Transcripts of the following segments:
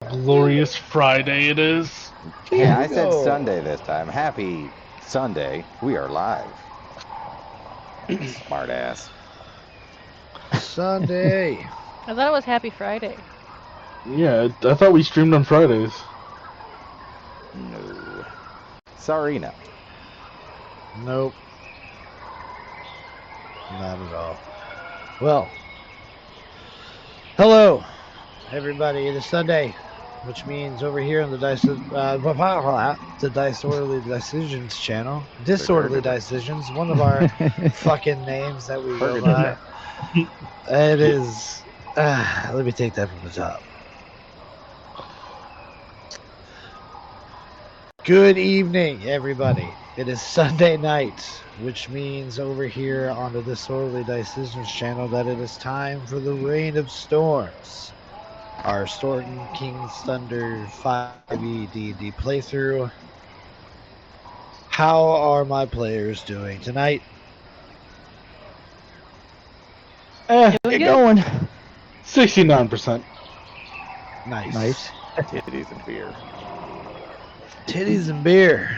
glorious Friday it is. Hey, I said Sunday this time. Happy Sunday. We are live. Smart ass. Sunday. I thought it was Happy Friday. Yeah, I thought we streamed on Fridays. No. Sorry, no. Nope. Not at all. Well, hello, everybody. It is Sunday, which means over here on the the Disorderly Decisions channel, Disorderly Decisions, one of our fucking names that we go by. It is. Let me take that from the top. Good evening, everybody. It is Sunday night, which means over here on the Disorderly Decisions channel that it is time for the Reign of Storms, our Storton King's Thunder 5e D&D playthrough. How are my players doing tonight? Get going. 69%. Nice. Titties and beer. Titties and beer.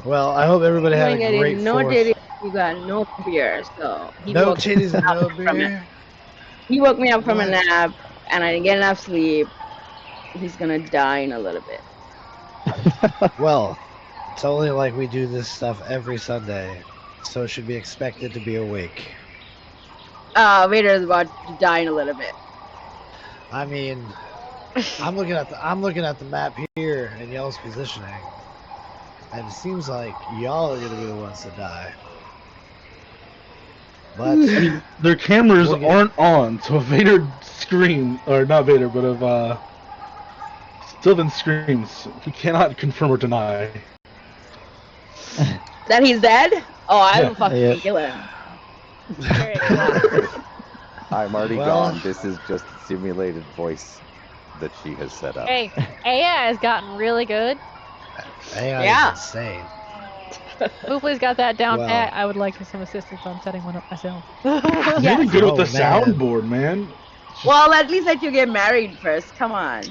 Well, I hope everybody had a great no 4th. titties, you got no beer. So No titties and no beer? He woke me up from What? a nap, and I didn't get enough sleep. He's gonna die in a little bit. Well, it's only like we do this stuff every Sunday, so it should be expected to be awake. Vader is about to die in a little bit. I mean, I'm looking at the map here and y'all's positioning, and it seems like y'all are gonna be the ones to die. But I mean, their cameras We'll get- aren't on, so if Vader screams, or not Vader, but if Sylvan screams, we cannot confirm or deny. That he's dead? Oh, I will Yeah. fucking kill him. I'm already Well- gone. This is just a simulated voice that she has set up. Hey, AI has gotten really good. AI Yeah. is insane. Booply's got that down Well- pat. I would like some assistance on setting one up myself. Really good with the man. soundboard, man. Well, at least let you get married first. Come on.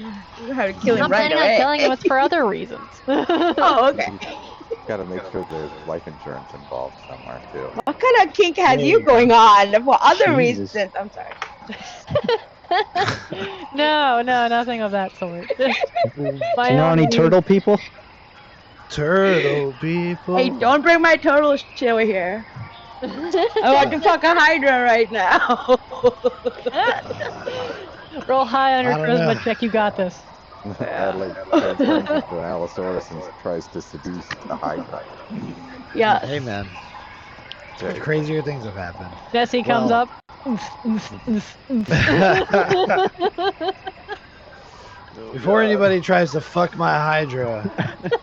You have to kill him I'm right away. telling him it's for other reasons. Oh, okay. Gotta make sure there's life insurance involved somewhere, too. What kind of kink has There you you go. going on for other Jesus. reasons? I'm sorry. No, nothing of that sort. Do My you know own any needs. turtle people? Turtle people. Hey, don't bring my turtle shit over here. I want to fuck a hydra right now. Roll high on your I don't charisma know. check. You got this. Adelaide transforms into an Allosaurus and tries to seduce a Hydra. Yes. Hey man, There you go. crazier things have happened. Jesse comes Well- up. Before anybody tries to fuck my Hydra,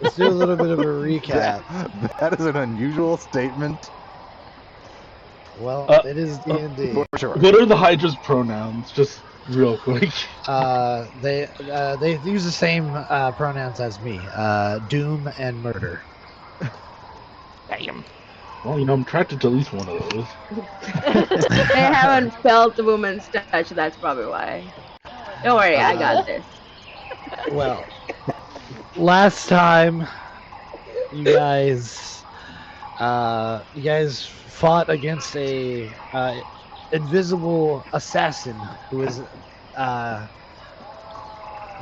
let's do a little bit of a recap. That is an unusual statement. Well, it is D&D. For sure. What are the Hydra's pronouns? Just real quick. They use the same pronouns as me. Doom and murder. Damn. Well, I'm attracted to at least one of those. They haven't felt the woman's touch, that's probably why. Don't worry, I got this. Well, last time you guys fought against a invisible assassin who was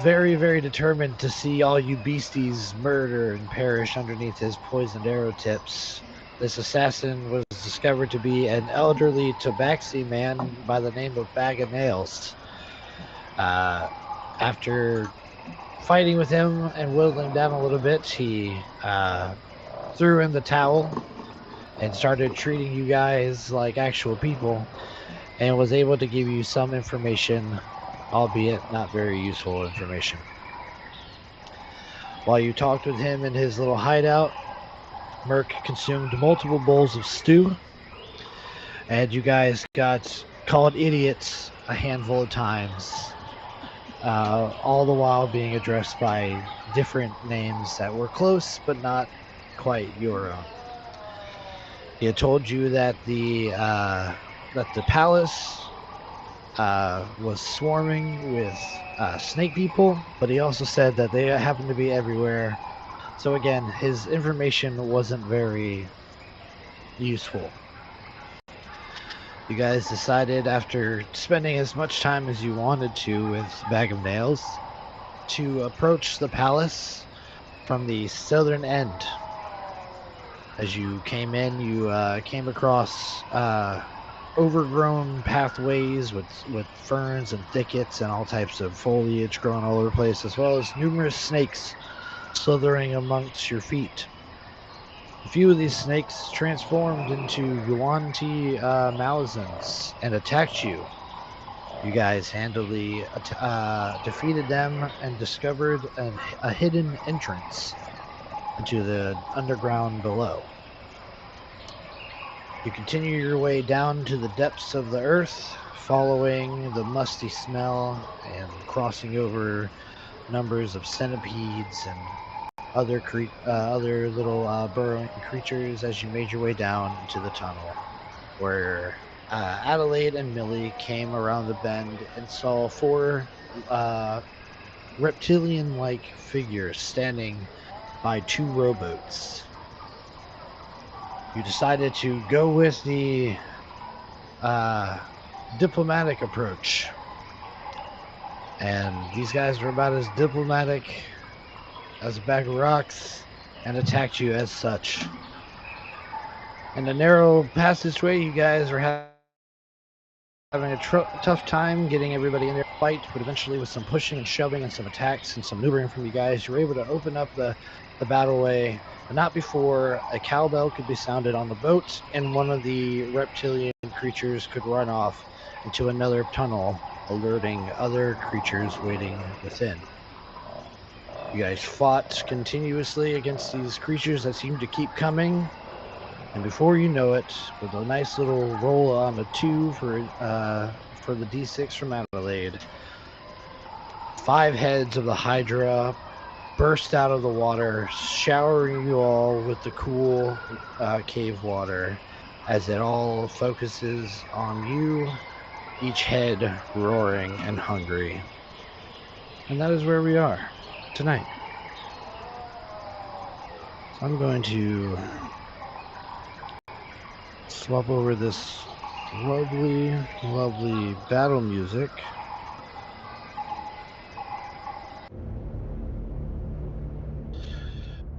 very, very determined to see all you beasties murder and perish underneath his poisoned arrow tips. This assassin was discovered to be an elderly tabaxi man by the name of Bag of Nails. After fighting with him and whittling down a little bit, he threw in the towel and started treating you guys like actual people, and was able to give you some information, albeit not very useful information. While you talked with him in his little hideout, Merc consumed multiple bowls of stew, and you guys got called idiots a handful of times, all the while being addressed by different names that were close but not quite your own. He had told you that the palace was swarming with snake people, but he also said that they happen to be everywhere. So again, his information wasn't very useful. You guys decided, after spending as much time as you wanted to with Bag of Nails, to approach the palace from the southern end. As you came in, you came across overgrown pathways with ferns and thickets and all types of foliage growing all over the place, as well as numerous snakes slithering amongst your feet. A few of these snakes transformed into Yuan-Ti Malazans and attacked you. You guys handily defeated them and discovered a hidden entrance into the underground below. You continue your way down to the depths of the earth, following the musty smell and crossing over numbers of centipedes and other little burrowing creatures as you made your way down into the tunnel, where Adelaide and Millie came around the bend and saw four reptilian-like figures standing by two rowboats. You decided to go with the diplomatic approach, and these guys were about as diplomatic as a bag of rocks and attacked you as such. In the narrow passageway, you guys were having a tough time getting everybody in there to fight, but eventually with some pushing and shoving and some attacks and some maneuvering from you guys, you were able to open up the battleway, but not before a cowbell could be sounded on the boat and one of the reptilian creatures could run off into another tunnel, alerting other creatures waiting within. You guys fought continuously against these creatures that seemed to keep coming, and before you know it, with a nice little roll on a 2 for the D6 from Adelaide, 5 heads of the Hydra burst out of the water, showering you all with the cool cave water as it all focuses on you, each head roaring and hungry. And that is where we are tonight. So I'm going to swap over this lovely, lovely battle music.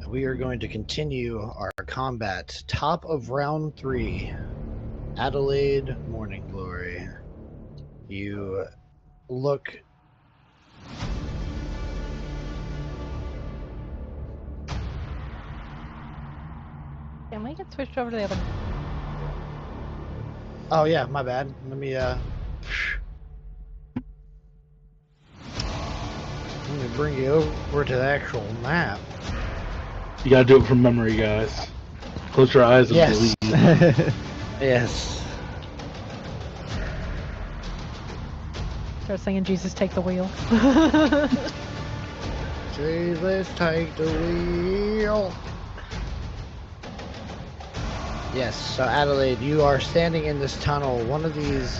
We are going to continue our combat. Top of round 3, Adelaide Morning Glory. You look. Can we get switched over to the other? Oh yeah, my bad. Let me bring you over to the actual map. You gotta do it from memory, guys. Close your eyes and Yes. believe. Yes. Start singing "Jesus Take the Wheel." Jesus, take the wheel. Yes. So Adelaide, you are standing in this tunnel. One of these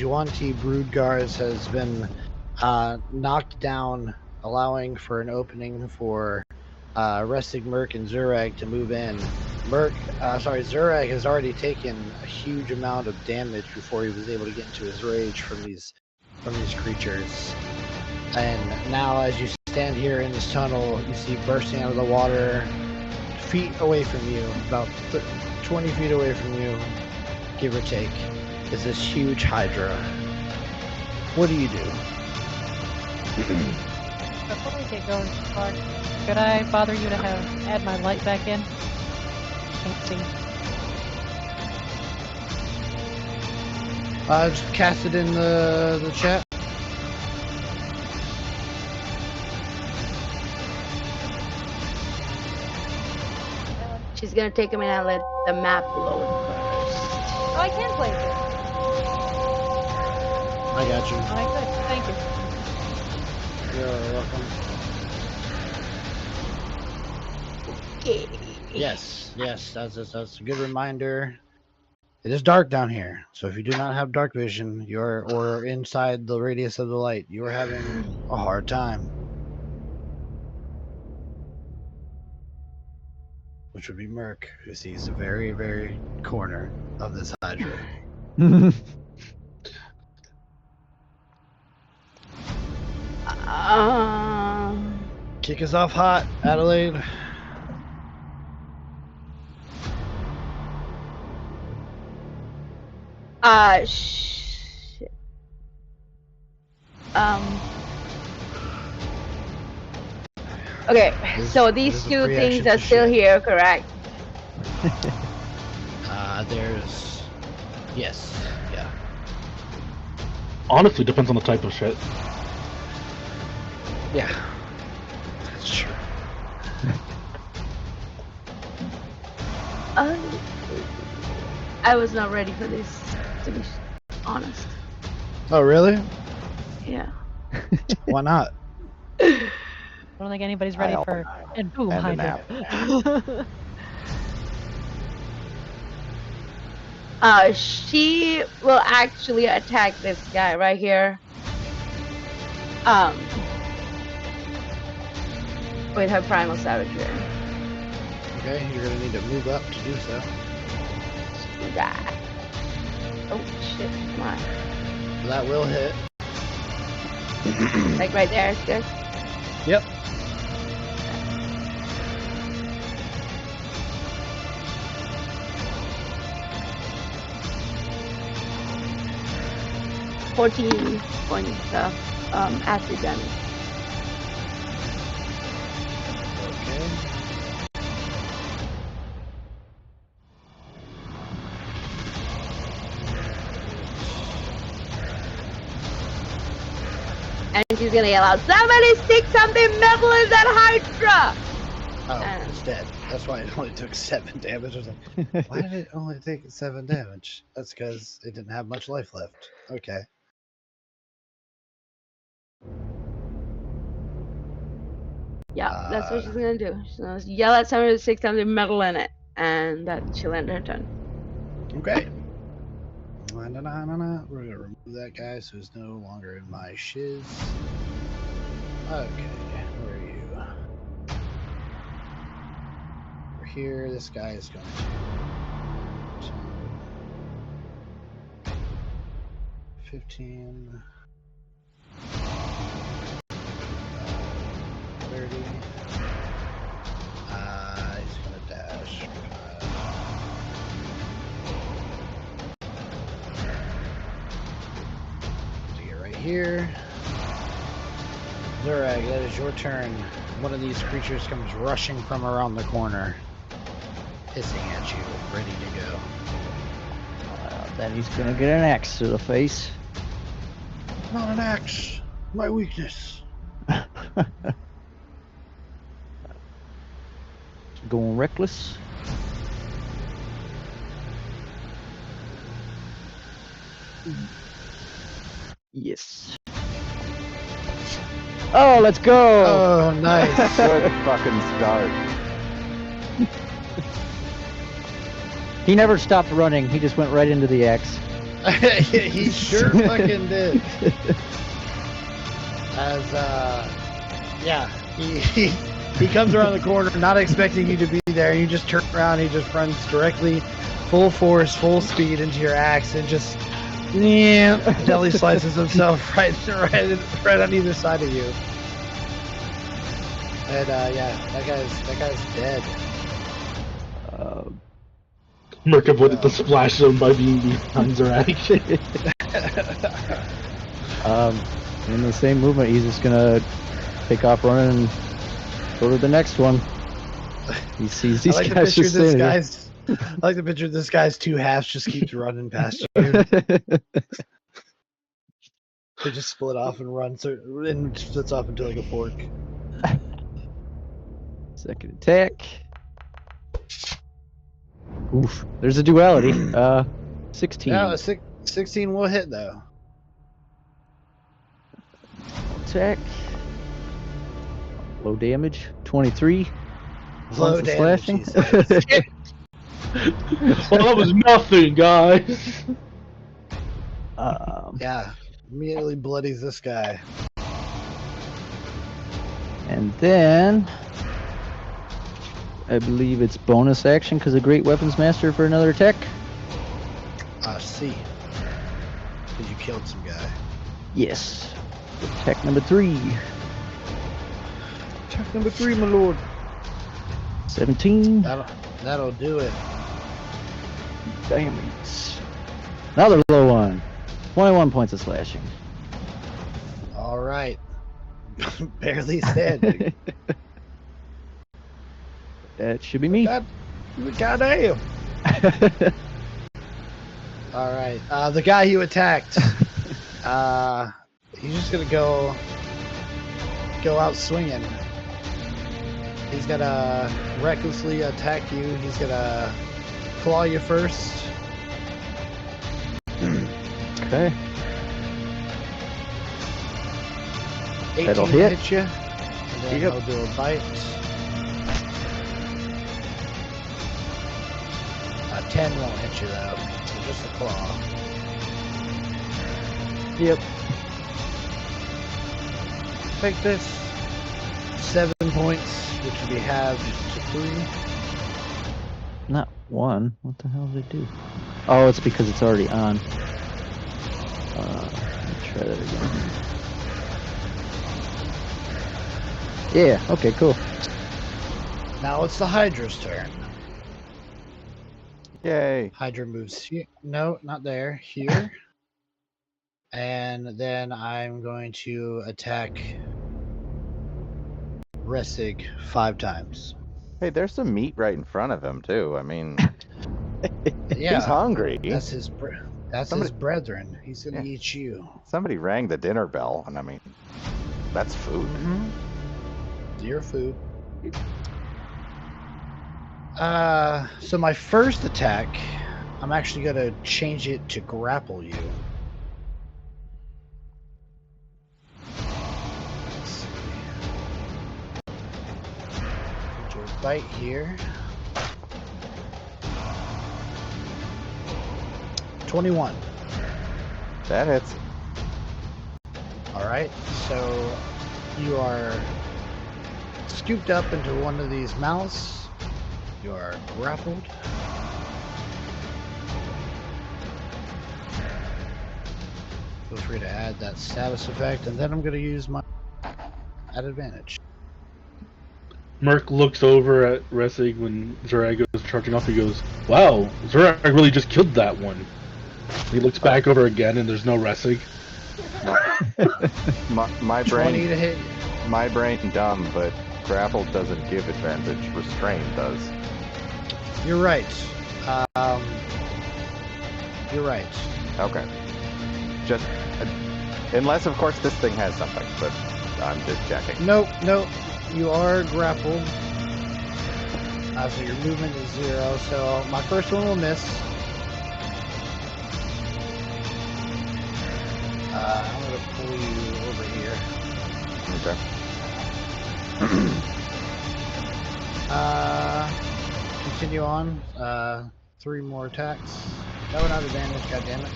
Yuan-Ti brood guards has been knocked down, allowing for an opening for Restig, Merc, and Zurag to move in. Zurag has already taken a huge amount of damage before he was able to get into his rage from these creatures. And now, as you stand here in this tunnel, you see bursting out of the water, feet away from you, about 20 feet away from you, give or take, is this huge Hydra. What do you do? Before we get going, Clark, could I bother you to add my light back in? Can't see. Just cast it in the chat. She's gonna take a minute and let the map load first. Oh, I can play it. I got you. Alright, good. Thank you. You're welcome. Okay. Yes, that's a good reminder. It is dark down here, so if you do not have dark vision, or inside the radius of the light, you are having a hard time. Which would be Merc, who sees the very, very corner of this Hydra. Kick us off hot, Adelaide. Shit. Okay, so these two things are still here, correct? There's... Yes, yeah. Honestly, depends on the type of shit. Yeah. That's true. I was not ready for this, to be honest. Oh, really? Yeah. Why not? I don't think anybody's ready for. And boom, And a Hydra. She will actually attack this guy right here. With her primal savagery. Okay, you're gonna need to move up to do so. Right. Oh shit! Come on. That will hit. Like right there is good. Yep. $14 points of acid damage. Okay. And she's gonna yell out, "Somebody stick something metal in that Hydra!" Oh, it's dead. That's why it only took 7 damage. I was like, why did it only take 7 damage? That's because it didn't have much life left. Okay. Yeah, that's what she's gonna do. She's gonna yell at somebody to stick something metal in it, and that she'll end her turn. Okay. We're gonna remove that guy so he's no longer in my shiz. Okay, where are you? Over here, this guy is going to 10, 15, 30. He's gonna dash. To get right here. Zurag, that is your turn. One of these creatures comes rushing from around the corner, hissing at you, ready to go. Then he's gonna get an axe to the face. Not an axe. My weakness. Going reckless. Yes. Oh, let's go! Oh, nice. Good fucking start. He never stopped running. He just went right into the axe. He sure fucking did. As yeah, he comes around the corner, not expecting you to be there, and you just turn around. And he just runs directly, full force, full speed into your axe, and just belly slices himself right on either side of you. And yeah, that guy's dead. Merc avoided the splash zone by being behind Zorak. In the same movement, he's just gonna take off running and go to the next one. He sees these guys just standing there. I like the picture of this guy's 2 halves just keeps running past you. They just split off and run, and splits off into like a fork. Second attack. Oof. There's a duality. 16. Yeah, 16 will hit though. Attack. Low damage. 23. Low damage, he says. Well, that was nothing, guys. Yeah, immediately bloodies this guy. And then I believe it's bonus action because of Great Weapons Master for another attack. C. Because you killed some guy. Yes. Attack number 3. Attack number 3, my lord. 17. That'll do it. Damage. Another low one. 21 points of slashing. All right. Barely standing. That should be me. Goddamn. All right. The guy you attacked. He's just gonna go out swinging. He's gonna recklessly attack you. He's gonna claw you first. Okay. 18 That'll hit. hit you. And then Yep. he'll do a bite. 10 won't hit you though. So just a claw. Yep. Take this. 7 points, which will be halved to 3. Not 1. What the hell did it do? Oh, it's because it's already on. Let me try that again. Yeah, okay, cool. Now it's the Hydra's turn. Yay. Hydra moves here. No, not there. Here. And then I'm going to attack Resig 5 times. Hey, there's some meat right in front of him too. I mean, Yeah, he's hungry. that's his brethren. He's gonna Yeah. eat you. Somebody rang the dinner bell, and I mean, that's food. Mm-hmm. Your food. So my first attack, I'm actually gonna change it to grapple you. Let's see. Do a bite here. 21. That hits. All right. So you are scooped up into one of these mouths. You are grappled. Feel free to add that status effect, and then I'm going to use my at advantage. Merc looks over at Resig when Zerag goes charging off. He goes, "Wow, Zerag really just killed that one." He looks back over again, and there's no Resig. My 20 brain, to hit. my brain dumb, but grapple doesn't give advantage. Restrain does. You're right. You're right. Okay. Just unless, of course, this thing has something. But I'm just checking. Nope. You are grappled. So your movement is 0. So my first one will miss. I'm going to pull you over here. Okay. Continue on. 3 more attacks. That one out of damage, goddammit.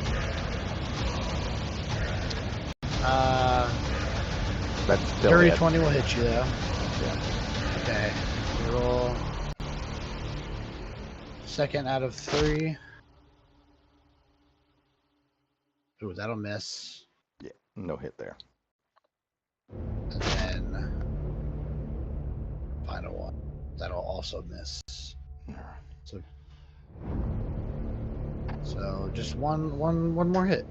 That's still Dirty hit. 20 will hit you though. Yeah. Okay. We roll. Second out of 3. Ooh, that'll miss. Yeah. No hit there. And then final one. That'll also miss. So just one more hit.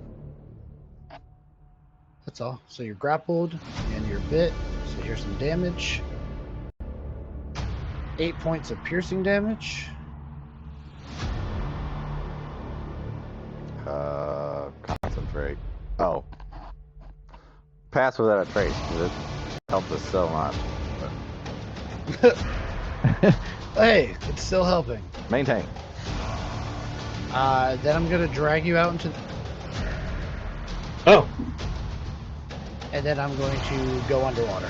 That's all. So you're grappled and you're bit. So here's some damage. 8 points of piercing damage. Concentrate. Oh. Pass without a trace, because it helps us so much. But Hey, it's still helping. maintain. Then I'm gonna drag you out into. Oh, And then I'm going to go underwater.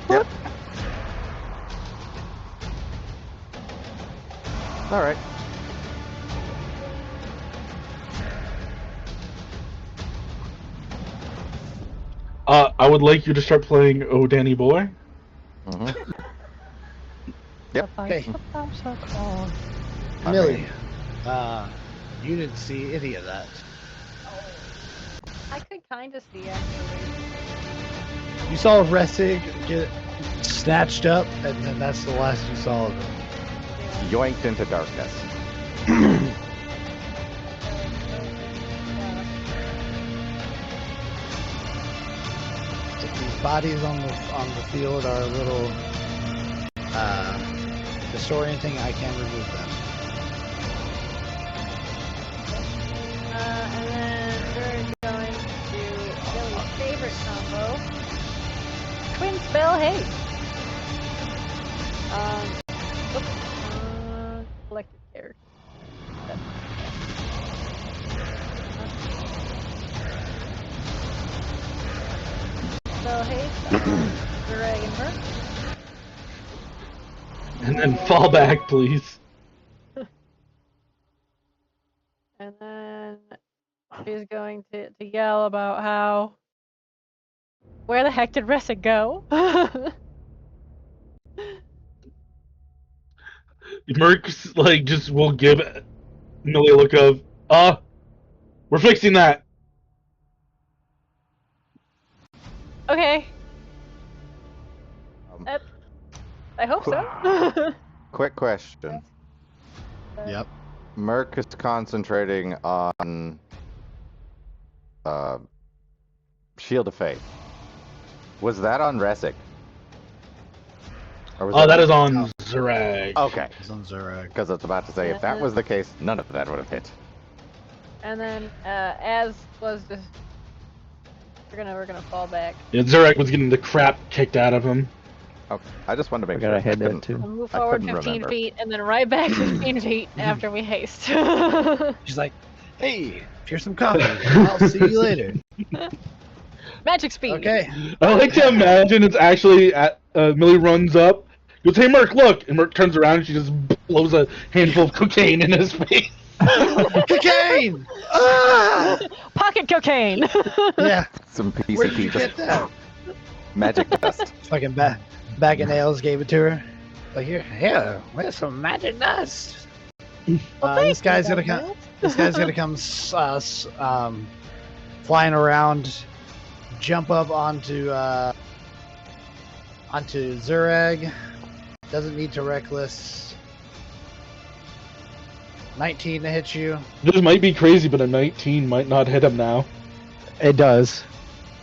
Yep. All right. I would like you to start playing Oh Danny Boy. Mm-hmm. Okay. I Millie, mean- you didn't see any of that. I could kind of see actually. You saw Ressig get snatched up, and then that's the last you saw of him. Yoinked into darkness. If these bodies on the field are a little disorienting, I can remove them. And then we're going to Billy's favorite combo. Twin spell haste. Selected character. Spell haste on Zurag and Merc. And then fall back, please. And then she's going to yell about how. Where the heck did Ressa go? Merc's like just will give Millie a look of, we're fixing that. Okay. Um, I hope so. Quick question. Yep. Merc is concentrating on Shield of Faith. Was that on Resic? Or was Oh, that is No. on Zurag. Okay, It's on Zurag. because I was about to say, if that was the case, none of that would have hit. And then, as was just, we're gonna fall back. Yeah, Zurag was getting the crap kicked out of him. Okay, I just wanted to make Forgot sure. I had that couldn't- too. We'll move I forward couldn't 15 remember. feet and then right back 15 feet after we haste. She's like, "Hey, here's some coffee. I'll see you later." Magic speed. Okay. I like to imagine it's actually at Millie runs up, goes, "Hey Merc, look!" And Merc turns around and she just blows a handful of cocaine in his face. Cocaine! Ah! Pocket cocaine. Yeah. Some Where did you PCP get that? magic dust. Fucking bag of nails gave it to her. Like here, where's some magic dust? This guy's gonna come. This guy's gonna come flying around, jump up onto Zurag. Doesn't need to reckless. 19 to hit you. This might be crazy, but a 19 might not hit him now. It does.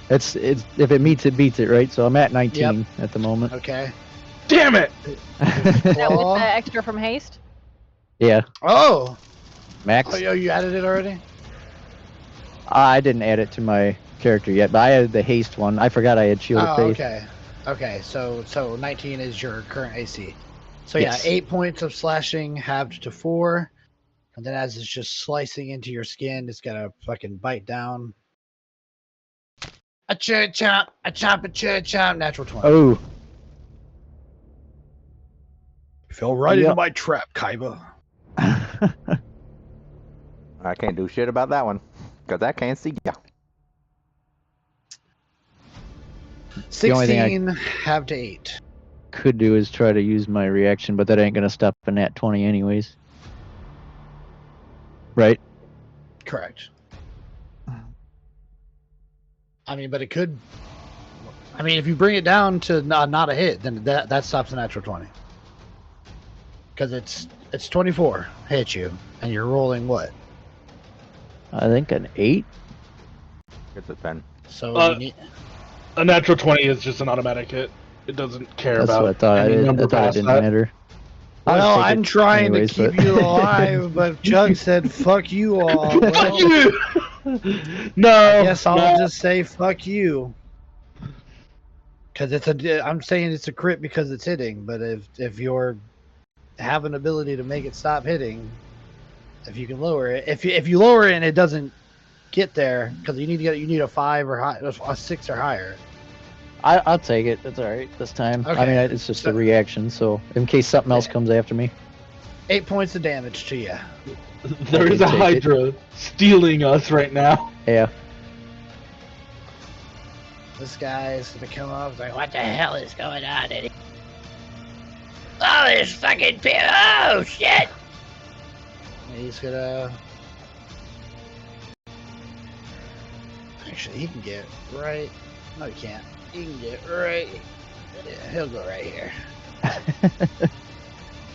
It's if it meets, it beats it, right? So I'm at 19 at the moment. Okay. Damn it! Now with Claw. the extra from haste. Yeah, Oh! max. Oh, you added it already? I didn't add it to my character yet, but I added the haste one. I forgot I had Shield of Oh, Faith. okay. Okay, so 19 is your current AC. So Yes. yeah, 8 points of slashing halved to 4. And then as it's just slicing into your skin, it's gonna fucking bite down. A chomp, a chomp, natural 20. Oh, Fell right into Yep. my trap, Kaiba. I can't do shit about that one, because I can't see ya. The only thing I- 16 halved to 8. could do is try to use my reaction, but that ain't gonna stop a nat 20 anyways. Right? Correct. I mean, but it could. I mean, if you bring it down to not a hit, then that stops a natural 20. Because it's 24 hit you, and you're rolling what? I think an 8. It's a 10. So Uh, you need, A natural 20 is just an automatic hit. It doesn't care That's about what I thought. any I number thought it past didn't that. matter. I'll well, take I'm it trying anyways, to keep but- you alive, but Chug said "fuck you all." Fuck Well, you! No. I guess I'll no. just say "fuck you," because I'm saying it's a crit because it's hitting. But if you're have an ability to make it stop hitting, if you can lower it, if you lower it and it doesn't get there, because you need a 5 or high, a 6 or higher. I'll take it. That's all right this time. I Okay. mean, it's just So- a reaction, so in case something else Yeah. comes after me. 8 points of damage to you. There is a take it. Hydra stealing us right now. Yeah. This guy is gonna come up like, what the hell is going on? And oh, there's fucking people! Oh shit! And he's gonna. Actually, he can get right. No, he can't. He can get right. Yeah, he'll go right here.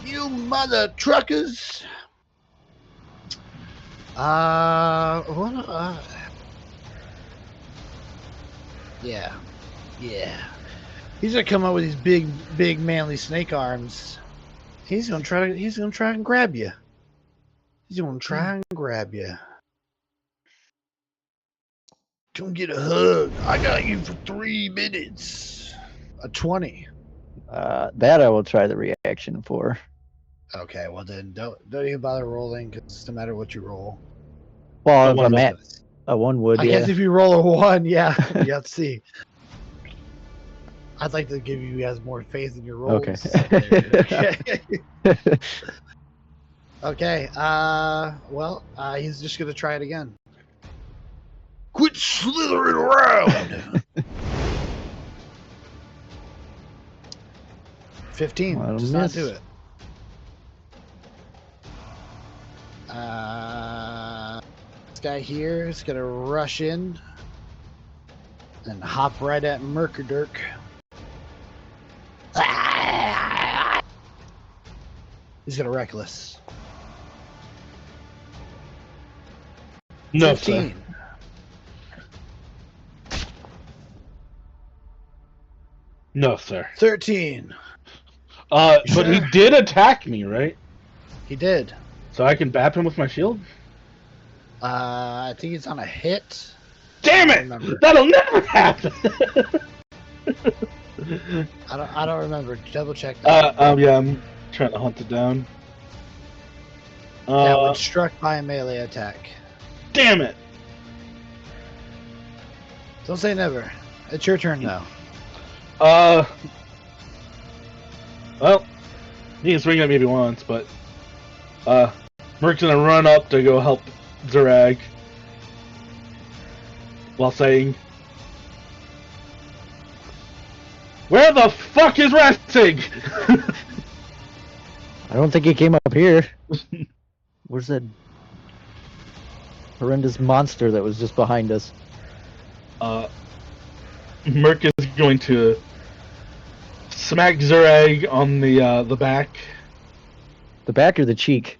You mother truckers! What? Yeah. He's gonna come up with these big, manly snake arms. He's gonna try and grab you. Come get a hug. I got you for 3 minutes. A 20. That I will try the reaction for. Okay, well then don't even bother rolling because no matter what you roll. Well, if one I'm will. at a 1 would, I yeah. guess if you roll a 1, yeah, you have to see. I'd like to give you guys more faith in your rolls. Okay. Okay. Well, he's just gonna try it again. Quit slithering around. 15 Well, does not miss. do it. This guy here is gonna rush in and hop right at Merkadurk. He's gonna reckless. No, 15. sir. No, sir. 13. But Sure. he did attack me, right? He did. So I can bap him with my shield? I think it's on a hit. Damn I it! don't remember. That'll never happen! I don't remember. Double check that. Yeah, I'm trying to hunt it down. Yeah, when struck by a melee attack. Damn it! Don't say never. It's your turn now. Well, he can swing at me if he wants, but Merc's gonna run up to go help Zurag while saying, "Where the fuck is Restig?" I don't think he came up here. Where's that horrendous monster that was just behind us? Merc is going to smack Zurag on the back. The back or the cheek?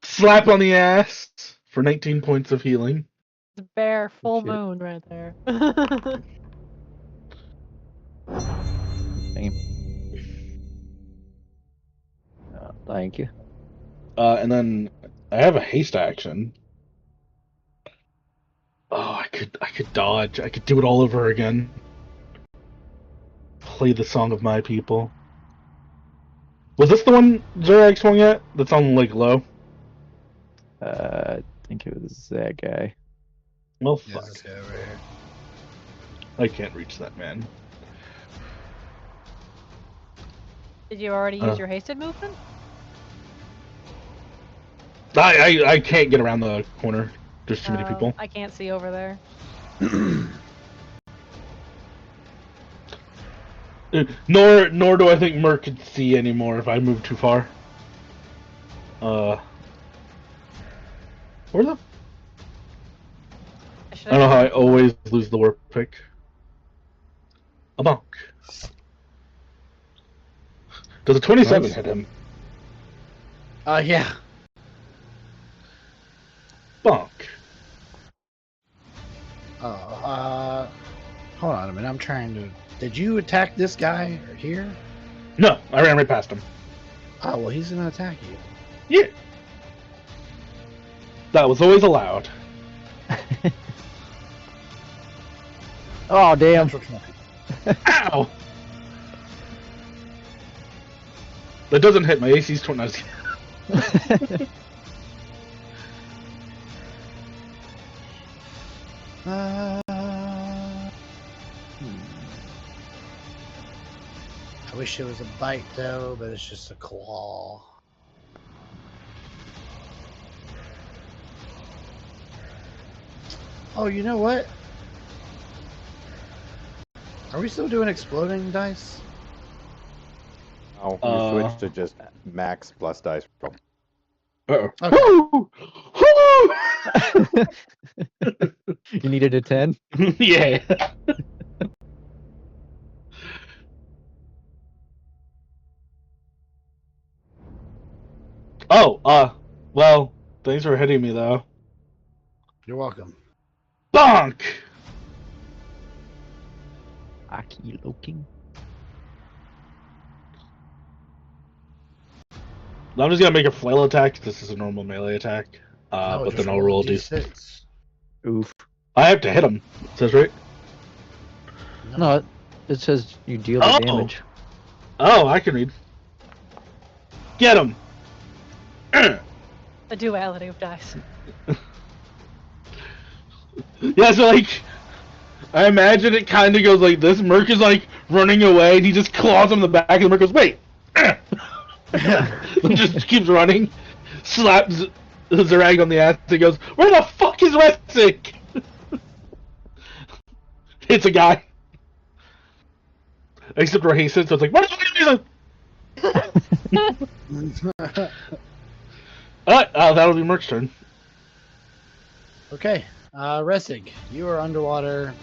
Slap on the ass for 19 points of healing. It's bare full Shit. moon right there. Thank you. And then I have a haste action. Oh, I could dodge. I could do it all over again. Play the song of my people. Was this the one Zurag swung at? That's on like low. I think it was that guy. Well, Yeah, fuck. this guy over here. I can't reach that man. Did you already use your hasted movement? I can't get around the corner. There's too many people. I can't see over there. Nor do I think Merc could see anymore if I move too far. Where the? I don't know how I always lose the warp pick. A bonk. Does a 27 Nice. hit him? Yeah. Bonk. Oh, hold on a minute. I'm trying to. Did you attack this guy here? No, I ran right past him. Oh, well, he's gonna attack you. Yeah. That was always allowed. Oh, damn. Ow! That doesn't hit. My AC's 20. I wish it was a bite though, but it's just a claw. Oh, you know what? Are we still doing exploding dice? Oh, you switched to just max plus dice roll. Uh-oh. Okay. Woo! You needed a 10? Yeah. Oh, well, thanks for hitting me, though. You're welcome. Bonk! Aki looking. I'm just gonna make a flail attack. This is a normal melee attack. No, But just then I'll roll roll a a d6. d6. Oof. I have to hit him. It says right. No, it says you deal the Oh! damage. Oh, I can read. Get him! The duality of dice. Yeah, so like, I imagine it kind of goes like this. Merc is like running away, and he just claws him in the back, and Merc goes, "Wait!" And just keeps running, slaps Zarag on the ass, and goes, "Where the fuck is Resic?" Hits a guy. Except for Hasten, so it's like, "What is Hasten?" That'll be Merc's turn. Okay, Resig, you are underwater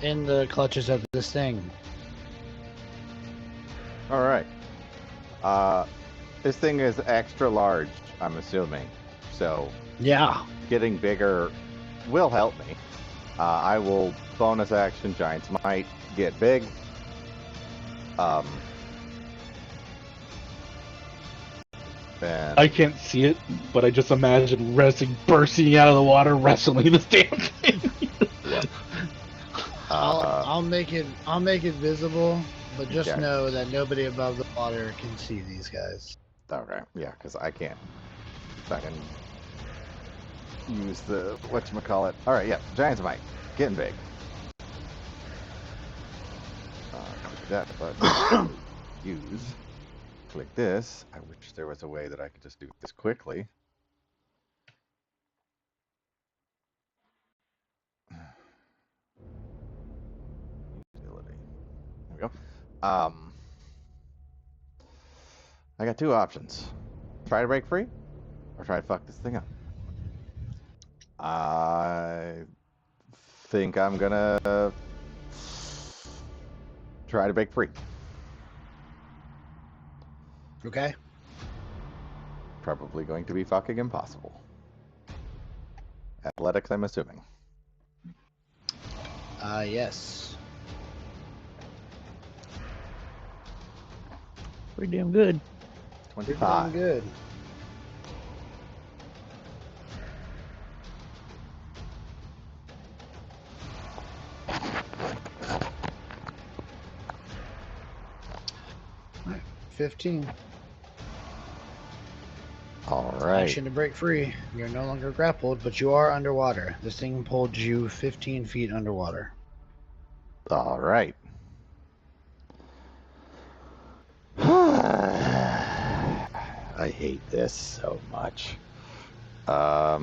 in the clutches of this thing. All right. This thing is extra large, I'm assuming. So Yeah. getting bigger will help me. I will bonus action Giant's Might, get big. And I can't see it, but I just imagine Resig bursting out of the water, wrestling this damn thing. Yep. I'll make it visible, but just Okay. know that nobody above the water can see these guys. Okay, yeah, because I can't fucking use the whatchamacallit. Alright, yeah, Giant's Might. Getting big. Click that button. Use. Click this. I wish there was a way that I could just do this quickly. Utility. There we go. I got two options. Try to break free, or try to fuck this thing up. I think I'm gonna try to break free. Okay. Probably going to be fucking impossible. Athletics, I'm assuming. Yes. Pretty damn good. You're doing 25. good. All right. 15. All right. Action to break free. You're no longer grappled, but you are underwater. This thing pulled you 15 feet underwater. All right. I hate this so much. I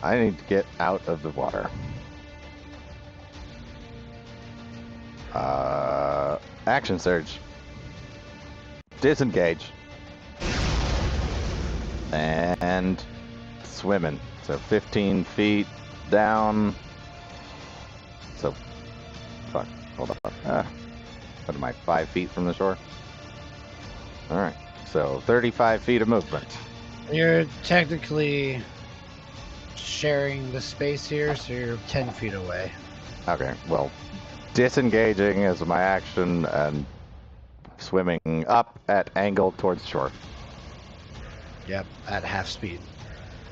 need to get out of the water. Action surge. Disengage. And swimming. So 15 feet down. So, fuck, hold up. What am I, 5 feet from the shore? Alright, so 35 feet of movement. You're technically sharing the space here, so you're 10 feet away. Okay, well, disengaging is my action and swimming up at angle towards shore. Yep, at half speed.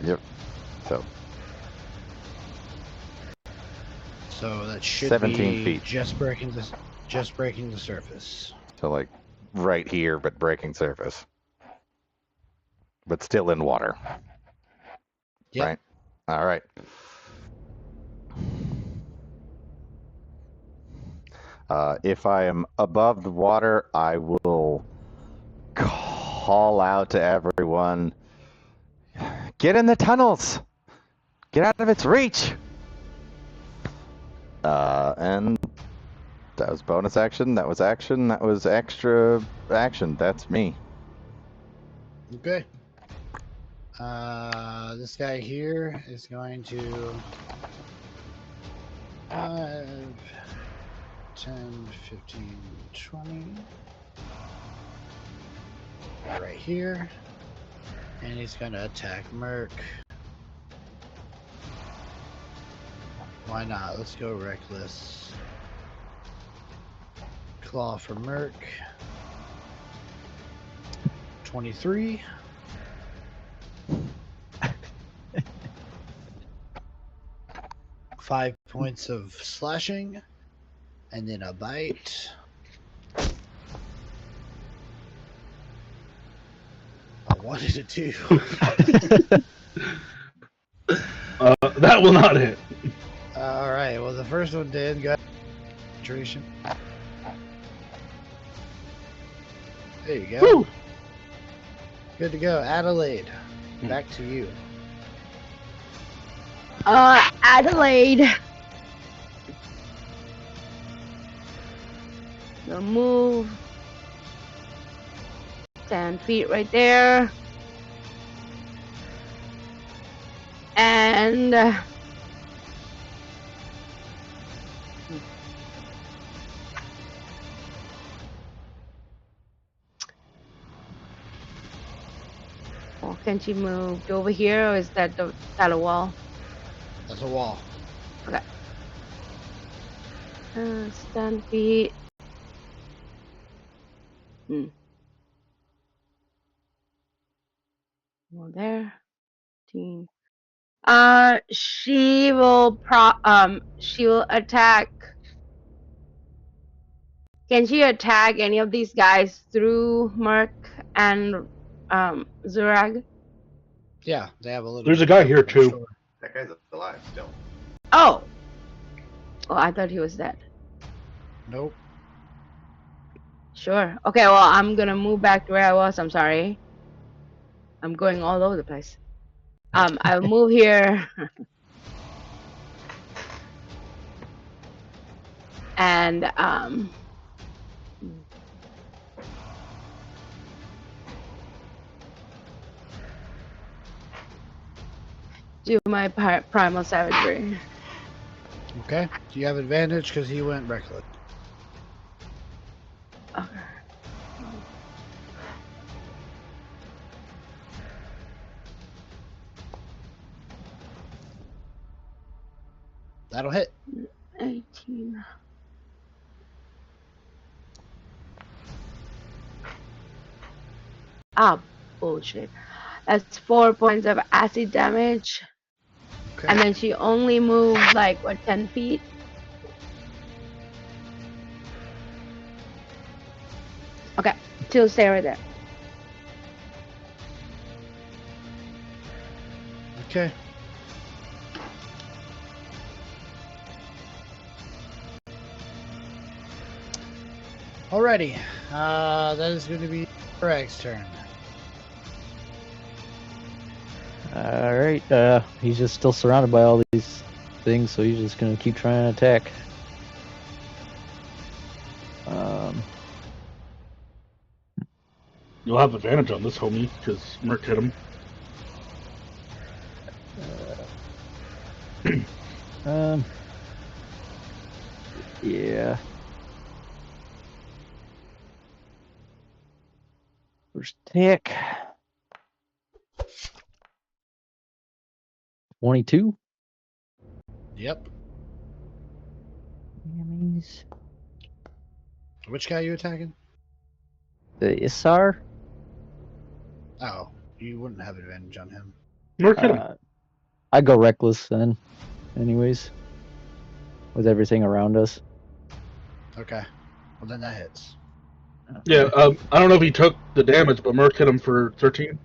Yep. So that should 17 be feet. just breaking the surface. So like right here, but breaking surface. But still in water. Yep. Right? All right. If I am above the water, I will call out to everyone, get in the tunnels! Get out of its reach! And that was bonus action, that was action, that was extra action. That's me. Okay. This guy here is going to 5, 10, 15, 20. Right here. And he's going to attack Merc. Why not? Let's go reckless. Claw for Merc. 23. Five points of slashing. And then a bite. What did it do? That will not hit. Alright, well the first one did. Got concentration. There you go. Woo! Good to go. Adelaide, back to you. Adelaide. The move. 10 feet right there. And well, can she move over here, or is that a wall? That's a wall. Okay. It's 10 feet. Well, there. 15. She will attack. Can she attack any of these guys through Merc and Zurag? Yeah, they have a little. There's a guy here too. Sure. That guy's alive still. Oh. Oh, I thought he was dead. Nope. Sure. Okay, well, I'm gonna move back to where I was. I'm sorry. I'm going all over the place. I'll move here. And do my primal savagery. Okay. Do you have advantage because he went reckless? Okay. That'll hit. 18. Ah, bullshit. That's 4 points of acid damage. Okay. And then she only moved like, what, 10 feet? Okay, she'll stay right there. Okay. Alrighty. That is going to be Rag's turn. Alright, he's just still surrounded by all these things, so he's just gonna keep trying to attack. You'll have advantage on this, homie, because Merc hit him. Yeah. First attack. 22. Yep. Enemies. Which guy are you attacking? The Isar. Oh, you wouldn't have advantage on him. Merc hit him. I go reckless then, anyways, with everything around us. Okay. Well, then that hits. Yeah, I don't know if he took the damage, but Merc hit him for 13.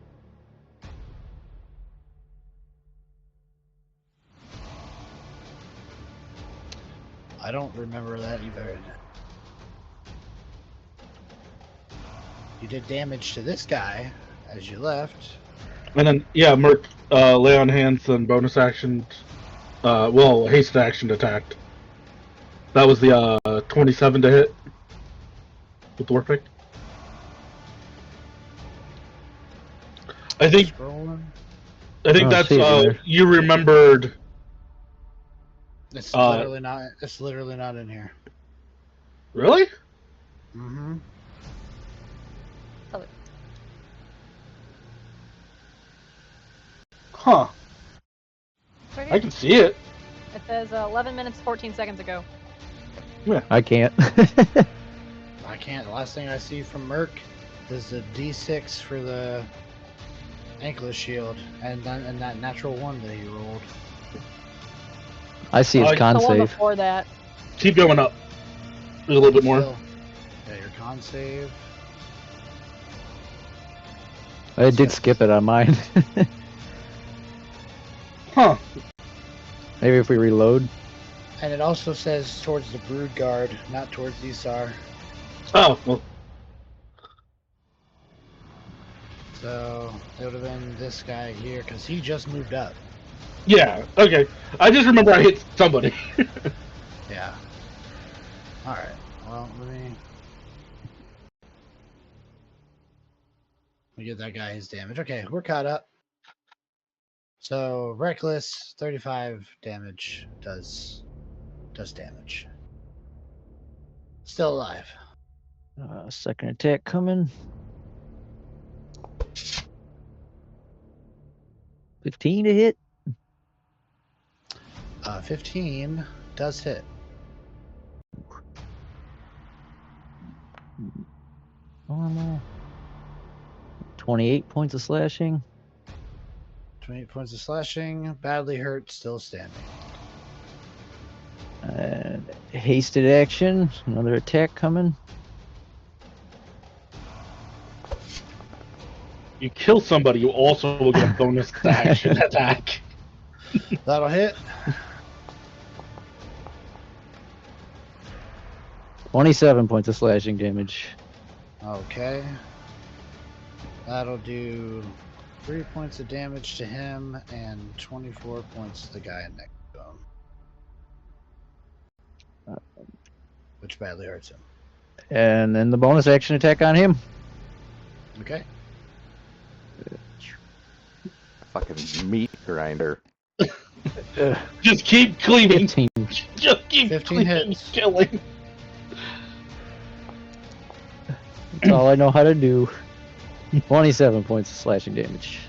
I don't remember that either. You did damage to this guy as you left. And then, yeah, Merc, lay on hands and bonus action, haste action attacked. That was the 27 to hit with the warpick. I think Scrolling. that's see it there. you remembered. It's literally not. It's literally not in here. Really? Mm-hmm. Huh. Right I here. can see it. It says 11 minutes 14 seconds ago. I can't. I can't. The last thing I see from Merc is the D6 for the anklet shield, and that natural one that he rolled. I see his con The one save. before that. Keep going up. A little bit more. Yeah, your con save. I did skip it on mine. Huh. Maybe if we reload. And it also says towards the Brood Guard, not towards Isar. Oh, well. So it would have been this guy here, because he just moved up. Yeah, okay. I just remember I hit somebody. Yeah. Alright. Well, let me get that guy his damage. Okay, we're caught up. So reckless 35 damage does damage. Still alive. Second attack coming. 15 to hit. 15 does hit. Normal. 28 points of slashing. 28 points of slashing. Badly hurt, still standing. And hasted action. Another attack coming. You kill somebody, you also will get a bonus action attack. That'll hit. 27 points of slashing damage. Okay. That'll do 3 points of damage to him and 24 points to the guy next to him. Which badly hurts him. And then the bonus action attack on him. Okay. Fucking meat grinder. Just keep cleaning. 15. Just keep 15 cleaning, hits. killing. That's all I know how to do. 27 points of slashing damage.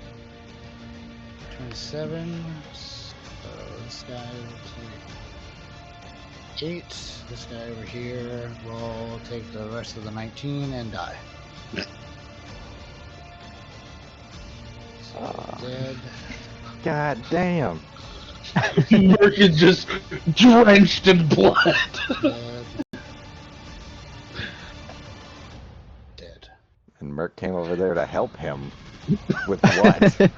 27. So this guy will take 8. This guy over here will take the rest of the 19 and die. So dead. God damn. Merc is just drenched in blood. Dead. Dead. And Merc came over there to help him. With what?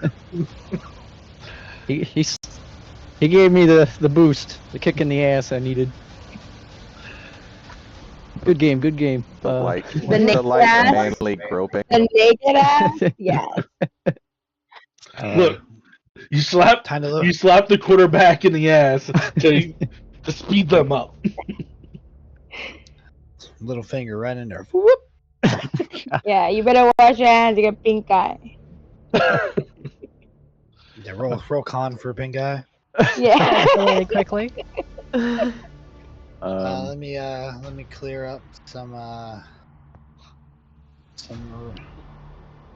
he gave me the boost, the kick in the ass I needed. Good game, good game. The light naked ass? manly groping. The naked ass? Yes. Look, you slap the quarterback in the ass to speed them up. Little finger right in there. Whoop. Yeah, you better wash your hands. You get pink eye. Yeah, roll con for a pink guy. Yeah. Really quickly. Let me clear up some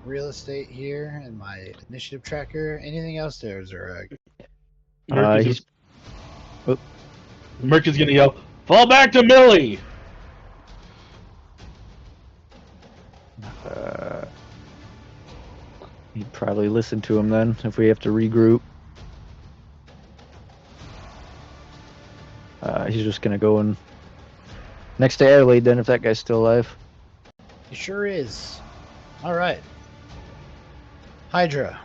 real estate here in my initiative tracker. Anything else there, Zurag? Merc is gonna yell, "Fall back to Millie!" He'd probably listen to him then if we have to regroup. He's just gonna go and next to Airlead then if that guy's still alive. He sure is. All right. Hydra.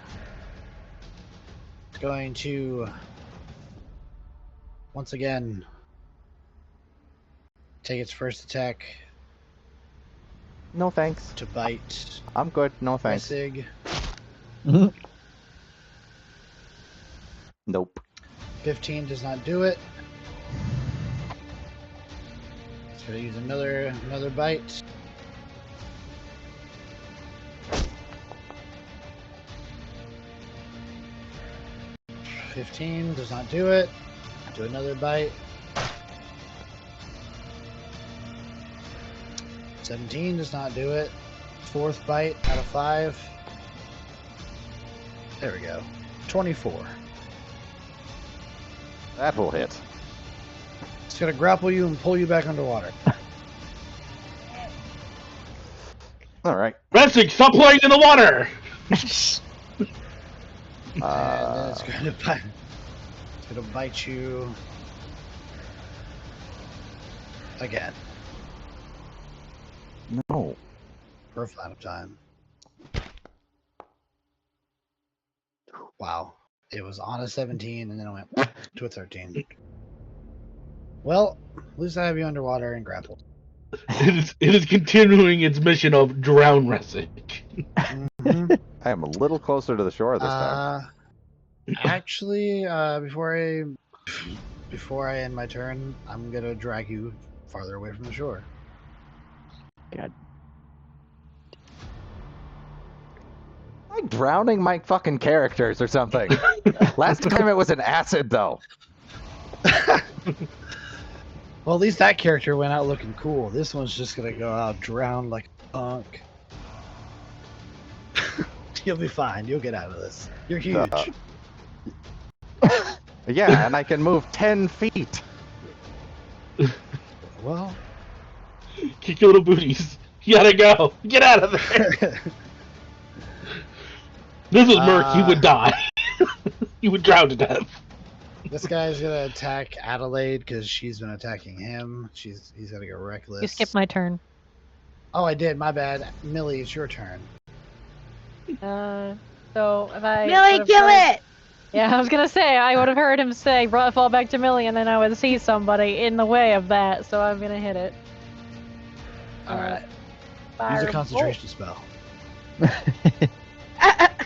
It's going to once again take its first attack No thanks. to bite I'm good. No thanks. Ressig. Nope. 15 does not do it. It's gonna use another bite. $15 does not do it. Do another bite. 17 does not do it. Fourth bite out of 5. There we go. 24. That will hit. It's gonna grapple you and pull you back underwater. All right. Ressig, stop playing in the water! And then it's gonna bite. It's gonna bite you again No. for a final time. Wow. It was on a 17 and then it went to a 13. Well, at least I have you underwater and grappled. It is continuing its mission of drown Ressig. Mm-hmm. I am a little closer to the shore this time. Actually, before I end my turn, I'm gonna drag you farther away from the shore. God. Am I drowning my fucking characters or something? Last time it was an acid, though. Well, at least that character went out looking cool. This one's just gonna go out drowned like a punk. You'll be fine. You'll get out of this. You're huge. Yeah, and I can move 10 feet. Well, Kick your little booties. You gotta go. Get out of there. This was Merc. He would die. He would drown to death. this guy's gonna attack Adelaide because she's been attacking him. He's gonna go reckless. You skipped my turn. Oh, I did. My bad. Millie, it's your turn. So if I Millie, would've kill heard- it! Yeah, I was gonna say I would have heard him say fall back to Millie, and then I would see somebody in the way of that, so I'm gonna hit it. All right. Firebolt. Use a concentration spell.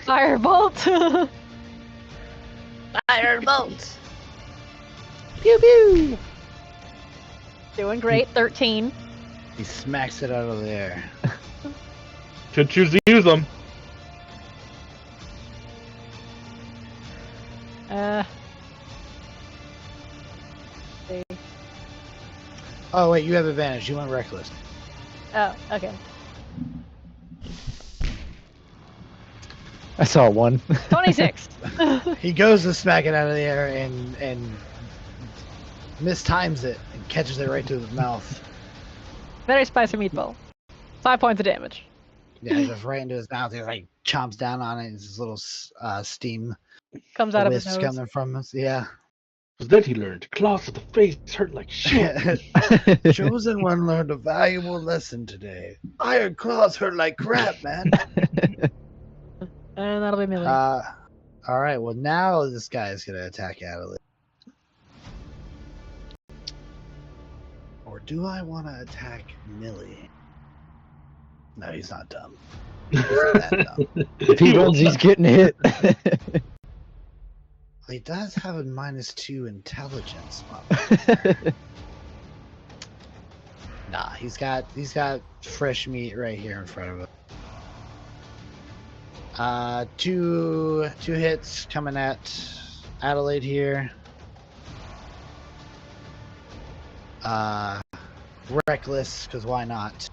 Firebolt. Firebolt! Pew pew. Doing great. 13. He smacks it out of the air. Should choose to use them. See. Oh wait, you have advantage. You went reckless. Oh, okay. I saw one. 26. He goes to smack it out of the air and mistimes it and catches it right to his mouth. Very spicy meatball. 5 points of damage. Yeah, just right into his mouth. He like chomps down on it. And his little steam Comes out of his wisps nose. coming from us. Yeah. Then he learned claws to the face hurt like shit. Chosen one learned a valuable lesson today. Iron claws hurt like crap, man. And that'll be Millie. All right. Well, now this guy is gonna attack Adelaide. Or do I want to attack Millie? No, he's not dumb. He's not that dumb. If he runs, he's getting hit. He does have a -2 intelligence. Nah, he's got fresh meat right here in front of him. Two hits coming at Adelaide here. Reckless, because why not?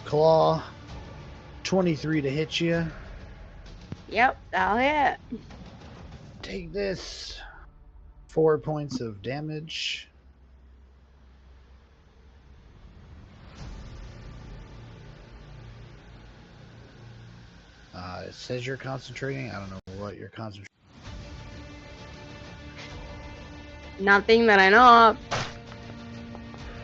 Claw, 23 to hit you. Yep, that'll hit. Take this. 4 points of damage. It says you're concentrating. I don't know what you're concentrating. Nothing that I know of.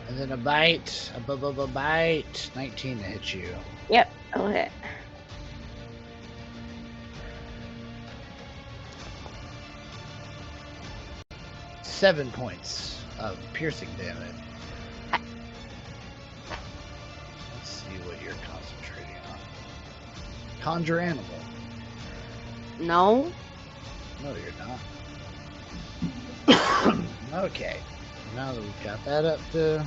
And then a bite. A bite. 19 to hit you. Yep, that'll hit. – 7 points of piercing damage. see what you're concentrating on. Conjure animal. No. No, you're not. Okay. Now that we've got that up to.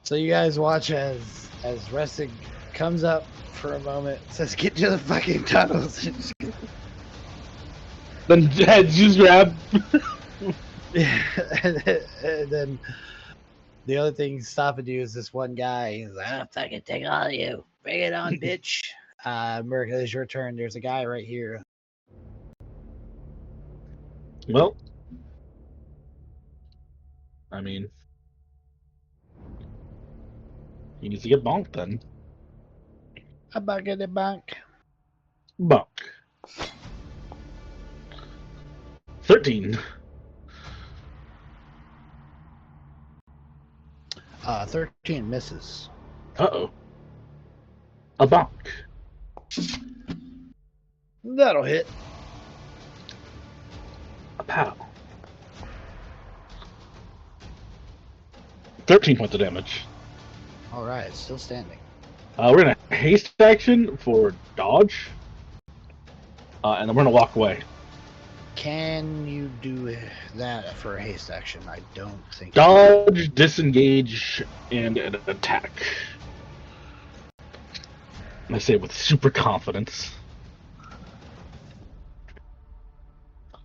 So you guys watch as Ressig comes up for a moment, says, "Get to the fucking tunnels." Then heads just grab. And then the other thing stopping you is this one guy. He's like, "I'll fucking take all of you. Bring it on, bitch." Merc, it is your turn. There's a guy right here. Well, I mean, he needs to get bonked then. A bucket of bank. Bonk. 13. 13 misses. Uh-oh. A bonk. That'll hit. A pow. 13 points of damage. All right, still standing. We're gonna haste action for dodge, and then we're gonna walk away. Can you do that for a haste action? I don't think. Dodge, disengage, and an attack. I say it with super confidence.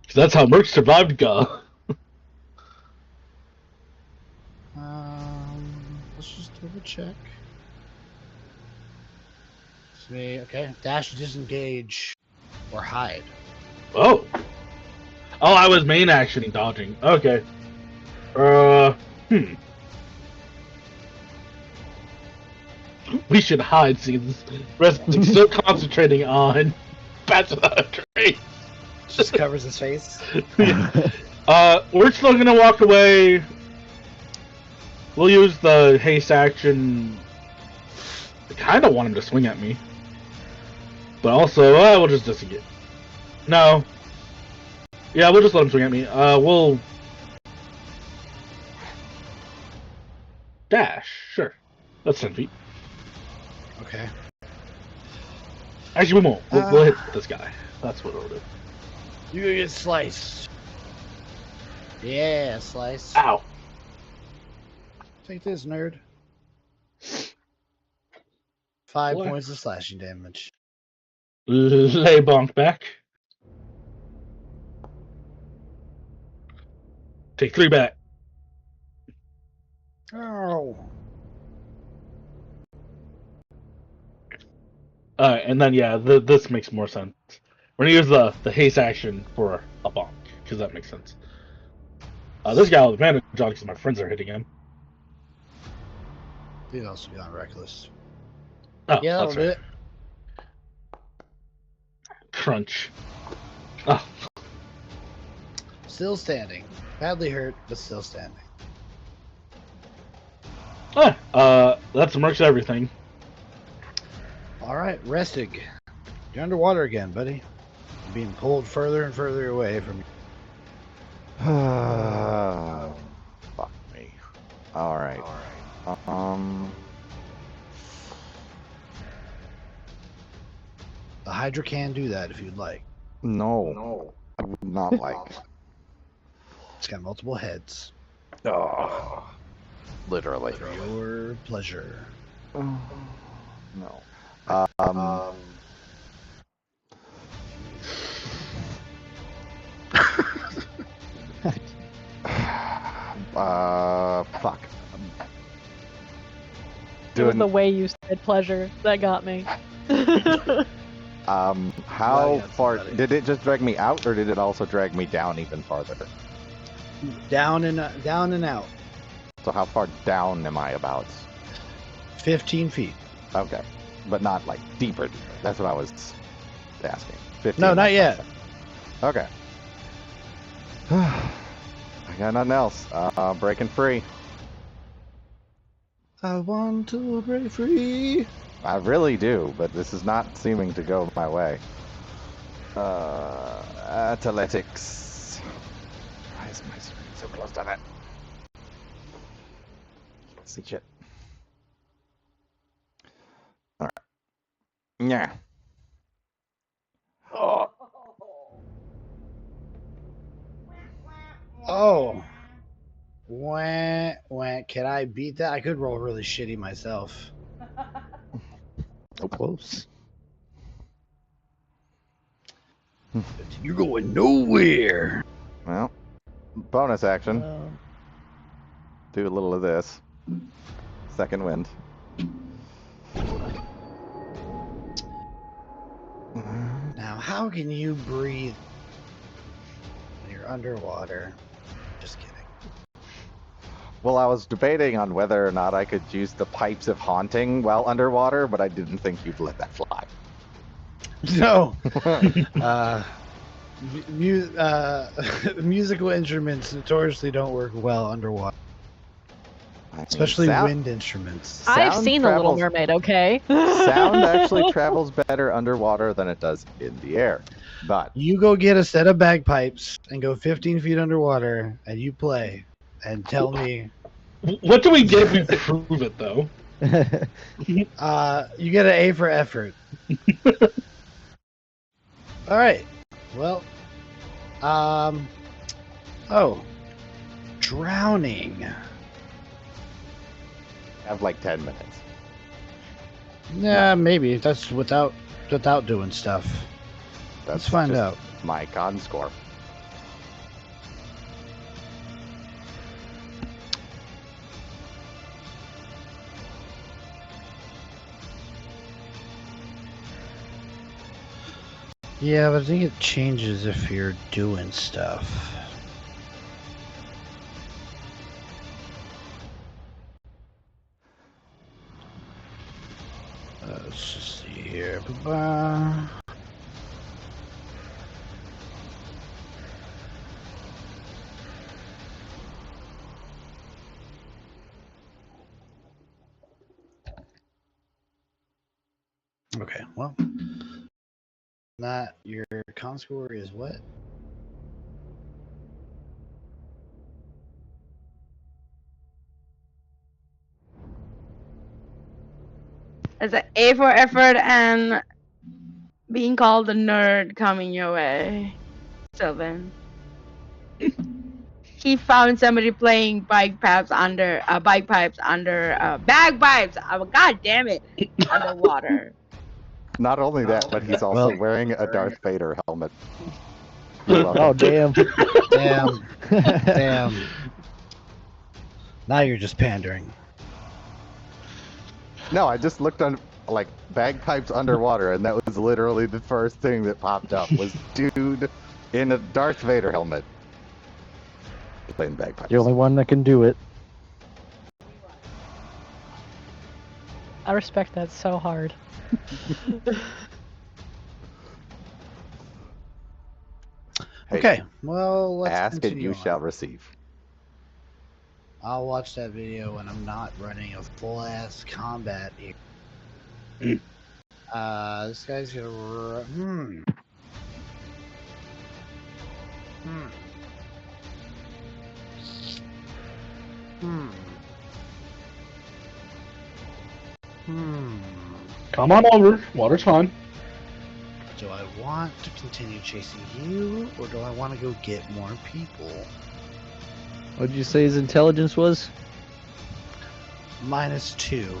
Because that's how Merc survived Ga. Let's just double check. See, okay. Dash, disengage, or hide. Oh. Oh, I was main actioning dodging. Okay. We should hide since Restling's so concentrating on bats without a trace. Just covers his face. We're still gonna walk away. We'll use the haste action. I kind of want him to swing at me, but also we'll just disengage. No. Yeah, we'll just let him swing at me. We'll dash. Sure, that's 10 feet. Okay. Actually, we won't. We'll hit this guy. That's what we'll do. You're gonna get sliced. Yeah, slice. Ow. Take this, nerd. 5 What? points of slashing damage. Lay bonk back. Take 3 back. Oh. And then yeah, this makes more sense. We're gonna use the haste action for a bonk because that makes sense. This guy will have advantage on because my friends are hitting him. He'd also be on reckless. Oh, Yeah, that'll that's do right. it. Crunch. Oh, Still standing. Badly hurt, but still standing. that's Merc's everything. All right, Restig. You're underwater again, buddy. You're being pulled further and further away from you. Fuck me. Alright. The Hydra can do that if you'd like. No. I would not like. It's got multiple heads. Oh. Literally. For your pleasure. No. Fuck. It was the way you said pleasure that got me. How far did it just drag me out, or did it also drag me down even farther? Down and out. So how far down am I about? 15 feet. Okay, but not like deeper. That's what I was asking. 15. No, not yet. Okay. I got nothing else. Breaking free. I want to break free. I really do, but this is not seeming to go my way. Athletics. Why is my screen so close to that? See shit. Yeah. Oh. Wah, wah. Can I beat that? I could roll really shitty myself. So close. You're going nowhere. Well, bonus action. Do a little of this. Second wind. Now, how can you breathe when you're underwater? Just kidding. Well, I was debating on whether or not I could use the pipes of haunting while underwater, but I didn't think you'd let that fly. No. Musical instruments notoriously don't work well underwater. I mean, Especially wind instruments. I've sound seen The Little travels- Mermaid, okay? Sound actually travels better underwater than it does in the air. But You go get a set of bagpipes and go 15 feet underwater, and you play, and tell me. What do we get if we prove it, though? You get an A for effort. All right. Well. Oh. Drowning. have like 10 minutes. Yeah, maybe. That's without doing stuff. Let's find just out. My con score. Yeah, but I think it changes if you're doing stuff. Let's just see here. Ba-ba. Okay, well, your con score is what? There's an A for effort and being called a nerd coming your way, Sylvan. He found somebody playing bagpipes under bagpipes. God damn it, underwater. Not only that, but he's also wearing a Darth Vader helmet. Oh, damn. Damn. Now you're just pandering. No, I just looked on like bagpipes underwater, and that was literally the first thing that popped up was dude in a Darth Vader helmet playing bagpipes. The only one that can do it. I respect that so hard. Hey, Okay, well, let's ask and continue you on. shall receive. I'll watch that video when I'm not running a full-ass combat here. This guy's gonna... Come on over. Water's fine. Do I want to continue chasing you, or do I want to go get more people? What did you say his intelligence was? -2.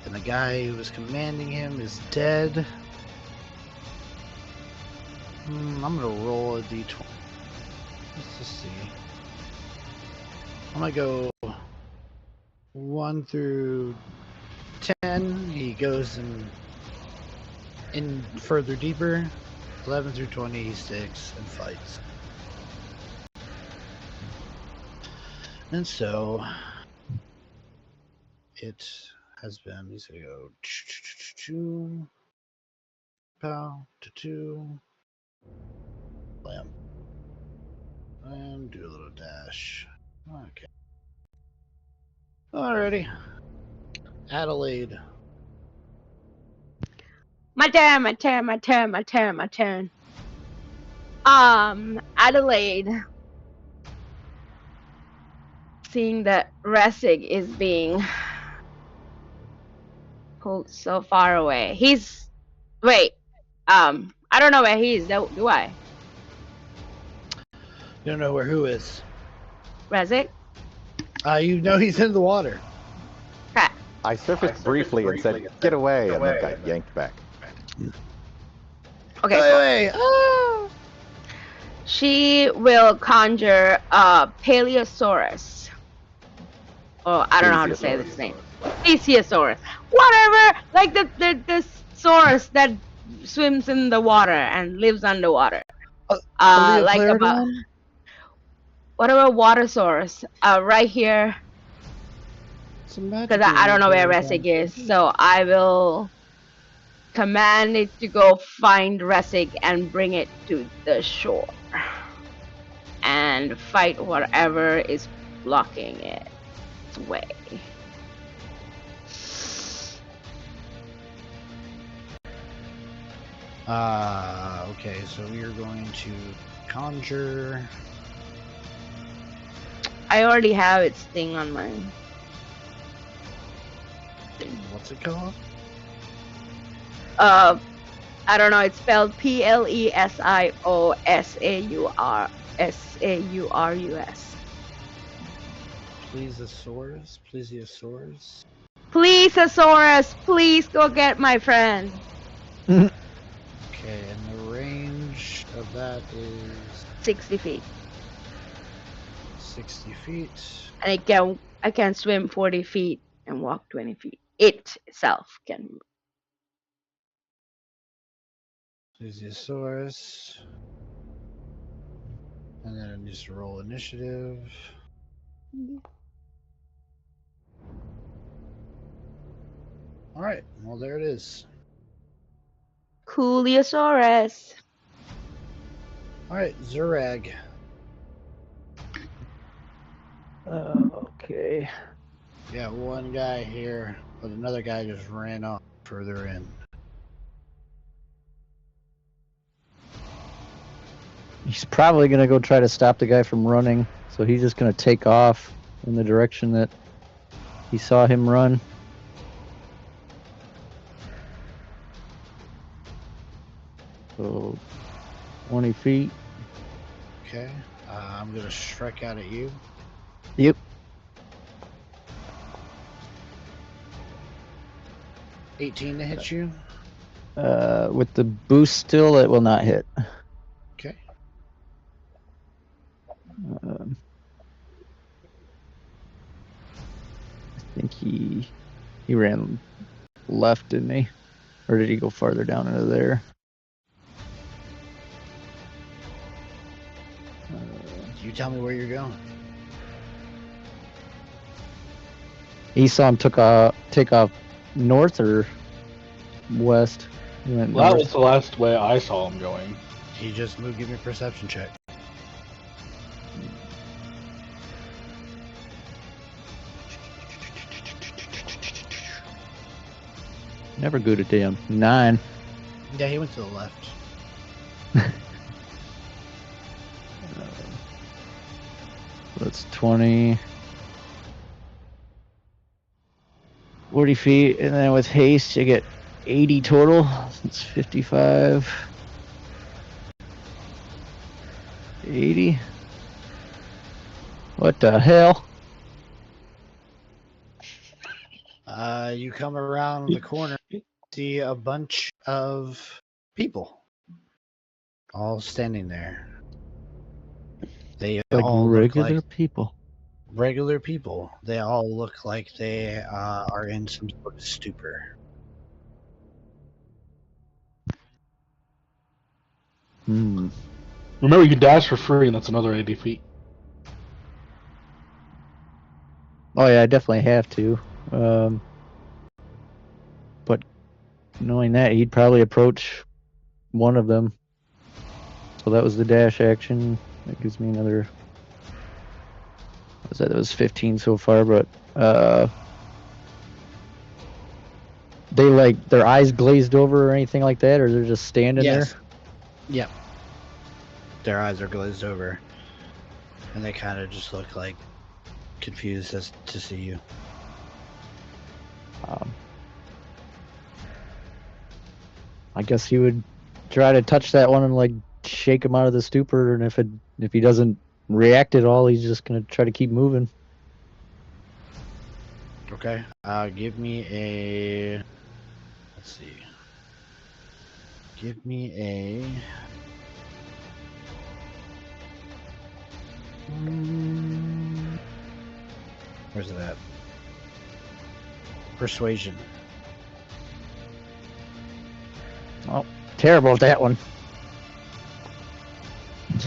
And the guy who was commanding him is dead. I'm gonna roll a d20. Let's just see. I'm gonna go 1 through 10. He goes in further deeper. 11 through 20, he sticks and fights. And so it has been. He's gonna go 2, pow to 2, blam, and do a little dash. Okay. Alrighty. Adelaide. My turn. Adelaide. Seeing that Rasig is being pulled so far away. He's wait. I don't know where he is. Do I? You don't know where who is. Rezik? You know he's in the water. Crap. I surfaced briefly and said, "Get away," and then got yanked back. Okay. Cool. Wait. Ah! She will conjure a Paleosaurus. Oh, I don't know how to say this name. Plesiosaurus. Whatever. Like the saurus that swims in the water and lives underwater. Like about whatever watersaurus. Right here. Because I don't know where Resig is, so I will command it to go find Resig and bring it to the shore. And fight whatever is blocking its way. Okay, so we are going to conjure. I already have its thing on mine. What's it called? I don't know. It's spelled Plesiosaurus. Plesiosaurus. Plesiosaurus, please go get my friend. Okay, and the range of that is 60 feet. 60 feet. And I can swim 40 feet and walk 20 feet. It itself can. Plesiosaurus. And then just roll initiative. Alright, well there it is. Cooliosaurus. Alright, Zurag. Okay. Yeah, one guy here, but another guy just ran off further in. He's probably gonna go try to stop the guy from running, so he's just gonna take off in the direction that he saw him run. So 20 feet. Okay, I'm gonna strike out at you. Yep. $18 to hit you. With the boost still, it will not hit. Okay. I think he ran left, didn't he? Or did he go farther down into there? You tell me where you're going. He saw him take off north or west. He went Well, that north. was the last way I saw him going. He just moved. Give me a perception check. Never good at damn 9. Yeah, he went to the left. That's 20. 40 feet, and then with haste, you get 80 total. It's 55. 80. What the hell? You come around the corner, see a bunch of people all standing there. They Like all regular look like people. regular people. They all look like they are in some sort of stupor. Remember, you can dash for free, and that's another 80 feet. Oh yeah, I definitely have to. But knowing that, he'd probably approach one of them. So that was the dash action. That gives me another. That was 15 so far, but they like their eyes glazed over or anything like that, or they're just standing there. Yep. Their eyes are glazed over, and they kind of just look like confused as to see you. I guess he would try to touch that one and like shake him out of the stupor, and if he doesn't react at all, he's just gonna try to keep moving. Okay. Give me a. Let's see. Give me a. Where's it at? Persuasion. Oh, terrible at that one.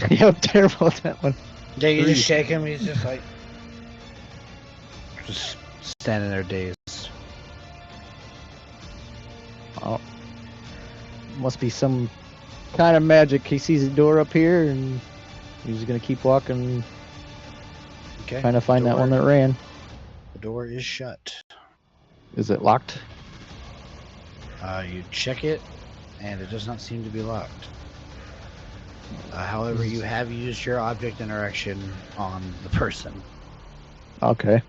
Yep, terrible at that one. Yeah, you just shake him. He's just like. Just standing there dazed. Oh, must be some kind of magic. He sees the door up here, and he's just gonna keep walking, Okay. trying to find that one that ran. The door is shut. Is it locked? You check it, and it does not seem to be locked. However, you have used your object interaction on the person. Okay.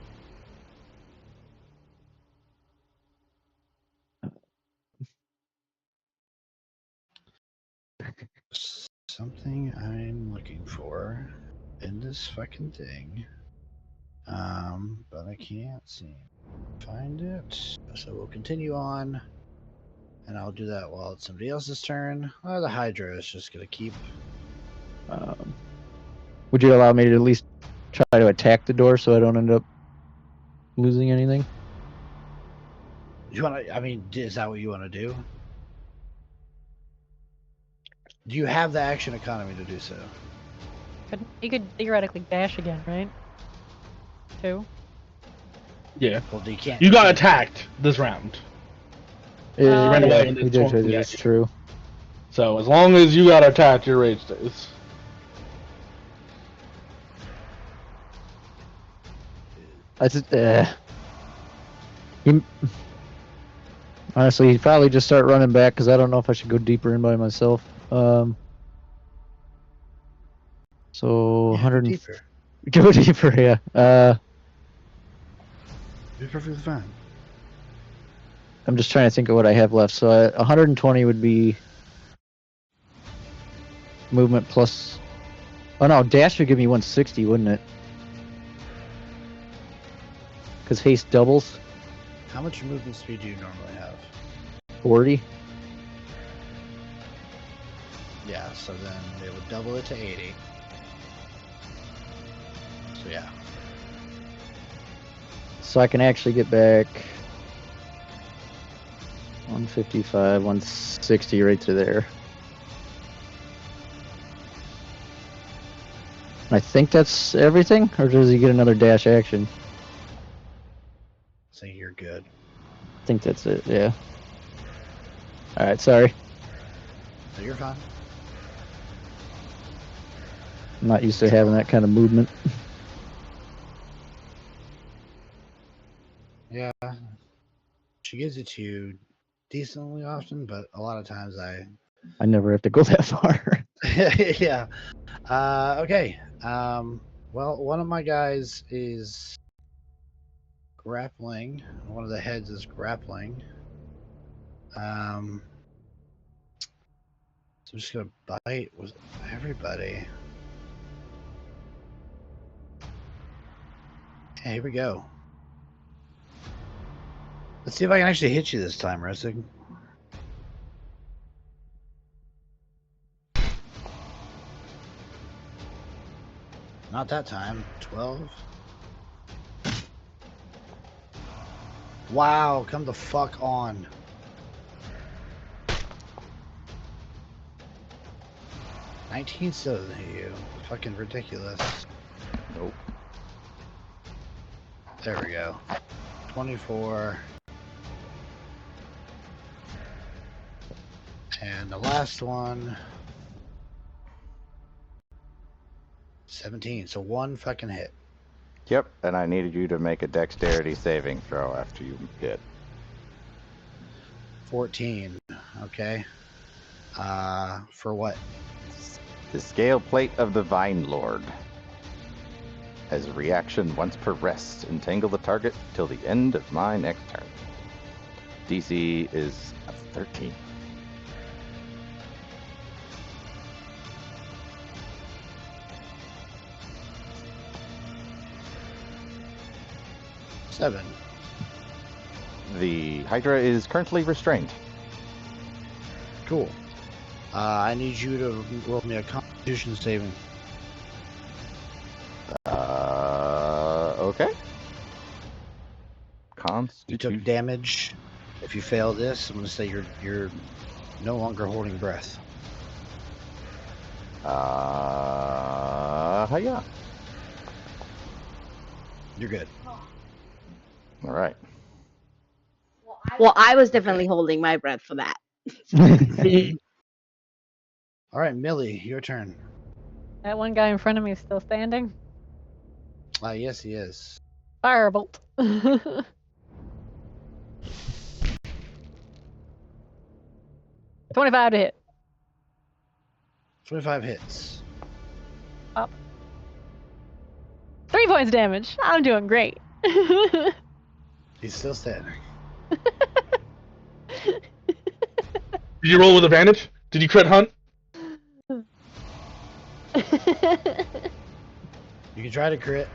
Something I'm looking for in this fucking thing. But I can't seem to find it. So we'll continue on. And I'll do that while it's somebody else's turn. The Hydra is just gonna keep. Would you allow me to at least try to attack the door so I don't end up losing anything? You wanna? I mean, is that what you want to do? Do you have the action economy to do so? He could theoretically dash again, right? Too. Yeah. Well, you can't. You got attacked this round. Yeah, ran away yeah, and we then did. swung It's at you. true. So as long as you got attacked, your rage stays. I just, honestly, he'd probably just start running back because I don't know if I should go deeper in by myself. So Yeah, 100 deeper. Go deeper, yeah. You're perfectly fine. I'm just trying to think of what I have left. So 120 would be movement plus. Oh no, dash would give me 160, wouldn't it? Because haste doubles. How much movement speed do you normally have? 40. Yeah, so then they would double it to 80. So yeah. So I can actually get back 155, 160 right to there. I think that's everything, or does he get another dash action? So you're good. I think that's it, yeah. Alright, sorry. So you're fine. I'm not used to having that kind of movement. Yeah. She gives it to you decently often, but a lot of times I never have to go that far. yeah. Okay. Well, one of my guys is grappling. One of the heads is grappling. So I'm just gonna bite with everybody. Yeah, here we go. Let's see if I can actually hit you this time, Ressig. Not that time. 12. Wow, come the fuck on. $19 still doesn't hit you. Fucking ridiculous. Nope. There we go. 24. And the last one. 17. So one fucking hit. Yep, and I needed you to make a dexterity saving throw after you hit. 14. Okay. For what? The scale plate of the Vine Lord. As a reaction, once per rest, entangle the target till the end of my next turn. DC is a 13. 7. The Hydra is currently restrained. Cool. I need you to roll me a Constitution saving. Okay. You took damage. If you fail this, I'm gonna say you're no longer holding breath. Yeah. You're good. All right. Well, I was definitely holding my breath for that. All right, Millie, your turn. That one guy in front of me is still standing. Yes, he is. Firebolt. 25 to hit. 25 hits. Up. 3 points damage. I'm doing great. He's still standing. Did you roll with advantage? Did you crit hunt? You can try to crit.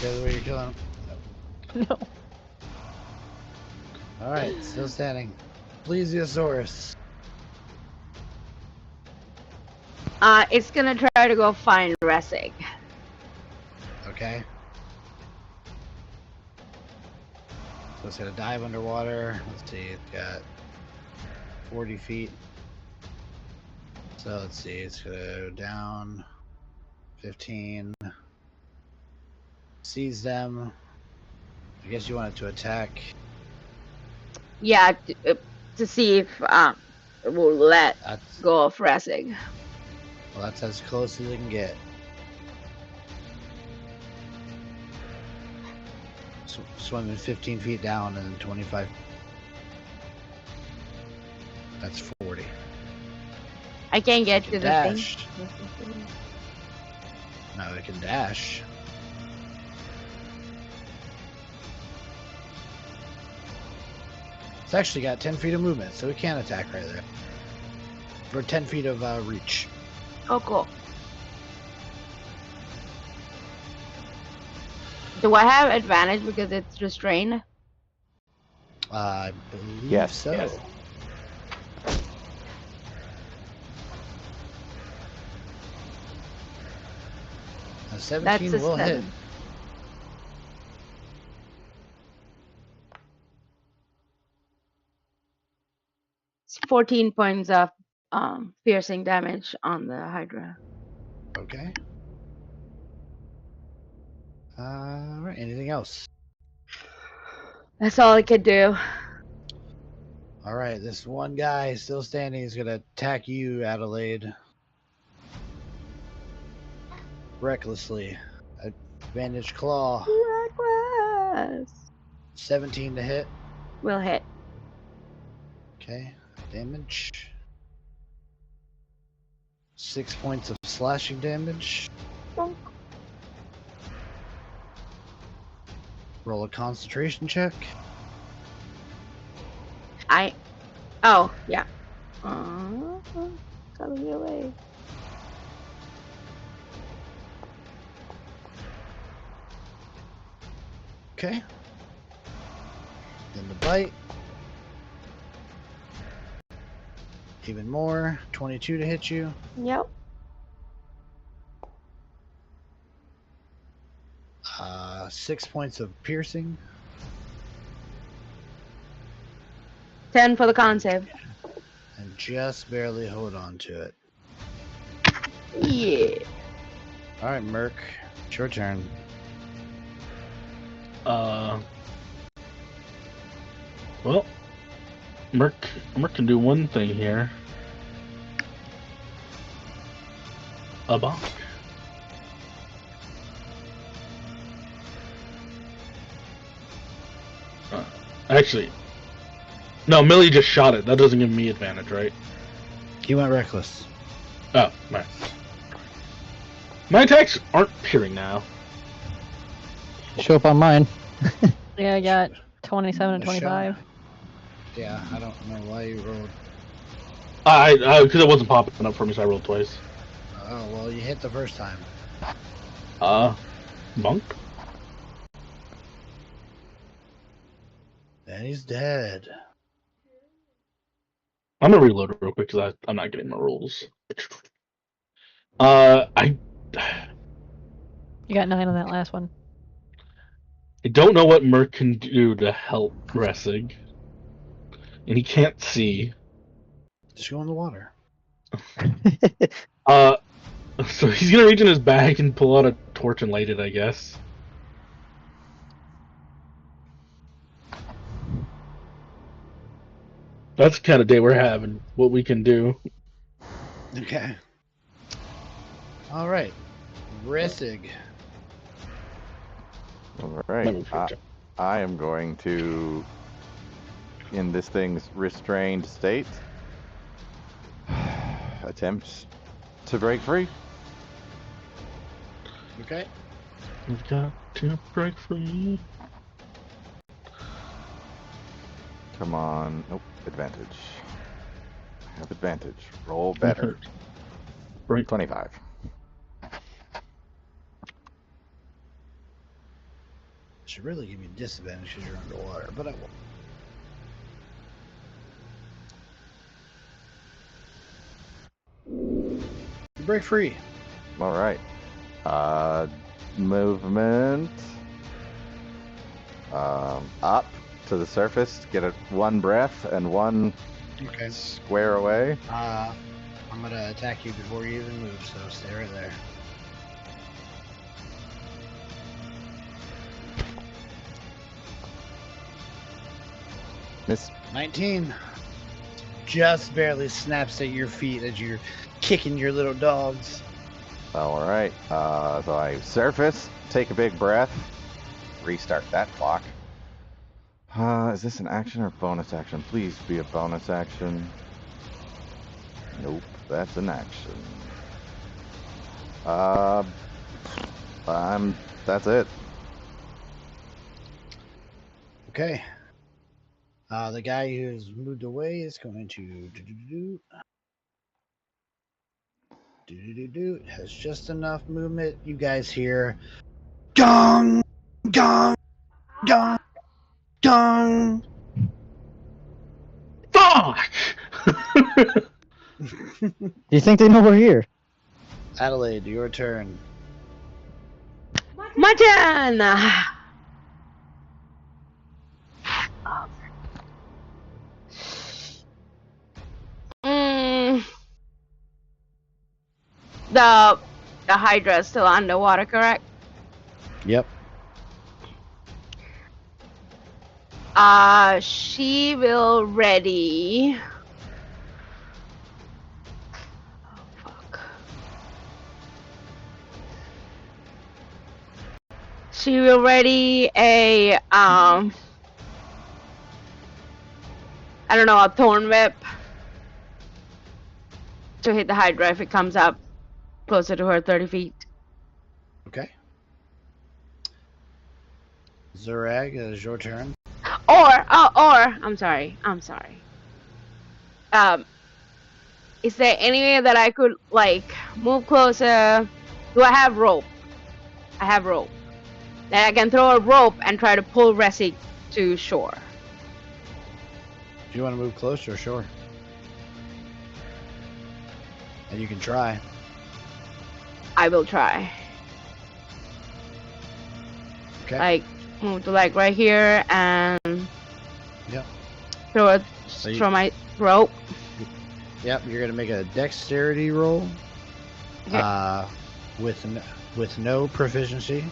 The other way you're killing him. No. All right, still standing. Plesiosaurus. It's gonna try to go find Ressig. Okay. So it's gonna dive underwater. Let's see, it's got 40 feet. So let's see, it's gonna go down 15. Sees them. I guess you want it to attack. Yeah, to see if it will let That's, go of Ressig. well, that's as close as it can get. Swimming 15 feet down and then 25. That's 40. I can't get It to can the dash. thing. No, it can dash. It's actually got 10 feet of movement, so it can attack right there. Or 10 feet of reach. Oh, cool. Do I have advantage because it's restrained? I believe Yes, so. yes. A 17 That's a will hit. 7. It's 14 points of piercing damage on the Hydra. Okay. Alright, anything else? That's all I could do. Alright, this one guy still standing is gonna attack you, Adelaide. Recklessly. Advantage claw. Reckless. 17 to hit. Will hit. Okay. Damage. 6 points of slashing damage. Bonk. Roll a concentration check. Oh, yeah. Gotta get away. Okay. Then the bite. Even more. 22 to hit you. Yep. 6 points of piercing. 10 for the con save. And just barely hold on to it. Yeah. Alright, Merc. It's your turn. Well, Merc can do one thing here. A bonk. Actually, no, Millie just shot it. That doesn't give me advantage, right? He went reckless. Oh, right. My attacks aren't peering now. Show up on mine. Yeah, I got 27 and 25. Yeah, I don't know why you rolled. Because it wasn't popping up for me, so I rolled twice. Oh, well, you hit the first time. Monk? And he's dead. I'm gonna reload real quick because I'm not getting my rolls. You got 9 on that last one. I don't know what Merc can do to help Ressig, and he can't see. Just go in the water. So he's gonna reach in his bag and pull out a torch and light it, I guess. That's the kind of day we're having. What we can do. Okay. All right. Ressig. All right. I am going to, in this thing's restrained state, attempt to break free. Okay. We've got to break free. Come on. Nope. Advantage. I have advantage. Roll better. Break. 25. Should really give you disadvantage because you're underwater, but I won't. You break free. All right. Movement. Up to the surface. Get it one breath and one Okay. square away. I'm gonna attack you before you even move, so stay right there. Miss. 19. Just barely snaps at your feet as you're kicking your little dogs. All right. So I surface, take a big breath, restart that clock. Is this an action or bonus action? Please be a bonus action. Nope, that's an action. That's it. Okay. The guy who's moved away is going to has just enough movement. You guys hear gong, gong, gong, gong. Fuck! Do you think they know we're here? Adelaide, your turn. My turn! Mm, the Hydra is still underwater, correct? Yep. She will ready. Oh fuck. She will ready a I don't know, a thorn whip to hit the Hydra if it comes up closer to her 30 feet. Okay. Zurag, it is your turn. Or I'm sorry. Is there any way that I could like move closer? Do I have rope? I have rope. Then I can throw a rope and try to pull Ressig to shore. Do you want to move closer? Sure. And you can try. I will try. Okay. Like move to like right here and Yep. throw my rope. Yep. You're gonna make a dexterity roll. Okay. With no proficiency,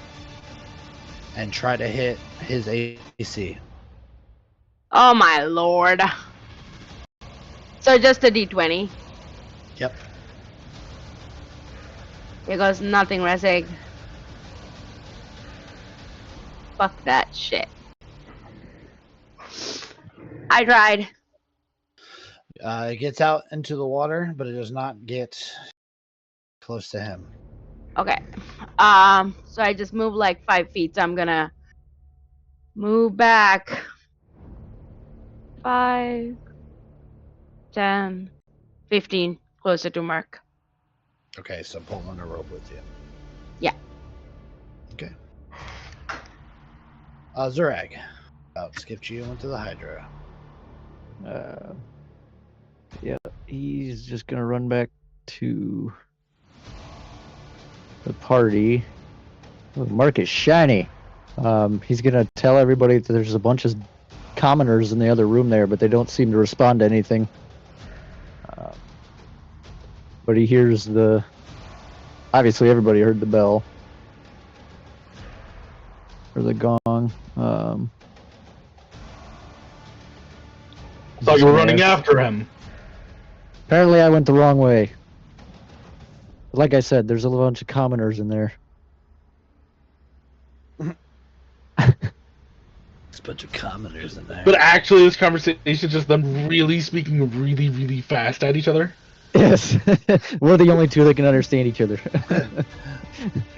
and try to hit his AC. Oh my lord. So just a D20. Yep. Here goes nothing, Ressig. Fuck that shit. I tried. It gets out into the water, but it does not get close to him. Okay. So I just moved like 5 feet, so I'm gonna move back 5, 10, 15, closer to Mark. Okay, so pull on a rope with you. Yeah. Okay. Zurag, Skipped you and went to the Hydra. Yeah, he's just gonna run back to the party. Oh, the mark is shiny. He's gonna tell everybody that there's a bunch of commoners in the other room there, but they don't seem to respond to anything. But he hears the. Obviously, everybody heard the bell or the gong. I thought you were running after him. Apparently, I went the wrong way. Like I said, there's a bunch of commoners in there. There's a bunch of commoners in there. But actually, this conversation is just them really speaking really, really fast at each other. Yes, we're the only two that can understand each other.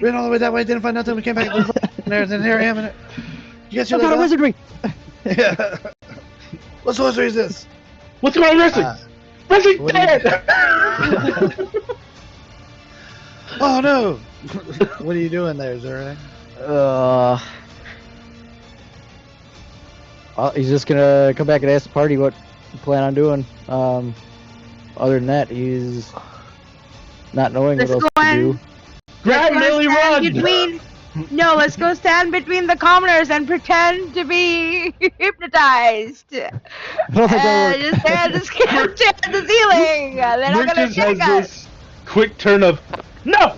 Ran all the way that way, didn't find nothing. We came back there, and here I am. And you guys I got a wizardry. Yeah. What sorcery is this? What's going on, Wrestling? Wrestling dead! Oh no! What are you doing there? Is there anything? He's just gonna come back and ask the party what you plan on doing. Other than that, he's not knowing what else to do. Grab Millie, run! Let's go stand between the commoners and pretend to be hypnotized. I don't think that'll work. Just stare at the ceiling. They're not gonna Merchant check has us. this quick turn of no.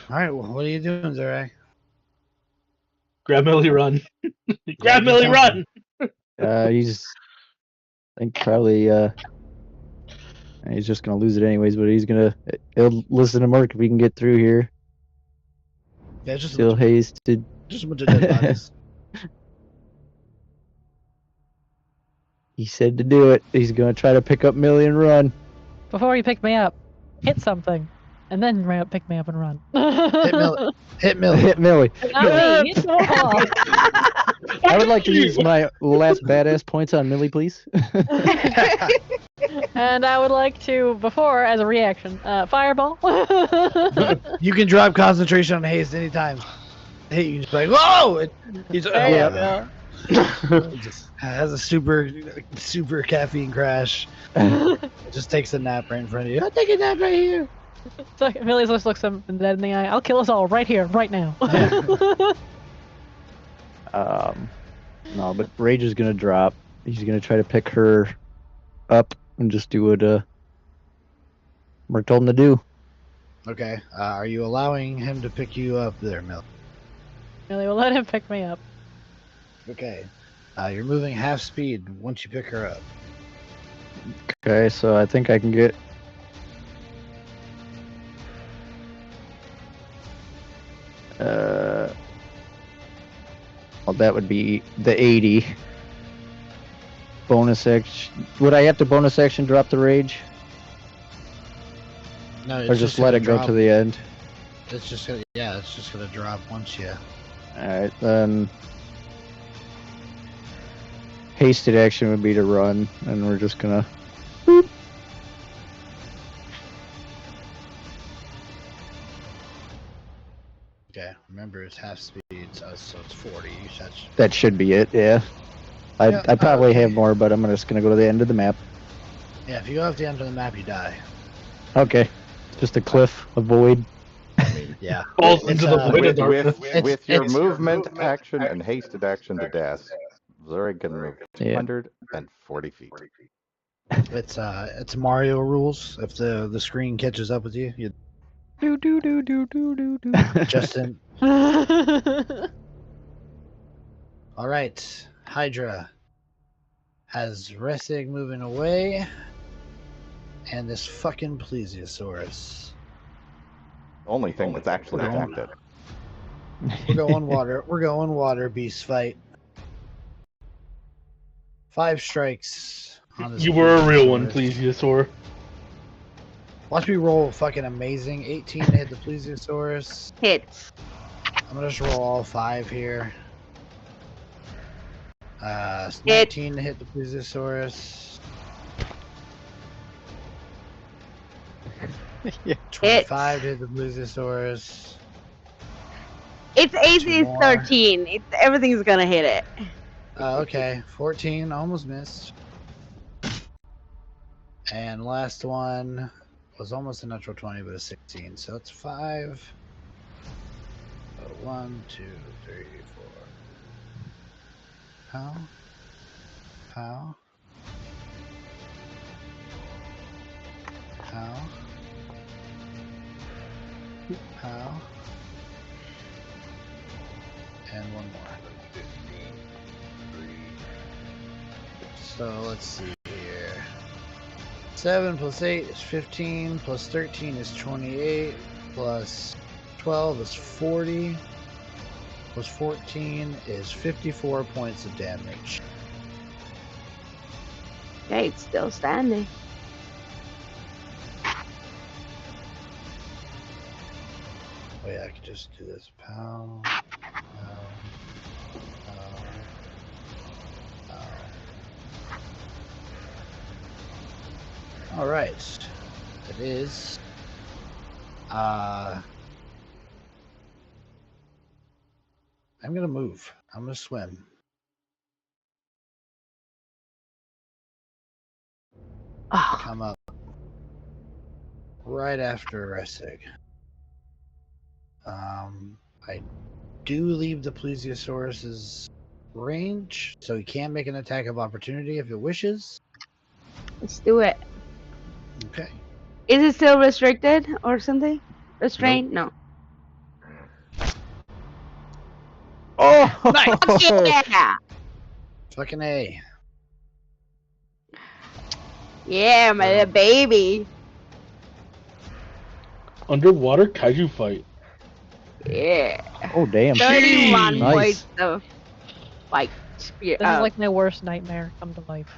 All right. Well, what are you doing, Zerai? Grab Millie, run! Grab Millie, run! He's, I think probably he's just gonna lose it anyways. But he'll listen to Merc if he can get through here. Yeah, just Still hasted. Just a bunch of dead bodies. He said to do it. He's gonna try to pick up Millie and run. Before you pick me up, hit something, and then pick me up and run. Hit Millie. Hit Millie. Hit Millie. Not me. It's your fault. I would like to use my last badass points on Millie, please. And I would like to, before, as a reaction, fireball. You can drop concentration on haste anytime. Hey, you can just be like, whoa! He's There you go. It just has a super caffeine crash. It just takes a nap right in front of you. I'll take a nap right here. So Millie just looks him dead in the eye. I'll kill us all right here, right now. No, but Rage is gonna drop. He's gonna try to pick her up and just do what Merc told him to do. Okay. Are you allowing him to pick you up there, Millie? Millie will let him pick me up. Okay. You're moving half speed once you pick her up. Okay, so I think I can get. Well, that would be the 80. Bonus action. Would I have to bonus action drop the rage? No, Or just let it go to the end? It's just gonna, it's just gonna drop once you. Alright, then. Hasted action would be to run, and we're just gonna. Boop. Okay, remember it's half speed, so it's 40. That should be it, yeah. I probably have more, but I'm just gonna go to the end of the map. Yeah, if you go off the end of the map, you die. Okay. Just a cliff, a void. Yeah. Falls into the void of darkness. With your movement action and hasted action to dash, Zurich can move 240 feet. It's Mario rules. If the screen catches up with you, you Do do do do do do do. Justin. All right, Hydra has Resig moving away, and this fucking Plesiosaurus. Only thing that's actually affected. We're going water. We're going water beast fight. 5 strikes on this. You were a real one, Plesiosaur. Watch me roll fucking amazing. 18 to hit the Plesiosaurus. Hits. I'm gonna just roll all 5 here. 19 to hit the Plesiosaurus. Yeah. 25 to hit the Plesiosaurus. Its AC Two is more. 13. Everything's gonna hit it. Okay, 14, almost missed. And last one was almost a natural 20, but a 16. So it's 5. So 1, 2, 3, 4. Pow. Pow. Pow. Pow. And one more. So let's see here. 7 plus 8 is 15, plus 13 is 28, plus 12 is 40, plus 14 is 54 points of damage. Okay, it's still standing. Oh yeah, I could just do this. Pow, pow, pow, pow. All right, it is. I'm gonna move. I'm gonna swim. Oh, Come up right after Resig. I do leave the Plesiosaurus's range, so he can make an attack of opportunity if it wishes. let's do it. Okay. Is it still restricted or something? Restrained? No. Oh! Nice. Yeah! Fucking A. Yeah, my little baby. Underwater kaiju fight. Yeah. Oh, damn. 31 Nice. points of fight. This is like my worst nightmare come to life.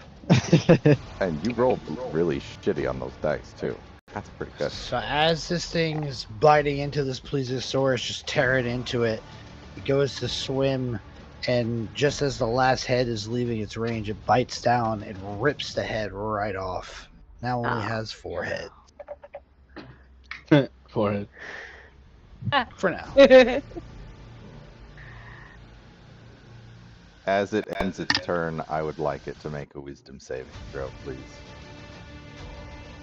And you rolled really shitty on those dice too. That's pretty good. So as this thing is biting into this Plesiosaurus, just tearing into it, it goes to swim, and just as the last head is leaving its range, it bites down and rips the head right off. Now only has 4 heads. Forehead. For now. As it ends its turn, I would like it to make a wisdom saving throw, please.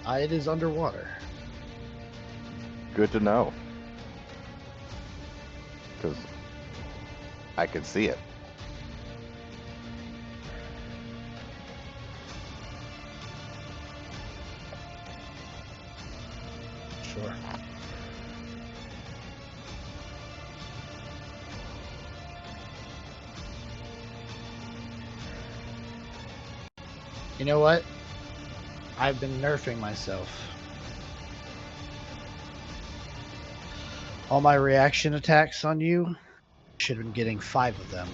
It is underwater. Good to know. Because I can see it. Sure. You know what? I've been nerfing myself. All my reaction attacks on you should have been getting 5 of them.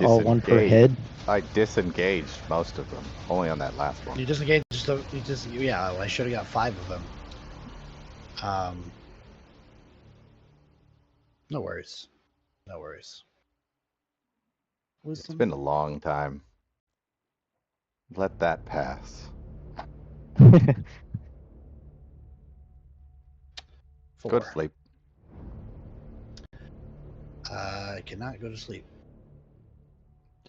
Oh, one per Disengage. head? I disengaged most of them, only on that last one. You disengage yeah, well, I should have got 5 of them. No worries. No worries. It's been a long time. Let that pass. 4. Go to sleep. I cannot go to sleep.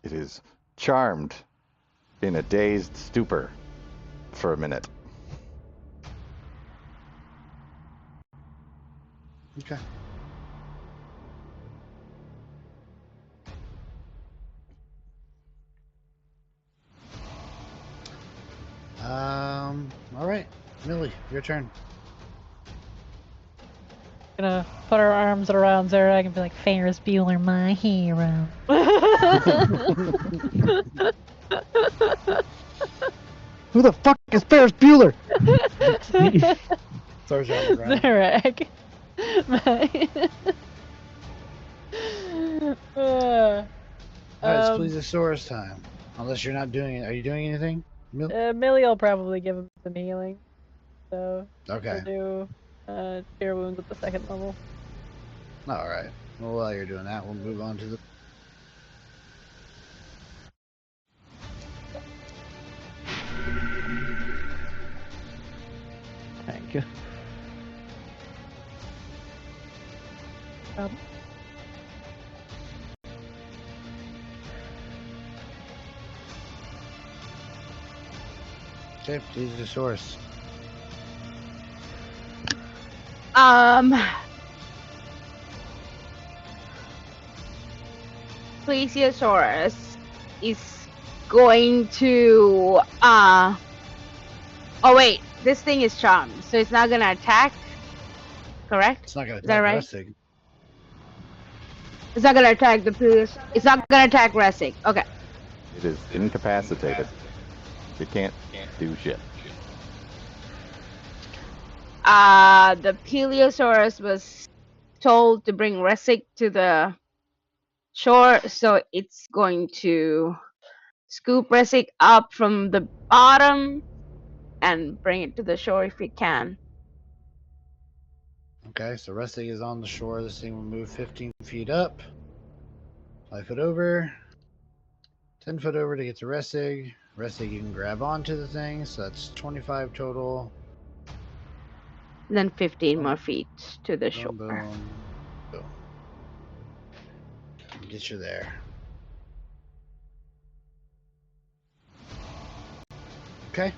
It is charmed in a dazed stupor for a minute. Okay. All right, Millie, your turn. Gonna put our arms around Zerag and be like, Ferris Bueller, my hero. Who the fuck is Ferris Bueller? Throws you on the ground. Zerag. All right, it's Plesiosaurus time. Unless you're not doing it. Are you doing anything? Millie will probably give him some healing. So Okay. we'll do cure wounds at the 2nd level. All right. Well, while you're doing that, we'll move on to the. Thank you. problem. Okay, plesiosaurus. Plesiosaurus is going to oh wait, this thing is charmed, so it's not gonna attack, correct? It's not gonna Is that attack right? Resig. It's not gonna attack the Pelios. It's not gonna attack Resig. Okay. It is incapacitated. It can't do shit. The Peleosaurus was told to bring Resig to the shore, so it's going to scoop Resig up from the bottom and bring it to the shore if it can. Okay, so Resig is on the shore. This thing will move 15 feet up. 5 foot over. 10 foot over to get to Resig. Resig, you can grab onto the thing, so that's 25 total. Then 15 Boom. more feet to the shore. Boom, boom, boom. Get you there. Okay.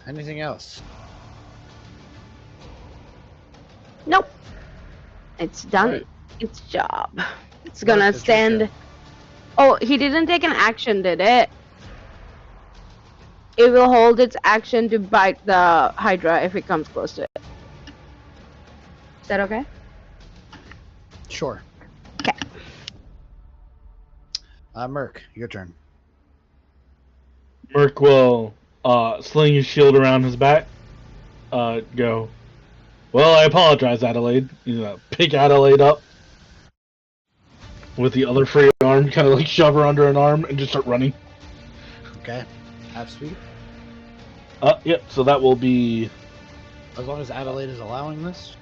Anything else? Nope. It's done Right. its job. It's Mark, gonna it's your stand. turn. Oh, he didn't take an action, did it? It will hold its action to bite the Hydra if it comes close to it. Is that okay? Sure. Okay. Merc, your turn. Merc will sling his shield around his back. Go. Well, I apologize, Adelaide. He's gonna pick Adelaide up with the other free arm, kind of like shove her under an arm and just start running. Okay. Half speed. Yep. So that will be. As long as Adelaide is allowing this.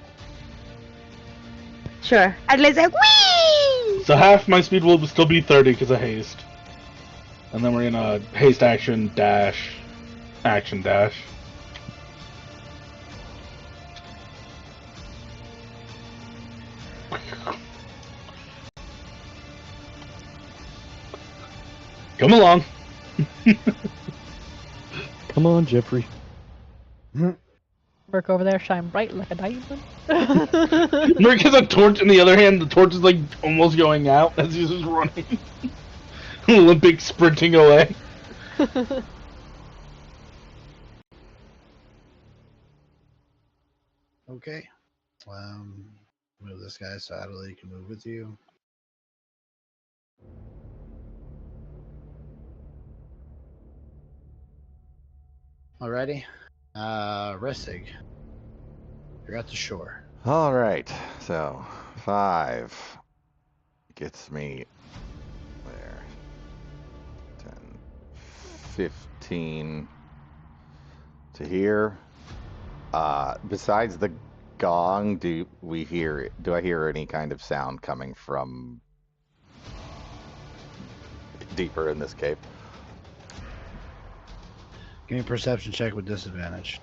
Sure. Adelaide's like, whee! So half my speed will still be 30 because of haste. And then we're gonna haste action dash. Action dash. Come along. Come on, Jeffrey. Merc over there shine bright like a diamond. Merc has a torch in the other hand. The torch is like almost going out as he's just running. Olympic sprinting away. Okay. Move this guy so Adelaide can move with you. Alrighty. Resig. You're at the shore. All right. So 5 gets me there. 10, 15 to here. Besides the gong, do I hear any kind of sound coming from deeper in this cave? Give me a perception check with disadvantage.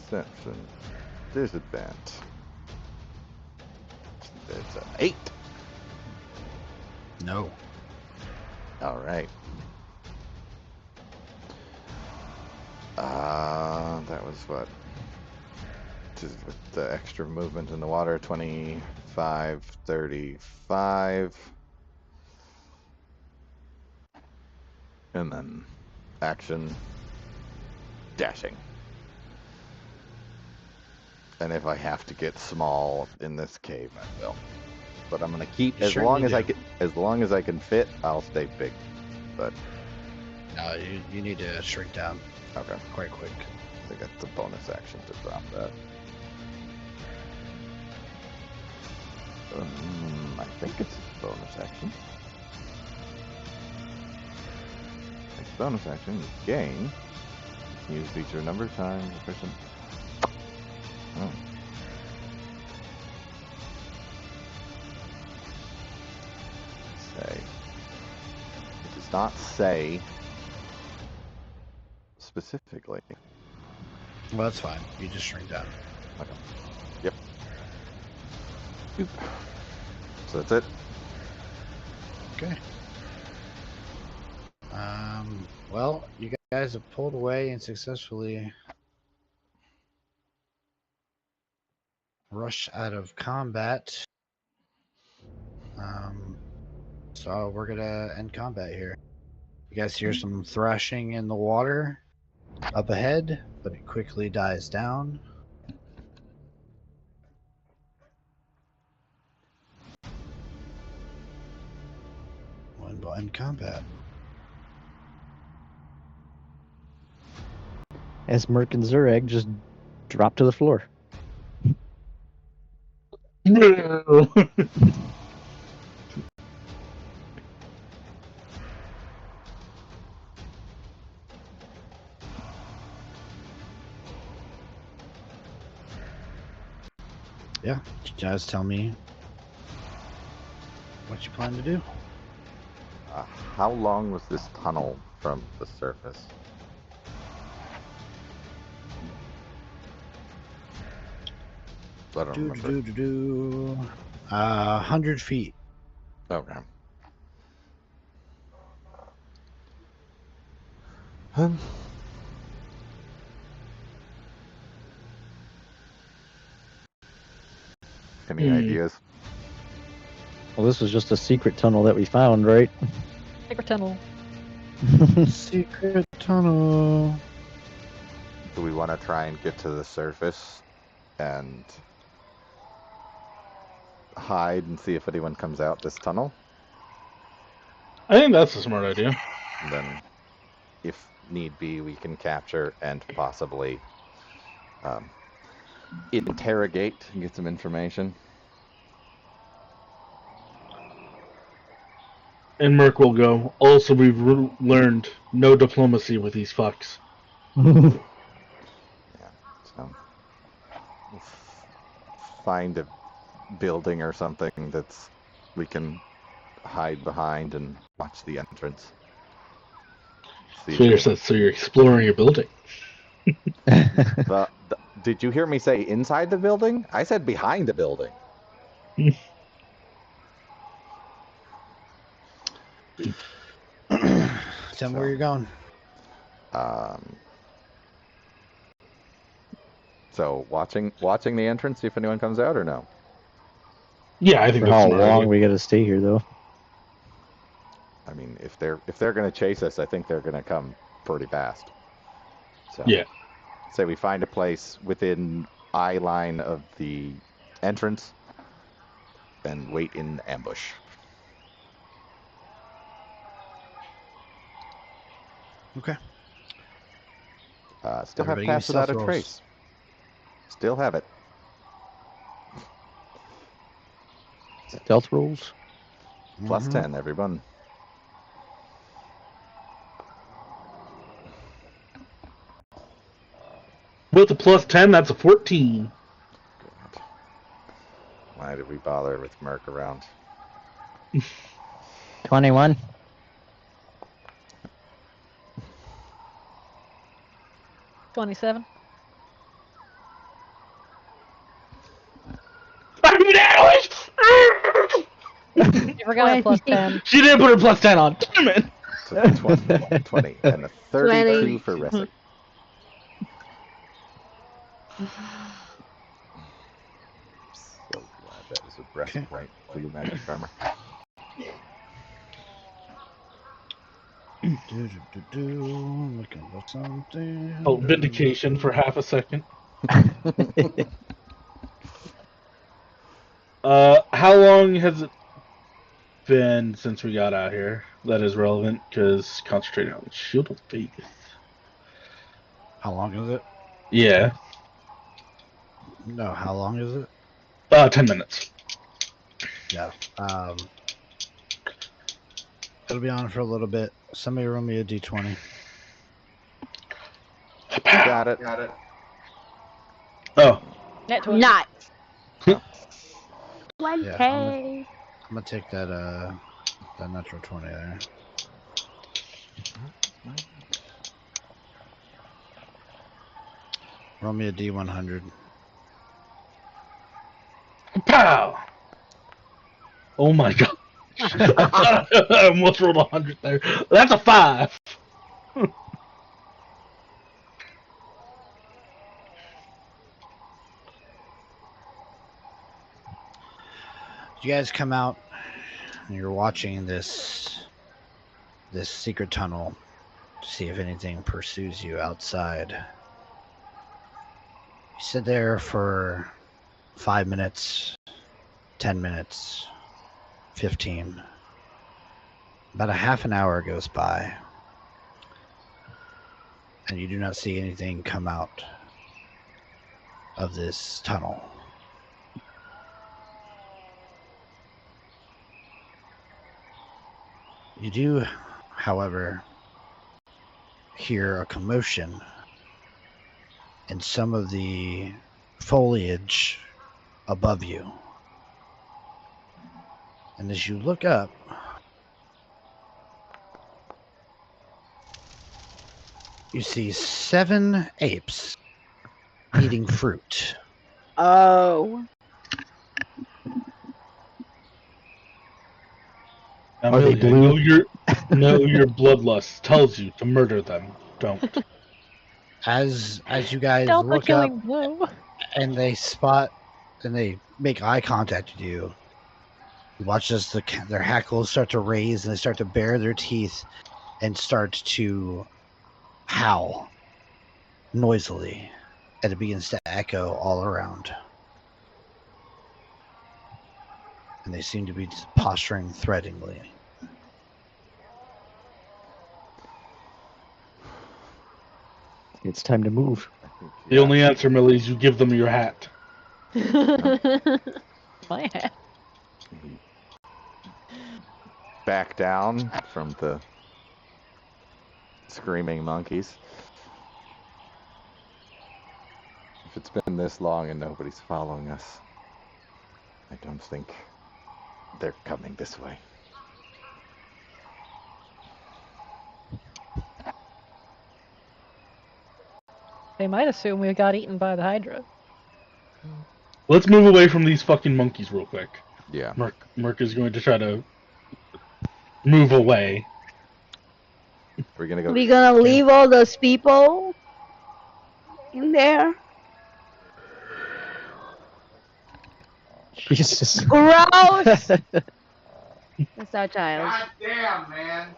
Perception disadvantage. It's an 8. No. All right. That was what? Just with the extra movement in the water, 25, 35. And then action dashing. And if I have to get small in this cave, I will. But I'm gonna keep You as long as certainly as long as I can fit, I'll stay big. But No, you need to shrink down okay. quite quick. I think that's a bonus action to drop that. I think it's a bonus action. It's a bonus action. Gain. You can use feature number times a person. Oh. Say. It does not say specifically. Well, that's fine. You just shrink down. Okay. Yep. Oop. So that's it. Okay. Well, you guys have pulled away and successfully rushed out of combat. So we're gonna end combat here. You guys hear some thrashing in the water up ahead, but it quickly dies down. We'll end combat. As Merc and Zureg just drop to the floor. No. Yeah, you guys tell me what you plan to do. How long was this tunnel from the surface? I don't remember. 100 feet. Okay. Any ideas? Well, this was just a secret tunnel that we found, right? Secret tunnel. Secret tunnel. Do we want to try and get to the surface and hide and see if anyone comes out this tunnel? I think that's a smart idea. And then, if need be, we can capture and possibly interrogate and get some information. And Merc will go. Also, we've learned no diplomacy with these fucks. Yeah, so we'll find a building or something that's we can hide behind and watch the entrance. So you're exploring a building. Did you hear me say inside the building? I said behind the building. Tell me where you're going. So watching the entrance, see if anyone comes out or no. Yeah, I think For that's how smart long idea. we gotta stay here, though? I mean, if they're gonna chase us, I think they're gonna come pretty fast. So Yeah. say we find a place within eye line of the entrance and wait in ambush. Okay. Still have Everybody passed give me without a stealth rolls. trace. Still have it. Stealth rolls? Plus 10, everyone. With a plus 10, that's a 14. God. Why did we bother with Merc around? 21. $27. I'm damaged! You forgot a plus 10. She didn't put her plus 10 on. Damn it! So 20 and a 32 20. for Ressick. So glad that was a breath right for you, Magic Farmer. Looking for something. Oh, vindication for half a second. How long has it been since we got out here? That is relevant, because concentrating on the Shield of Faith. How long is it? Yeah. No, how long is it? 10 minutes. Yeah. It'll be on for a little bit. Somebody roll me a d20. Got it. Oh. Net 20. Not. Oh. 20. Yeah, I'm gonna take that natural 20 there. Roll me a D100. Pow! Oh my god. I almost rolled 100 there. That's a 5. You guys come out and you're watching this secret tunnel to see if anything pursues you outside. You sit there for 5 minutes, 10 minutes, 15. About a half an hour goes by, and you do not see anything come out of this tunnel. You do, however, hear a commotion in some of the foliage above you. And as you look up, you see 7 apes eating fruit. Oh. Now, Are they Millie, I blue? know your bloodlust tells you to murder them. Don't. As you guys Delta look up killing blue. and they spot and they make eye contact with you, you watch as their hackles start to raise and they start to bare their teeth and start to howl noisily, and it begins to echo all around. And they seem to be posturing threateningly. It's time to move. The only answer, Millie, is you give them your hat. My hat. Back down from the screaming monkeys. If it's been this long and nobody's following us, I don't think they're coming this way. They might assume we got eaten by the Hydra. Let's move away from these fucking monkeys real quick. Yeah. Merc is going to try to move away. We're gonna go. We gonna leave all those people in there? Jesus. Gross! That's our child. God damn, man.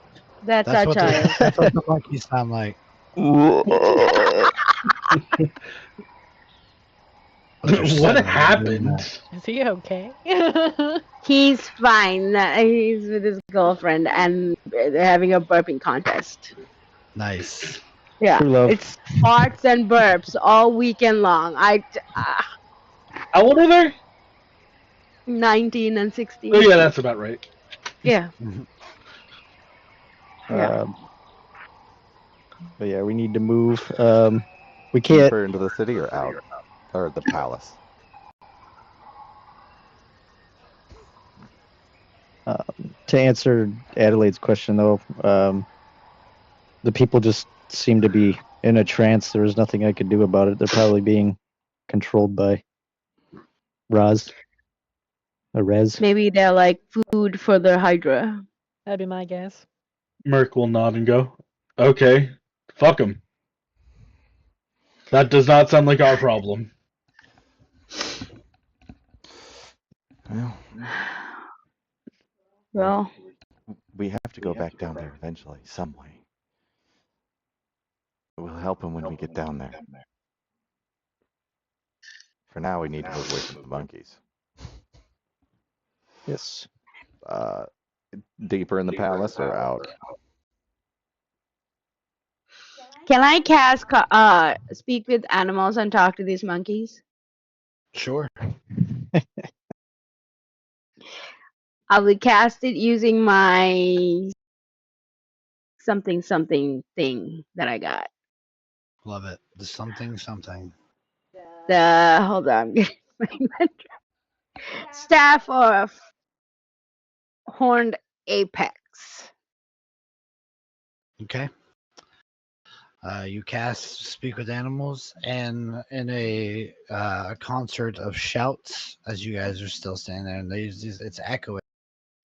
That's our child. That's what the monkeys sound like. What happened? Is he okay? He's fine. He's with his girlfriend and they're having a burping contest. Nice. Yeah, True love. it's farts and burps all weekend long. How old are they? 19 and 16. Oh, yeah, that's about right. Yeah. But yeah, we need to move. We can't. Deeper into the city or out? Or the palace? To answer Adelaide's question, though, the people just seem to be in a trance. There was nothing I could do about it. They're probably being controlled by Raz. A Rez. Maybe they're like food for the Hydra. That'd be my guess. Merc will nod and go, okay, fuck him. That does not sound like our problem. Well, We have to go back down there eventually, some way. We'll help him when we get down there. For now, we need to move away from the monkeys. Yes. Deeper in the palace or out? can I cast speak with animals and talk to these monkeys? Sure. I will cast it using my something thing that I got. Love it. The something. Hold on, I'm getting my inventory. Staff of Horned Apex. Okay. You cast Speak with Animals, and in a concert of shouts, as you guys are still standing there, and it's echoing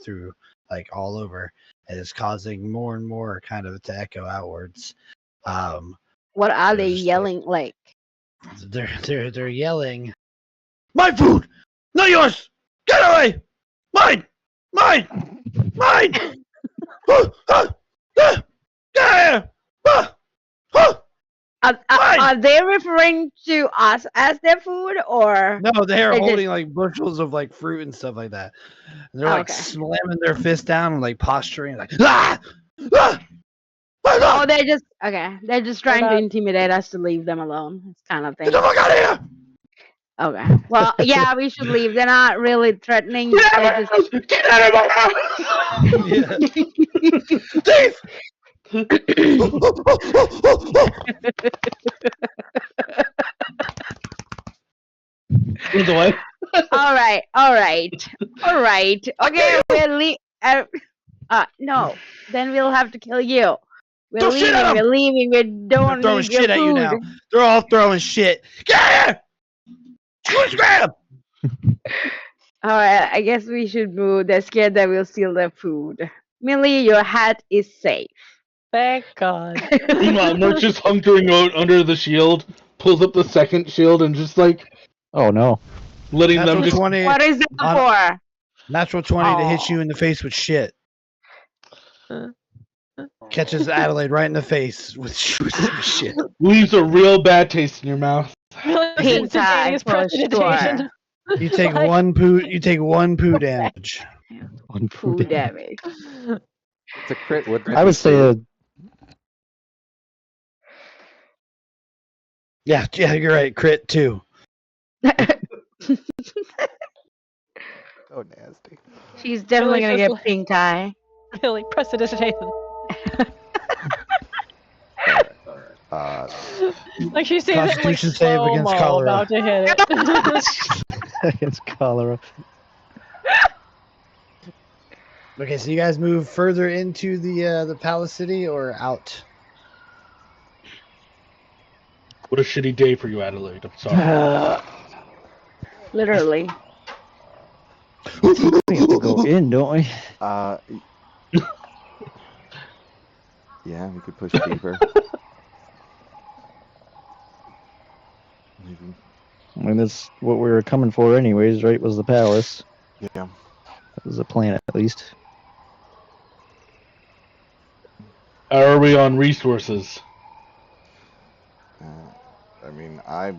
through like all over, and it's causing more and more kind of to echo outwards. What are they There's just yelling like? they're yelling, "My food, not yours! Get away! Mine, mine, mine! Get out of here! Are they referring to us as their food, or No, they are they just- holding like bushels of like fruit and stuff like that. And they're Oh, like okay. slamming their fist down and like posturing like ah! Ah! Oh, they're just okay. They're just trying to not- intimidate us to leave them alone. It's kind of Get thing. the fuck out of here! Okay. Well, yeah, we should leave. They're not really threatening. They're just Get out of my house! Yeah. Thief! Runs away. all right, all right, all right. Okay, we'll leave. No, then we'll have to kill you. We're Throw shit at leaving. 'em! We're leaving. We don't They're throwing need your shit at you food. now. They're all throwing shit. Get out of here! Squish grab! All right, I guess we should move. They're scared that we'll steal their food. Millie, your hat is safe. Thank God. Meanwhile, Merc's just hunkering out under the shield, pulls up the second shield, and just like Oh no. letting them Natural just. 20, What is that on- for? natural 20 to hit Aw. you in the face with shit. Catches Adelaide right in the face with shit. Leaves a real bad taste in your mouth. Really Pink eye instantaneous for precipitation. sure. You take Like- one poo. You take one poo damage. One Food food. damage. It's a crit. Would I would say Yeah, you're right. Crit too. Oh, nasty. She's definitely Really gonna just get pink eye. Really precipitation. Like she sees it like Constitution save against slow-mo cholera. about to hit it. against cholera. Okay, so you guys move further into the palace city or out? What a shitty day for you, Adelaide. I'm sorry. Literally. We have to go in, don't we? Yeah, we could push deeper. Maybe. I mean, that's what we were coming for, anyways. Right? Was the palace? Yeah. That was the plan, at least. How are we on resources? I mean, I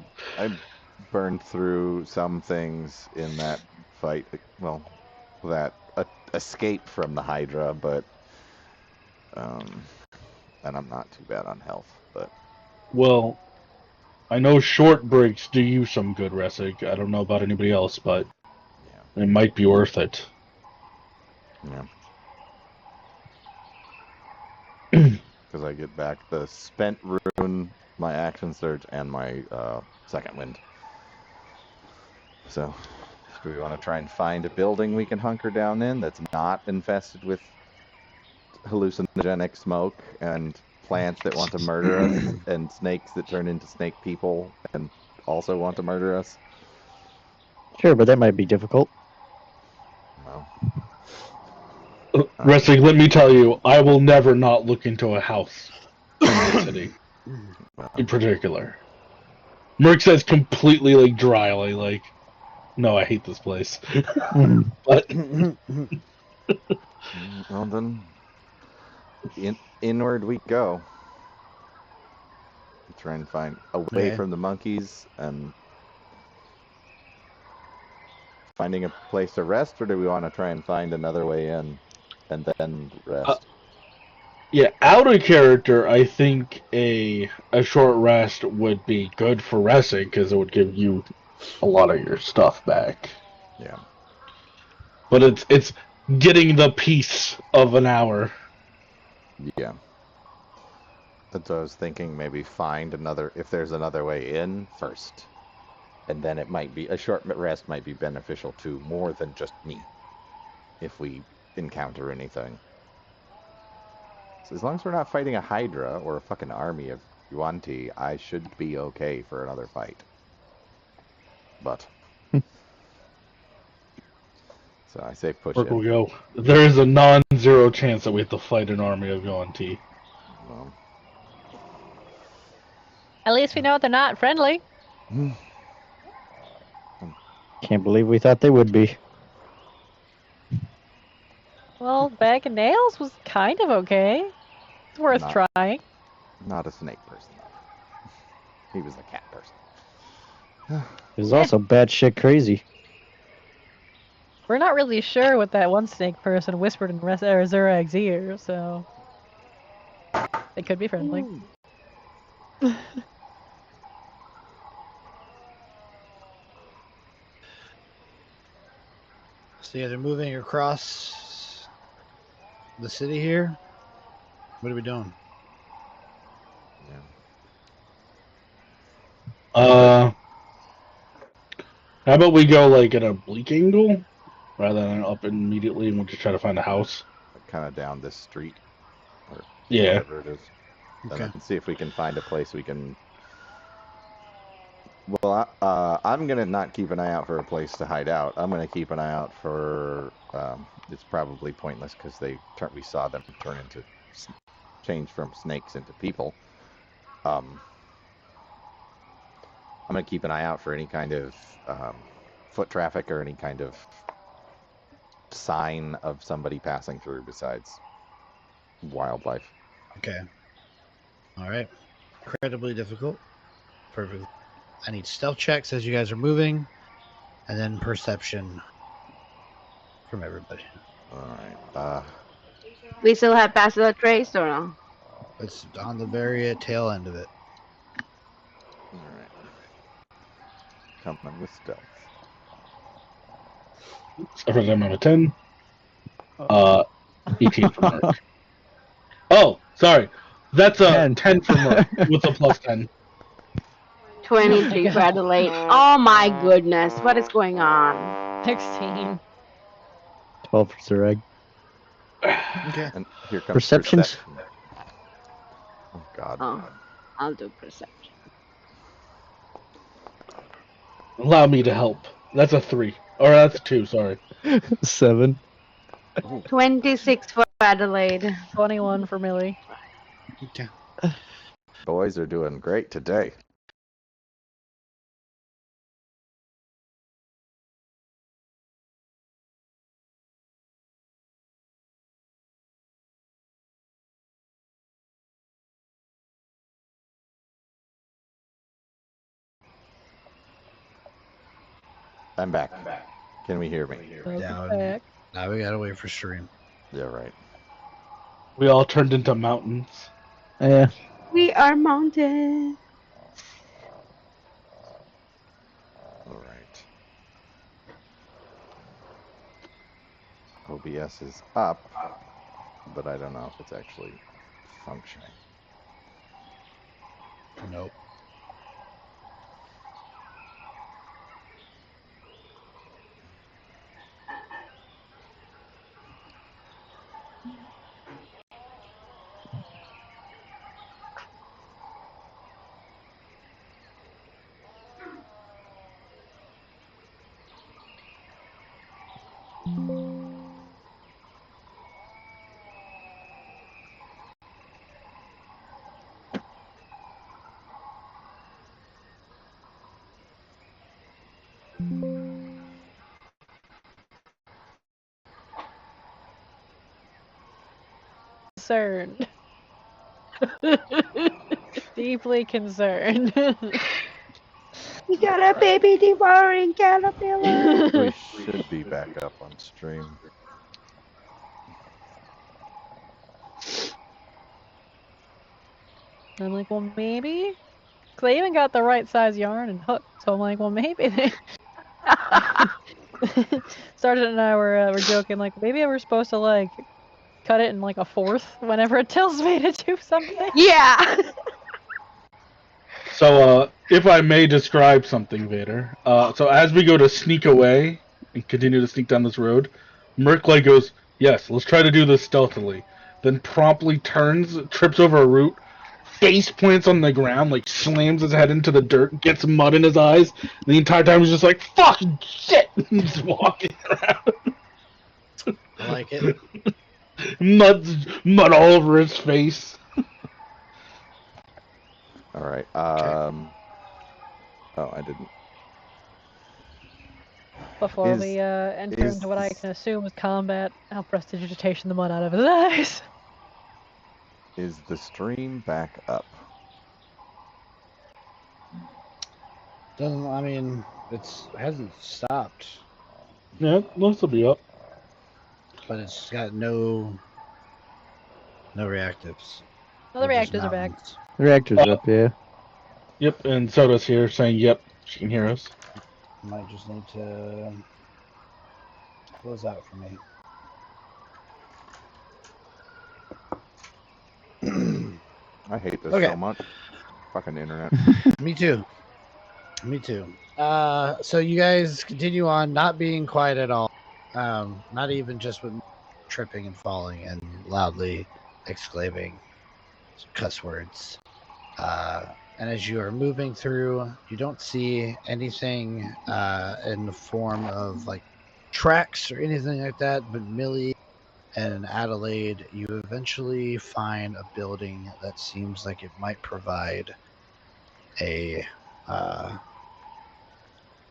burned through some things in that fight. Well, that escape from the Hydra, but and I'm not too bad on health. But Well, I know short breaks do you some good, Ressig. I don't know about anybody else, but yeah, it might be worth it. yeah. Because I get back the spent rune, my action surge, and my second wind. So, do we want to try and find a building we can hunker down in that's not infested with hallucinogenic smoke and plants that want to murder us and snakes that turn into snake people and also want to murder us? Sure, but that might be difficult. Well, Ressig, let me tell you, I will never not look into a house in the city, in particular. Merc says completely, like, dryly, like, no, I hate this place. But well then, inward we go. Try and find away Okay. from the monkeys and finding a place to rest, or do we want to try and find another way in and then rest? yeah, out of character, I think a short rest would be good for resting because it would give you a lot of your stuff back. Yeah. But it's getting the peace of an hour. Yeah. That's what I was thinking, maybe find another, if there's another way in first. And then it might be, a short rest might be beneficial to more than just me. If we encounter anything. So as long as we're not fighting a Hydra or a fucking army of Yuan-Ti, I should be okay for another fight. But so I say push Where can we in. go? There is a non-zero chance that we have to fight an army of Yuan-Ti. Well, At least we know they're not friendly. Can't believe we thought they would be. Well, Bag of Nails was kind of okay. It's worth Not- trying. not a snake person though. He was a cat person. It was also batshit crazy. We're not really sure what that one snake person whispered in Zurag's ear, so they could be friendly. So yeah, they're moving across the city here. What are we doing? Yeah. How about we go like at an oblique angle rather than up immediately, and we'll just try to find a house. Kind of down this street or Yeah. whatever it is. Okay. And then see if we can find a place we can. Well, I'm gonna not keep an eye out for a place to hide out. I'm gonna keep an eye out for. It's probably pointless because we saw them change from snakes into people. I'm gonna keep an eye out for any kind of foot traffic or any kind of sign of somebody passing through besides wildlife. Okay. All right. Incredibly difficult. Perfect. I need stealth checks as you guys are moving, and then perception from everybody. All right. We still have Bachelor Trace or no? It's on the very tail end of it. All right. Coming with stealth. Every time I'm a 10. 18 for Mark. Oh, sorry. That's a 10 for Mark with a plus 10. 23 for Adelaide. Oh my goodness, what is going on? 16. 12 for Zurag. Okay. And here comes Perceptions? perception. Oh God. Oh, I'll do perception. Allow me to help. That's a 3. Or that's a 2, sorry. 7. 26 for Adelaide. 21 for Millie. Okay. Boys are doing great today. I'm back. Can we hear me? Down. Back. Now we gotta wait for stream. Yeah, right. We all turned into mountains. Yeah. We are mounted. All right. OBS is up, but I don't know if it's actually functioning. Nope. Concerned. Deeply concerned. We got a baby devouring caterpillar. We should be back up on stream. I'm like, well, maybe. Cause they even got the right size yarn and hook, so I'm like, well, maybe they. Sergeant and I were joking, like maybe we're supposed to like cut it in like a fourth whenever it tells me to do something. Yeah. So, if I may describe something, Vader. So as we go to sneak away and continue to sneak down this road, Merkley goes, yes, let's try to do this stealthily. Then promptly turns, trips over a root, face plants on the ground, like slams his head into the dirt, gets mud in his eyes. The entire time he's just like, fucking shit! Just walking around. I like it. Mud all over his face. All right. Okay. Oh, I didn't. Before Is- we enter is into what I this- can assume is combat, I'll prestidigitation the mud out of his eyes. Is the stream back up? Doesn't. I mean, it hasn't stopped, Yeah, most will be up. but it's got no reactives. Well, the Or just reactors are back. mountains. The reactor's up, yeah. Yep, and Soda's here saying, yep, she can hear us. Might just need to close out for me. I hate this Okay. so much. Fucking internet. Me too. Me too. So you guys continue on not being quiet at all. Not even just with tripping and falling and loudly exclaiming cuss words. And as you are moving through, you don't see anything in the form of like tracks or anything like that, but Millie and Adelaide, you eventually find a building that seems like it might provide a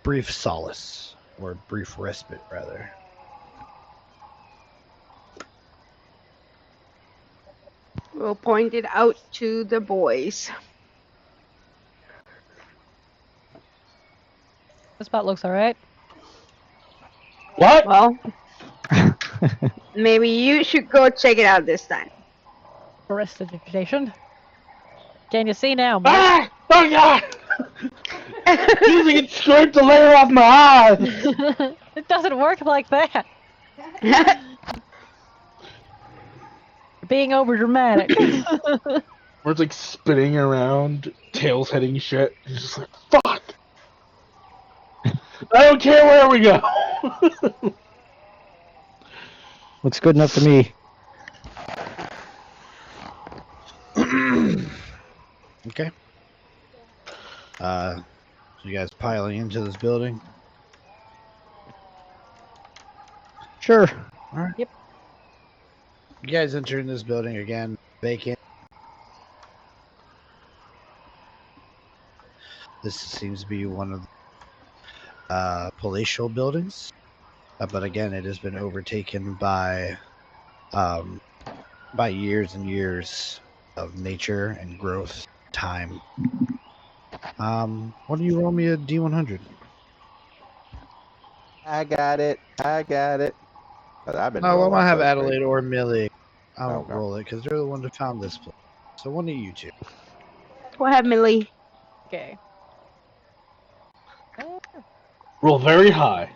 brief solace, or brief respite, rather. We'll point it out to the boys. The spot looks alright. What? Well, maybe you should go check it out this time. Prestidigitation. Can you see now, Mike? Ah! Oh god! Using it scraped the layer off my eye! It doesn't work like that. You're being over dramatic. Where it's like spinning around, tails heading shit. He's just like, fuck! I don't care where we go! Looks good enough to me. Okay. So you guys piling into this building? Sure. All right. Yep. You guys enter in this building again, vacant. This seems to be one of the palatial buildings, but again, it has been overtaken by years and years of nature and growth, time. Why don't you roll me a D100? I got it. But I've been No, I'm rolling gonna have so Adelaide straight. or Millie. I won't Okay. roll it because they're the ones that found this place. So one of you two. Go ahead, Millie. Okay. Roll very high.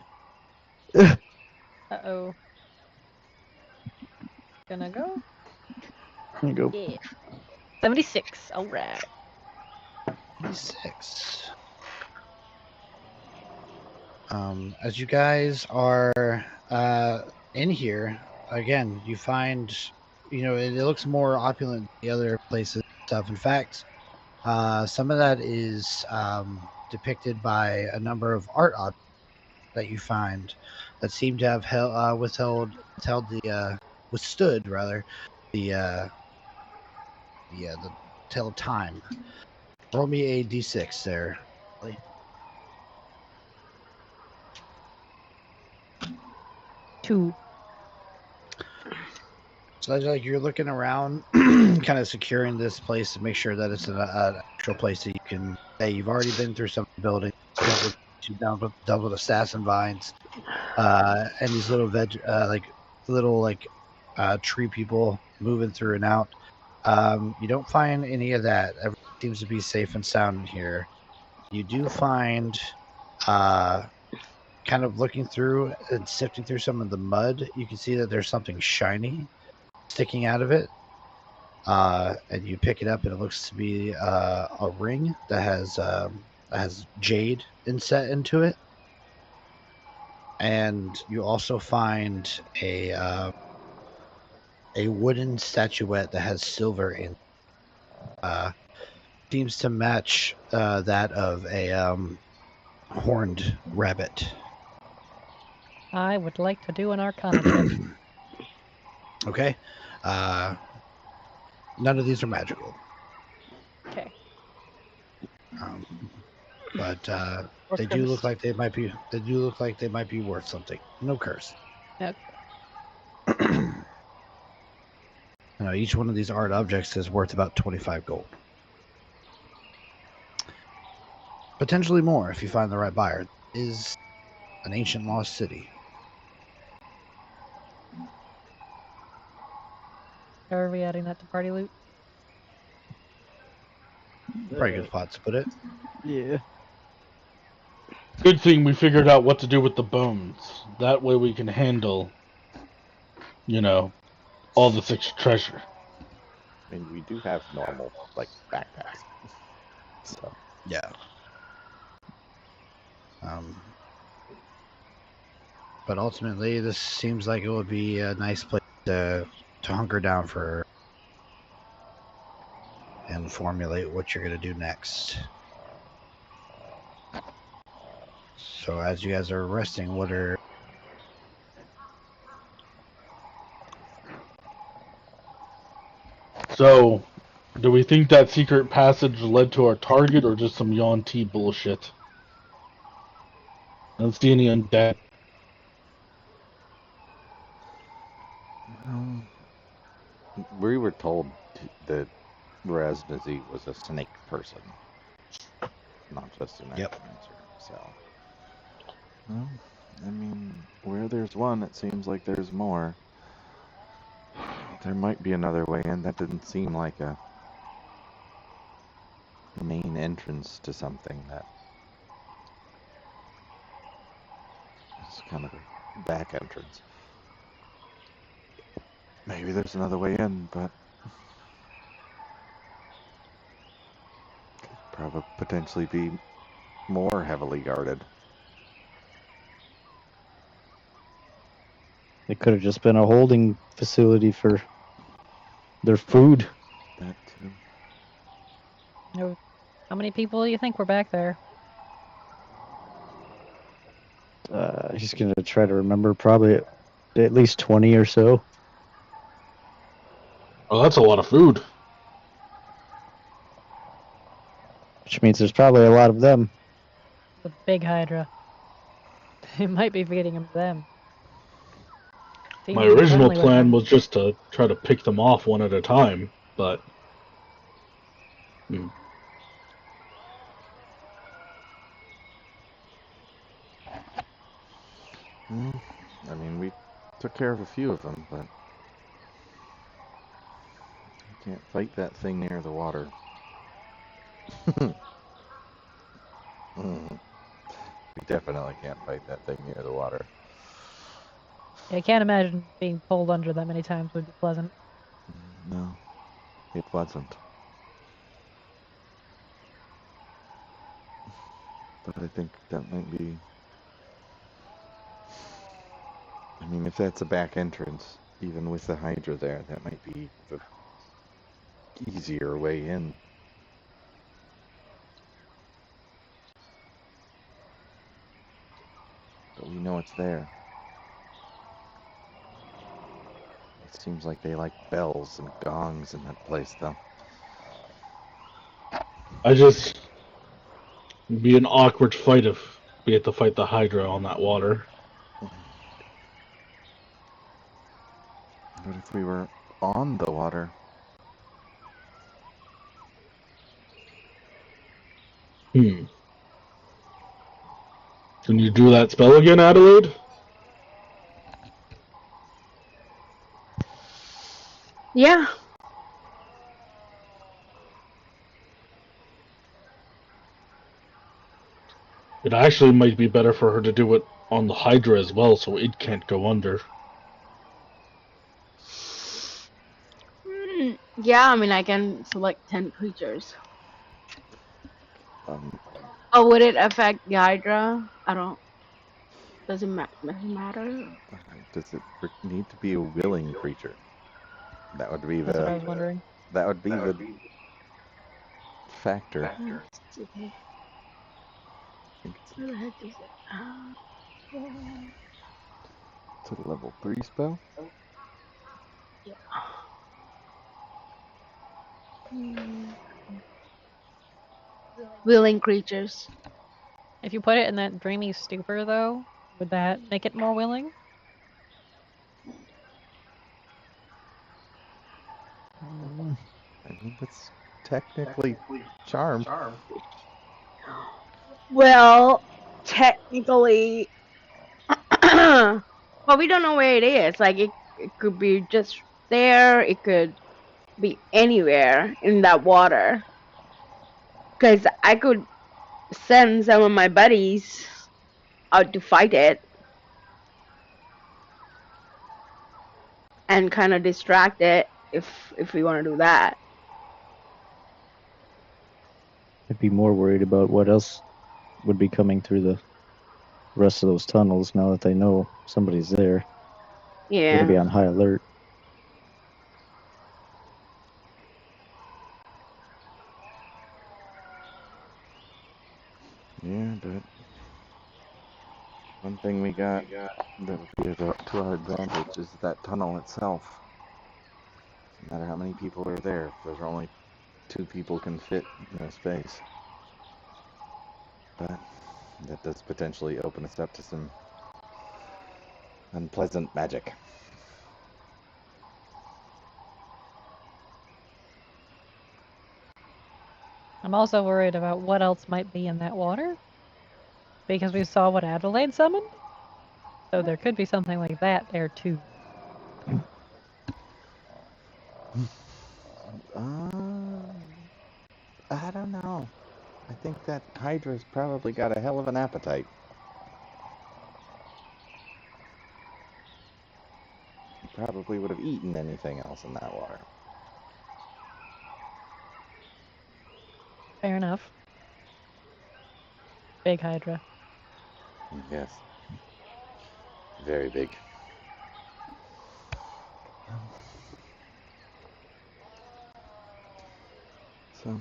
Uh-oh. Gonna go? There you go. Yeah. 76. Alright. 6. As you guys are in here, again, you find, it looks more opulent than the other places and stuff. In fact, some of that is depicted by a number of art objects that you find that seem to have withstood rather the tale of time. Roll me a d6 there. 2. So as like you're looking around, kind of securing this place to make sure that it's an actual place that you can. Hey, you've already been through some buildings, dealt with assassin vines, and these little tree people moving through and out. You don't find any of that. Everything seems to be safe and sound in here. You do find, kind of looking through and sifting through some of the mud, you can see that there's something shiny sticking out of it. And you pick it up, and it looks to be a ring that has jade inset into it. And you also find a wooden statuette that has silver in. seems to match that of a horned rabbit. I would like to do an Arcana check. Okay. None of these are magical. Okay. But Or they do look cursed. like they might be. They do look like they might be worth something. No curse. Okay. Now, each one of these art objects is worth about 25 gold. Potentially more if you find the right buyer. It is an ancient lost city. How are we adding that to party loot? Pretty good spot to put it. Yeah. Good thing we figured out what to do with the bones. That way we can handle, all this extra treasure. I mean, we do have normal, like, backpacks. So, Yeah. But ultimately, this seems like it would be a nice place to hunker down for and formulate what you're going to do next. So as you guys are resting, what are... So, do we think that secret passage led to our target, or just some Yuan-Ti bullshit? I don't see any undead. we were told that Raznazi was a snake person, not just an Yep. necromancer. So, Well, I mean, where there's one, it seems like there's more. There might be another way in. That didn't seem like a main entrance to something. That was kind of a back entrance. Maybe there's another way in, but could probably potentially be more heavily guarded. It could have just been a holding facility for their food. That too. How many people do you think were back there? He's going to try to remember probably at least 20 or so. Oh, that's a lot of food. Which means there's probably a lot of them. The big Hydra. They might be feeding him to them. My Seems original friendly with plan them. was just to try to pick them off one at a time, but... I mean, we took care of a few of them, but you can't fight that thing near the water. we definitely can't fight that thing near the water. I can't imagine being pulled under that many times would be pleasant. No, it wasn't. But I think that might be... I mean, if that's a back entrance, even with the Hydra there, that might be the easier way in. But we know it's there. It seems like they like bells and gongs in that place, though. It'd be an awkward fight if we had to fight the Hydra on that water. But if we were on the water, Can you do that spell again, Adelaide? Yeah. It actually might be better for her to do it on the Hydra as well, so it can't go under. Yeah, I mean, I can select 10 creatures. um, Oh, would it affect the Hydra? I don't. Does it matter? Does it need to be a willing creature? That would be That's what I the was wondering. that would be the factor. I Where think it's the heck is it? a level 3 spell. Willing creatures. If you put it in that dreamy stupor, though, would that make it more willing? I mean, that's technically charmed. Well, technically, but we don't know where it is. Like it could be just there. It could be anywhere in that water. Because I could send some of my buddies out to fight it and kind of distract it if we want to do that. I'd be more worried about what else would be coming through the rest of those tunnels now that they know somebody's there. They're Yeah. gonna be on high alert. Yeah, but one thing we got that would be to our advantage is that tunnel itself. No matter how many people are there, if there's only 2 people can fit in a space. But that does potentially open us up to some unpleasant magic. I'm also worried about what else might be in that water. Because we saw what Adelaide summoned. So there could be something like that there, too. I don't know. I think that Hydra's probably got a hell of an appetite. He probably would have eaten anything else in that water. Fair enough. Big Hydra. Yes. Very big. So,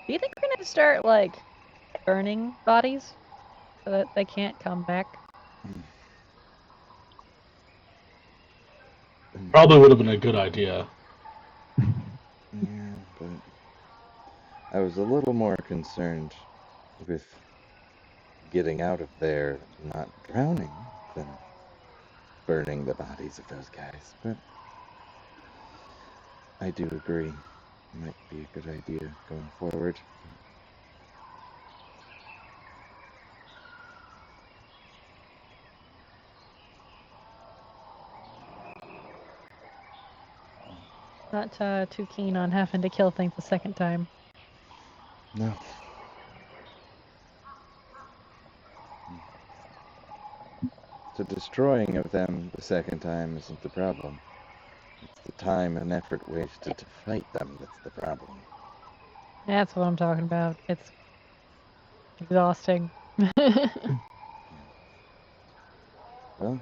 Do you think we're gonna start, like, burning bodies? So that they can't come back? Probably would have been a good idea. yeah, but I was a little more concerned with getting out of there not drowning than burning the bodies of those guys. But I do agree. It might be a good idea going forward. Not too keen on having to kill things a second time. No. The destroying of them the second time isn't the problem. It's the time and effort wasted to fight them that's the problem. That's what I'm talking about. It's exhausting. Well,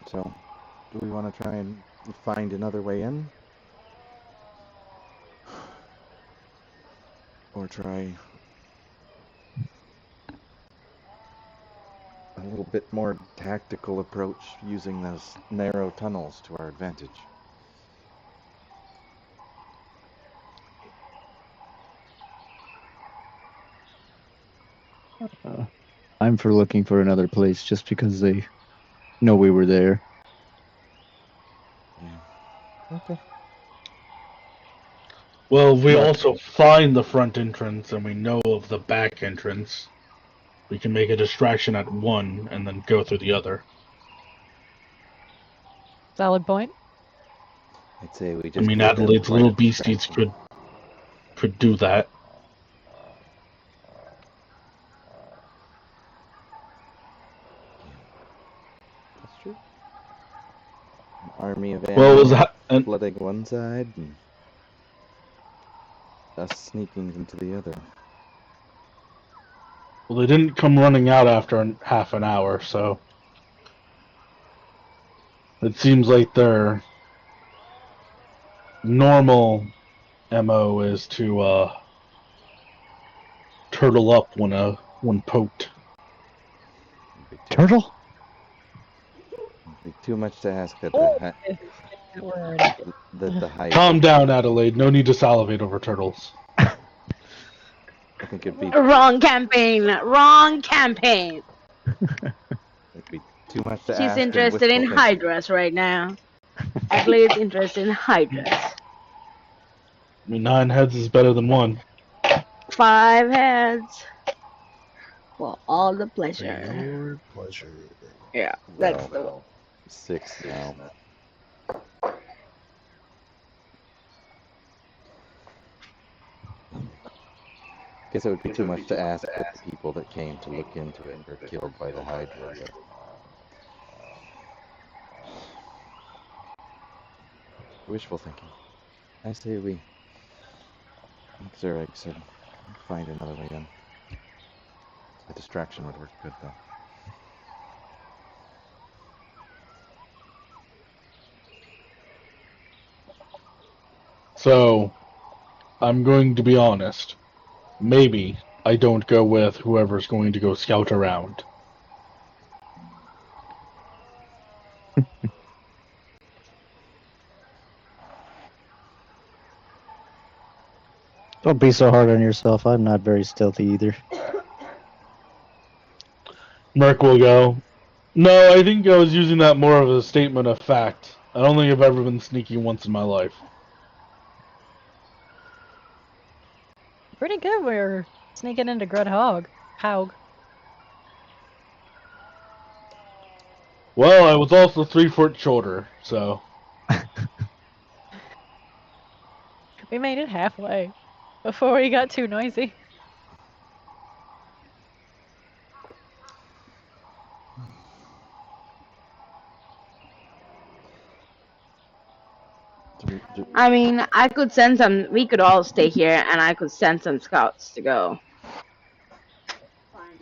so do we want to try and find another way in? Or try a little bit more tactical approach using those narrow tunnels to our advantage? I'm for looking for another place just because they know we were there. Yeah. Okay. Well, we But- also find the front entrance and we know of the back entrance. We can make a distraction at one and then go through the other. Solid point. I'd say we just I mean, gave them Adelaide's quite little a beasties distraction. could do that. That's true. An army of Well, was animals that? flooding one side and us sneaking into the other. Well, they didn't come running out after half an hour, so It seems like their normal MO is to turtle up when poked. Turtle? It'd be too much to ask that Oh, the, if that word. the height. Calm down, Adelaide. No need to salivate over turtles. I think it'd be Wrong campaign. Wrong campaign. too much to She's ask. and interested in wishful thinking. hydras right now. Adelaide's interested in hydras. I mean, 9 heads is better than 1. 5 heads. For all the pleasure. Your pleasure. Yeah, that's the Well, 6 now. Guess it would be too much to ask that the people that came to look into it were killed by the Hydra, but wishful thinking. I say we, like Zureg said, find another way in. A distraction would work good, though. So, I'm going to be honest. Maybe I don't go with whoever's going to go scout around. Don't be so hard on yourself. I'm not very stealthy either. Merc will go. No, I think I was using that more of a statement of fact. I don't think I've ever been sneaky once in my life. Pretty good. We're sneaking into Grudhog. Haug. Well, I was also 3 foot shorter, so. We made it halfway before he got too noisy. I mean, I could send some. We could all stay here, and I could send some scouts to go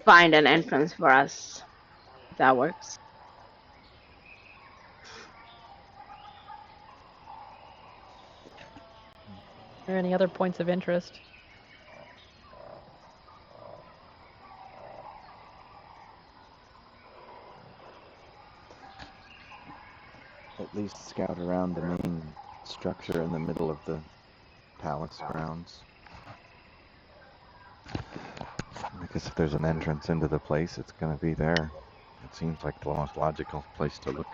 find an entrance for us. If that works. Are there any other points of interest? At least scout around the main structure in the middle of the palace grounds. I guess if there's an entrance into the place, it's going to be there. It seems like the most logical place to look.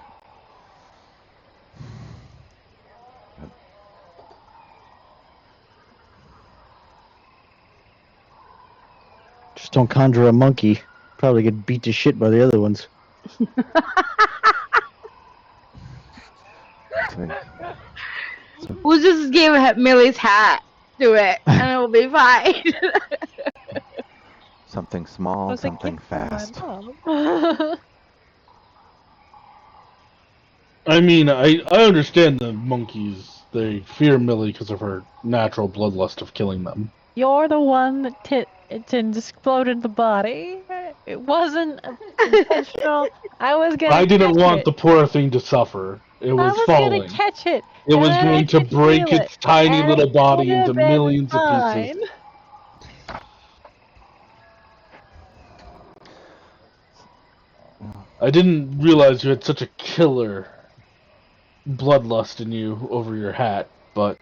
Just don't conjure a monkey. Probably get beat to shit by the other ones. We'll just give Millie's hat to it, and it'll be fine. Something small, Was a something gift from my fast. mom. I mean, I understand the monkeys. They fear Millie because of her natural bloodlust of killing them. You're the one that it exploded the body. It wasn't intentional. I was gonna. I didn't catch want it. the poor thing to suffer. It I was was falling. gonna catch it. It and was then I going to could break feel its it, tiny and little it body would've into been millions of fine. pieces. I didn't realize you had such a killer bloodlust in you over your hat, but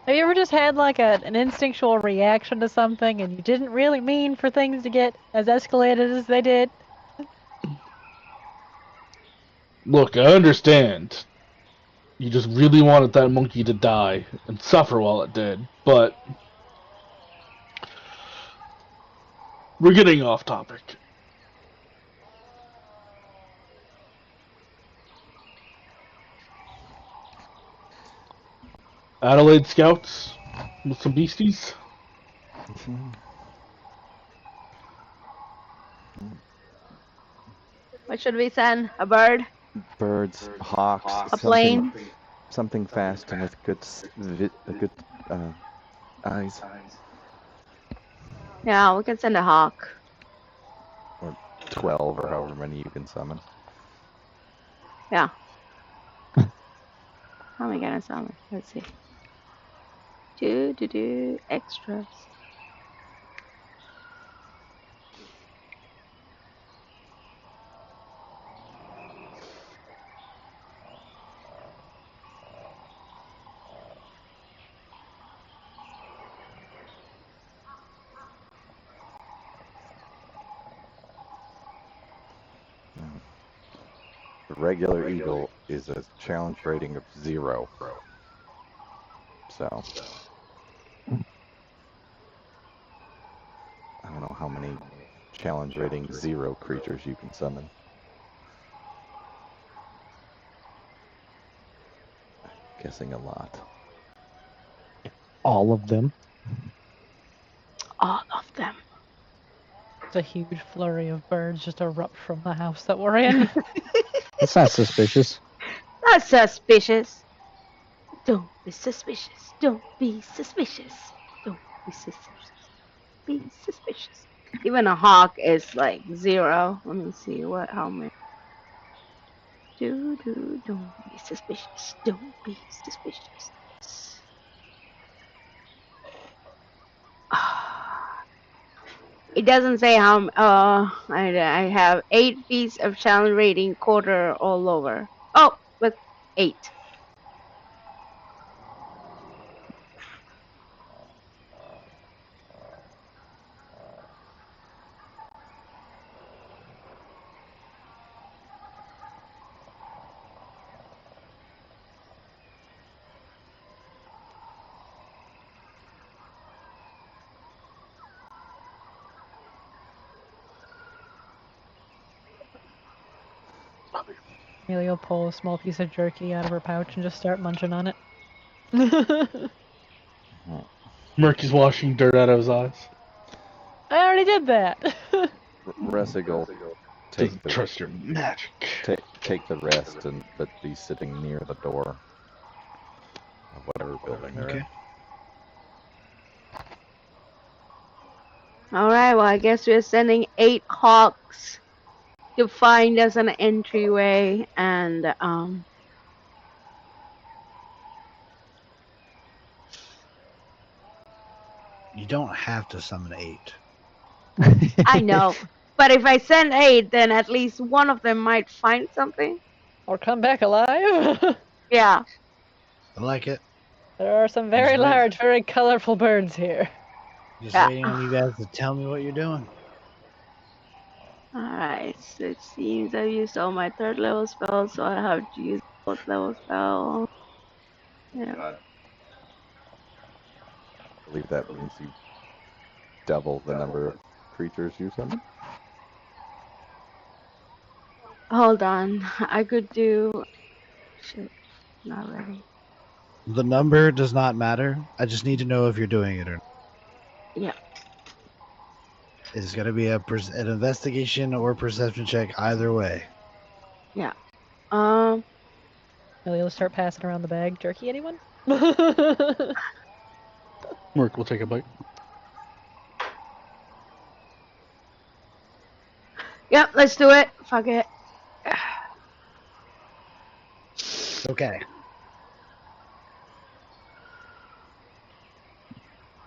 Have you ever just had like an instinctual reaction to something and you didn't really mean for things to get as escalated as they did? look, I understand. You just really wanted that monkey to die and suffer while it did, but we're getting off topic. Adelaide Scouts with some beasties? What should we send? A bird? Birds, hawks, A plane? something fast and with good eyes. Yeah, we can send a hawk. Or 12 or however many you can summon. Yeah. How am I gonna summon? Let's see. Do extras. The regular eagle is a challenge rating of 0. So I don't know how many challenge rating 0 creatures you can summon. Guessing a lot. All of them. All of them. It's a huge flurry of birds just erupt from the house that we're in. That's not suspicious. That's suspicious. Don't be suspicious. Don't be suspicious. Don't be suspicious. Be suspicious. Even a hawk is like 0. Let me see how many. Don't be suspicious. Don't be suspicious. It doesn't say how. I have 8 feet of challenge rating quarter all over. Oh, with 8. Amelia will pull a small piece of jerky out of her pouch and just start munching on it. Murky's washing dirt out of his eyes. I already did that. Ressig will Doesn't trust your magic. take the rest, but be sitting near the door of whatever building they're in. Alright, well, I guess we're sending 8 hawks to find us an entryway and, You don't have to summon 8. I know. But if I send 8, then at least one of them might find something. Or come back alive. Yeah. I like it. There are some very Just wait. large, very colorful birds here. Just Yeah. waiting on you guys to tell me what you're doing. Alright, so it seems I've used all my 3rd level spells, so I have to use 4th level spell. Yeah. I believe that means you double the number of creatures you summon. Hold on. I could do. Shit. Not ready. The number does not matter. I just need to know if you're doing it or not. Yeah. It's going to be an investigation or perception check either way. Yeah. Amelia will start passing around the bag. Jerky, anyone? Merc will take a bite. Yep, let's do it. Fuck it. Okay.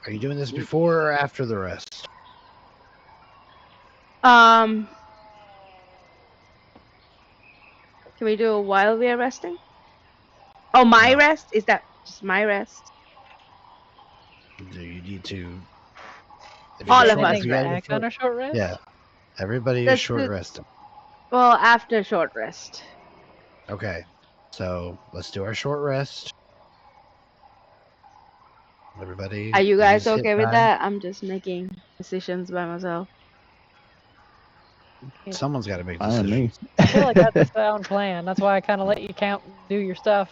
Are you doing this before or after the rest? Can we do it while we are resting? Oh, my No. rest? Is that just my rest? Do you need to? All of us Anything back on our short rest? Yeah. Everybody is Let's short do- resting. Well, after short rest. Okay. So let's do our short rest. Everybody. Are you guys use hit okay with die. that? I'm just making decisions by myself. Someone's got to make Fine with me. decisions. I feel like that's a sound plan. That's why I kind of let you count and do your stuff.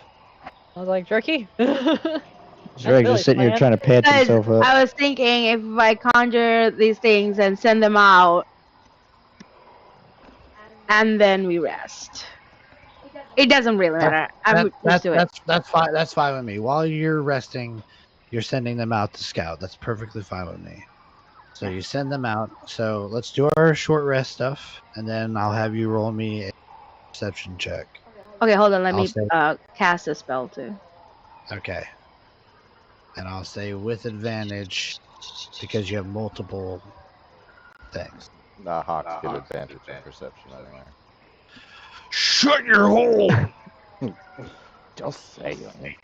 I was like, Jerky? Greg's just sitting here trying to patch Because himself up. I was thinking if I conjure these things and send them out, and then we rest. It doesn't really matter. Let's do it. That's fine. That's fine with me. While you're resting, you're sending them out to scout. That's perfectly fine with me. So you send them out. So let's do our short rest stuff, and then I'll have you roll me a perception check. Okay, hold on. Let I'll me say- cast a spell too. Okay. And I'll say with advantage because you have multiple things. The Hawks get advantage in perception anyway. Shut your hole! Just saying.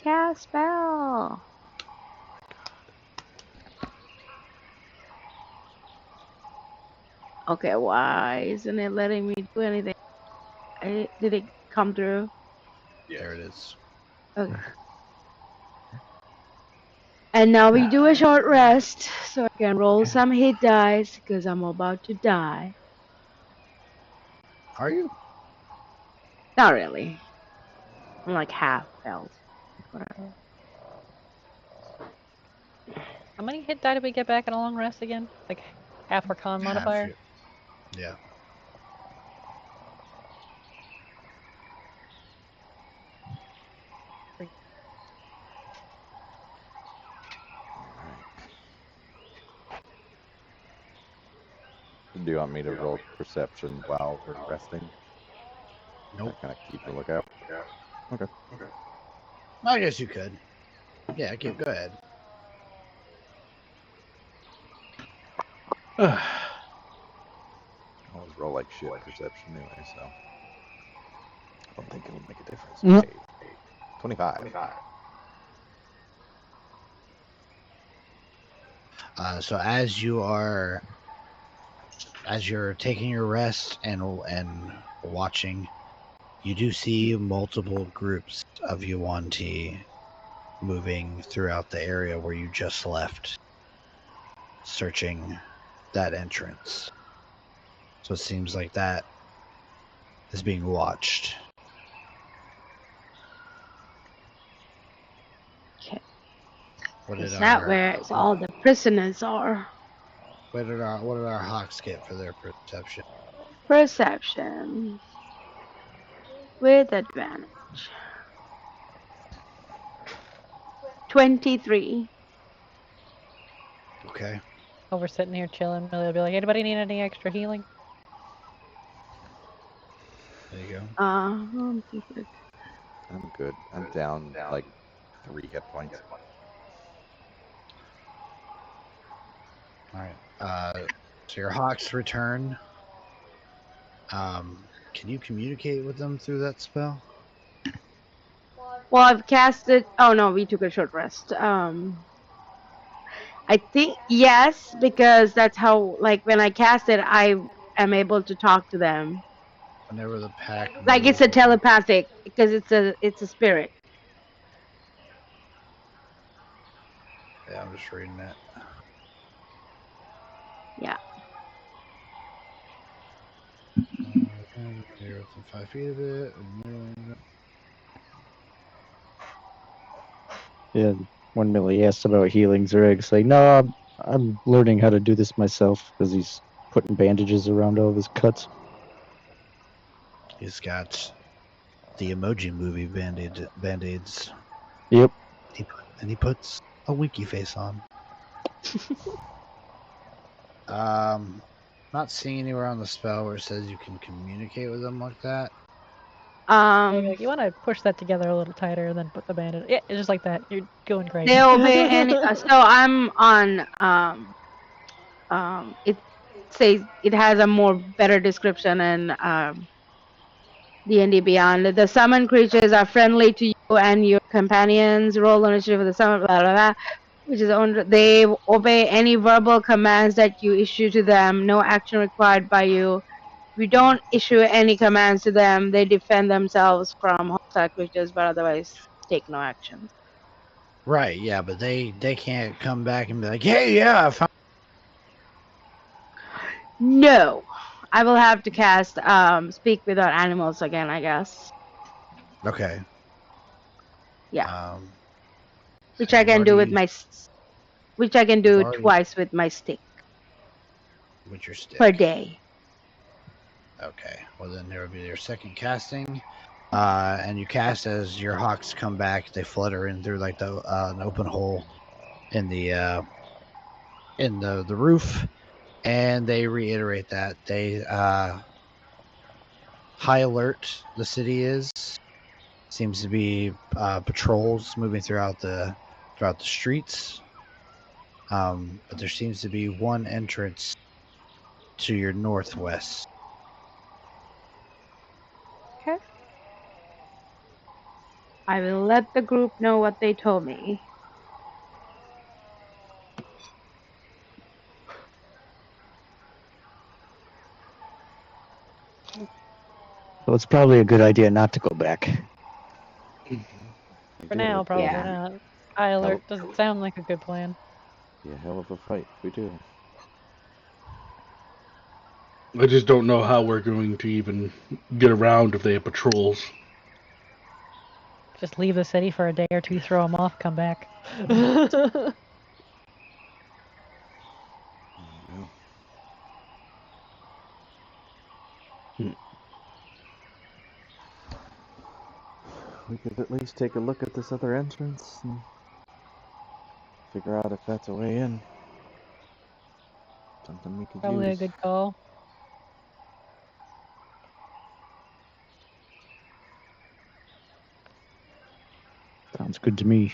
Cast spell. Okay, why isn't it letting me do anything? Did it come through? There it is. Okay. And now we do a short rest so I can roll some hit dice because I'm about to die. Are you? Not really. I'm like half health. Whatever. How many hit die did we get back in a long rest again? Like half our con modifier? Yeah. Do you want me to roll perception while we're resting? Nope. Kind of keep a lookout. Okay. I guess you could. Yeah, go ahead. I always roll like shit perception anyway, so I don't think it'll make a difference. Mm. Okay. 25. So as you're taking your rest and watching, you do see multiple groups of Yuan-Ti moving throughout the area where you just left, searching that entrance. So it seems like that is being watched. Okay. What Is did that our where all the prisoners are? what did our Hawks get for their perception? Perception. With advantage. 23. Okay. Oh, we're sitting here chilling. They'll be like, anybody need any extra healing? There you go. I'm good. I'm down like 3 hit points. All right. So your Hawks return. Can you communicate with them through that spell? Well, I've casted. Oh no, we took a short rest. I think yes, because that's how. Like when I cast it, I am able to talk to them. Whenever the pack Like it's a moves, telepathic because it's a spirit. yeah, I'm just reading that. Yeah. You're within 5 feet of it. Yeah, when Millie asked about healings or eggs, like, no, I'm learning how to do this myself because he's putting bandages around all of his cuts. He's got the Emoji Movie band-aids. Yep. And he puts a winky face on. Not seeing anywhere on the spell where it says you can communicate with them like that. Like, you want to push that together a little tighter and then put the bandage. Yeah, it's just like that. You're going great. They obey any. So I'm on. It says it has a more better description in D&D Beyond. The summoned creatures are friendly to you and your companions. Roll initiative for the summon. Blah blah blah. Which is they obey any verbal commands that you issue to them. No action required by you. If you don't issue any commands to them, they defend themselves from hostile creatures, but otherwise take no action. Right, yeah, but they can't come back and be like, hey, yeah, I found. No, I will have to cast Speak Without Animals again, I guess. Okay. Yeah, which so I you've can do with already which I can do twice with my stick with your stick per day. Okay. Well, then there would be your second casting. And you cast as your hawks come back. They flutter in through like the an open hole in the in the roof, and they reiterate that they high alert. The city seems to be patrols moving throughout the streets. But there seems to be one entrance to your northwest. Okay. I will let the group know what they told me. So it's probably a good idea not to go back. We For did now, it. probably Yeah. not. High alert doesn't sound like a good plan. Be a hell of a fight. We do. I just don't know how we're going to even get around if they have patrols. Just leave the city for a day or two, throw them off, come back. We could at least take a look at this other entrance and figure out if that's a way in. Something we could Probably use. a good call. Sounds good to me.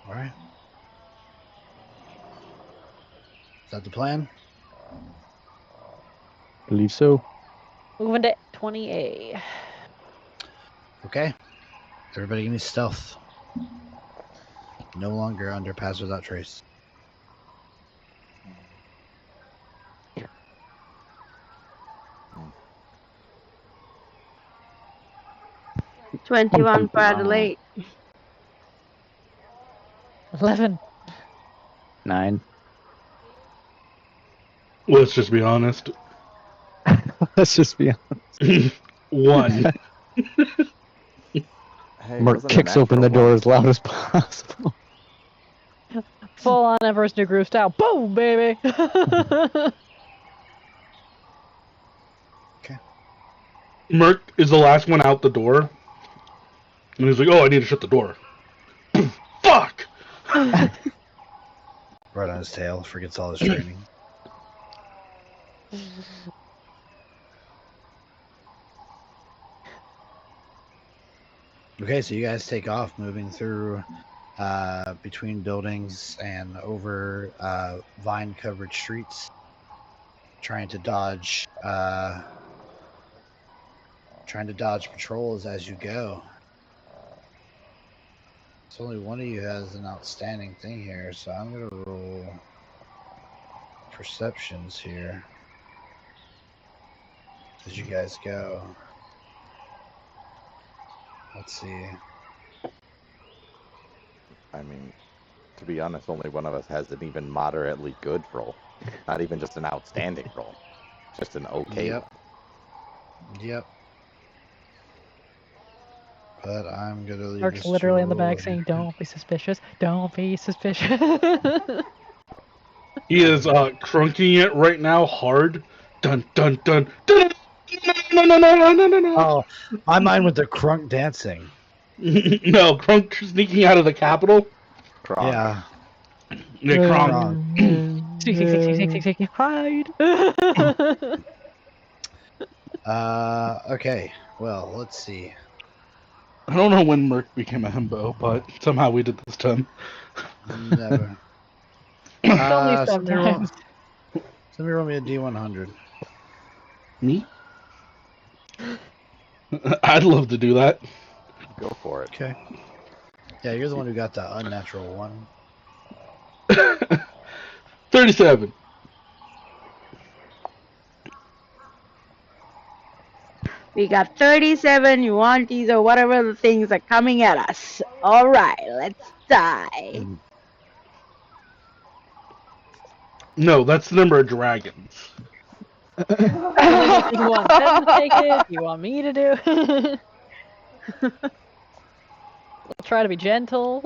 All right. Is that the plan? Believe so. Moving to 20A. Okay. Everybody give me stealth. No longer under pass without trace. Hmm. 21 for Adelaide. 11. 9. Let's just be honest. Let's just be honest. 1. Hey, it Mark wasn't a kicks open natural the door one. as loud as possible. Full on Everest New Groove style. Boom, baby! Merc is the last one out the door. And he's like, oh, I need to shut the door. Fuck! Right on his tail. Forgets all his training. Okay, so you guys take off, moving through between buildings and over vine-covered streets, trying to dodge patrols as you go. So only one of you has an outstanding thing here, so I'm gonna roll perceptions here as you guys go. Let's see. I mean, to be honest, only one of us has an even moderately good roll. Not even just an outstanding roll. Just an okay Yep. one. Yep. But I'm gonna leave Mark's this literally in the roll back saying, don't be suspicious. Don't be suspicious. He is crunking it right now hard. Dun dun dun dun. No no no no no no no. Oh, I mind with the crunk dancing. No, Crunk sneaking out of the Capitol. Kronk. Yeah. Yeah, Kronk. Hide. Okay. Well, let's see. I don't know when Merc became a himbo, but somehow we did this to him. Never. Only Somebody sometimes. roll me a D100. Me? I'd love to do that. Go for it. Okay. Yeah, you're the one who got the unnatural one. 37. We got 37 Yuan-Tis or whatever the things are coming at us. All right, let's die. No, that's the number of dragons. You want them to take it? You want me to do it? I'll try to be gentle.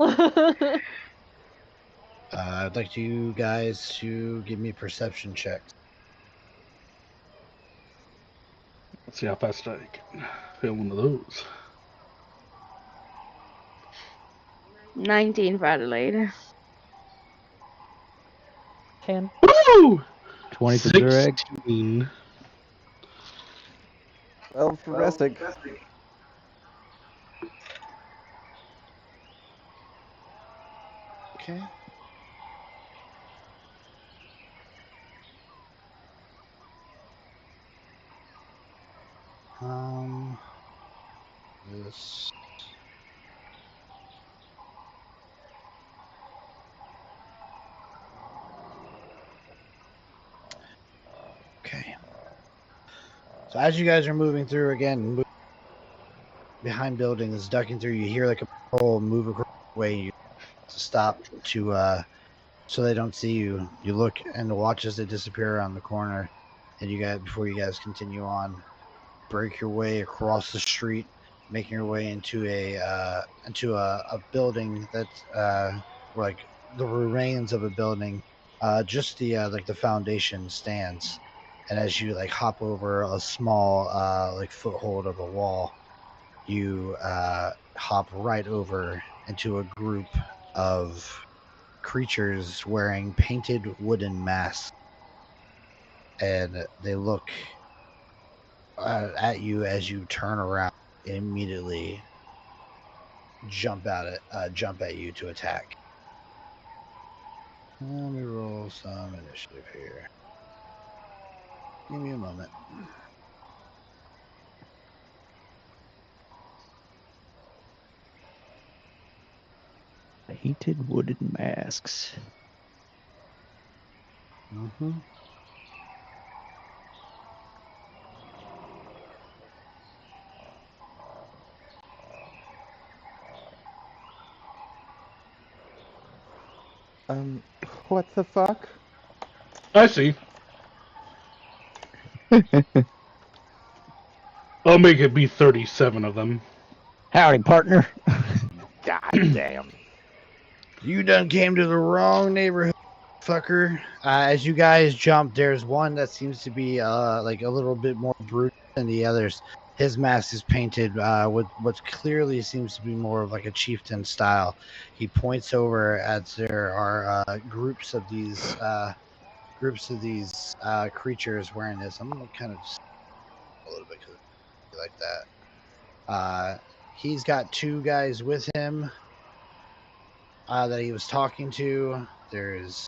I'd like you guys to give me perception checks. Let's see how fast I can fail one of those. 19 for Adelaide. 10. Woo! 20 for Zureg. 16. Well, for Restic. Okay. This. Okay. So as you guys are moving through again, behind buildings, ducking through, you hear like a patrol move across the way. You to stop to so they don't see you. You look and watch as they disappear around the corner, and you guys, before you guys continue on, break your way across the street, making your way into a building that's like the remains of a building. Just the like the foundation stands, and as you like hop over a small like foothold of a wall, you hop right over into a group of creatures wearing painted wooden masks, and they look at you as you turn around and immediately jump at you to attack. Let me roll some initiative here. Give me a moment. Painted wooden masks. Mm-hmm. What the fuck? I see. I'll make it be 37 of them. Howdy, partner. God damn. You done came to the wrong neighborhood, fucker. As you guys jump, there's one that seems to be like a little bit more brute than the others. His mask is painted with what clearly seems to be more of like a chieftain style. He points over as there are groups of these creatures wearing this. I'm gonna kind of just a little bit because like that. He's got two guys with him that he was talking to. There's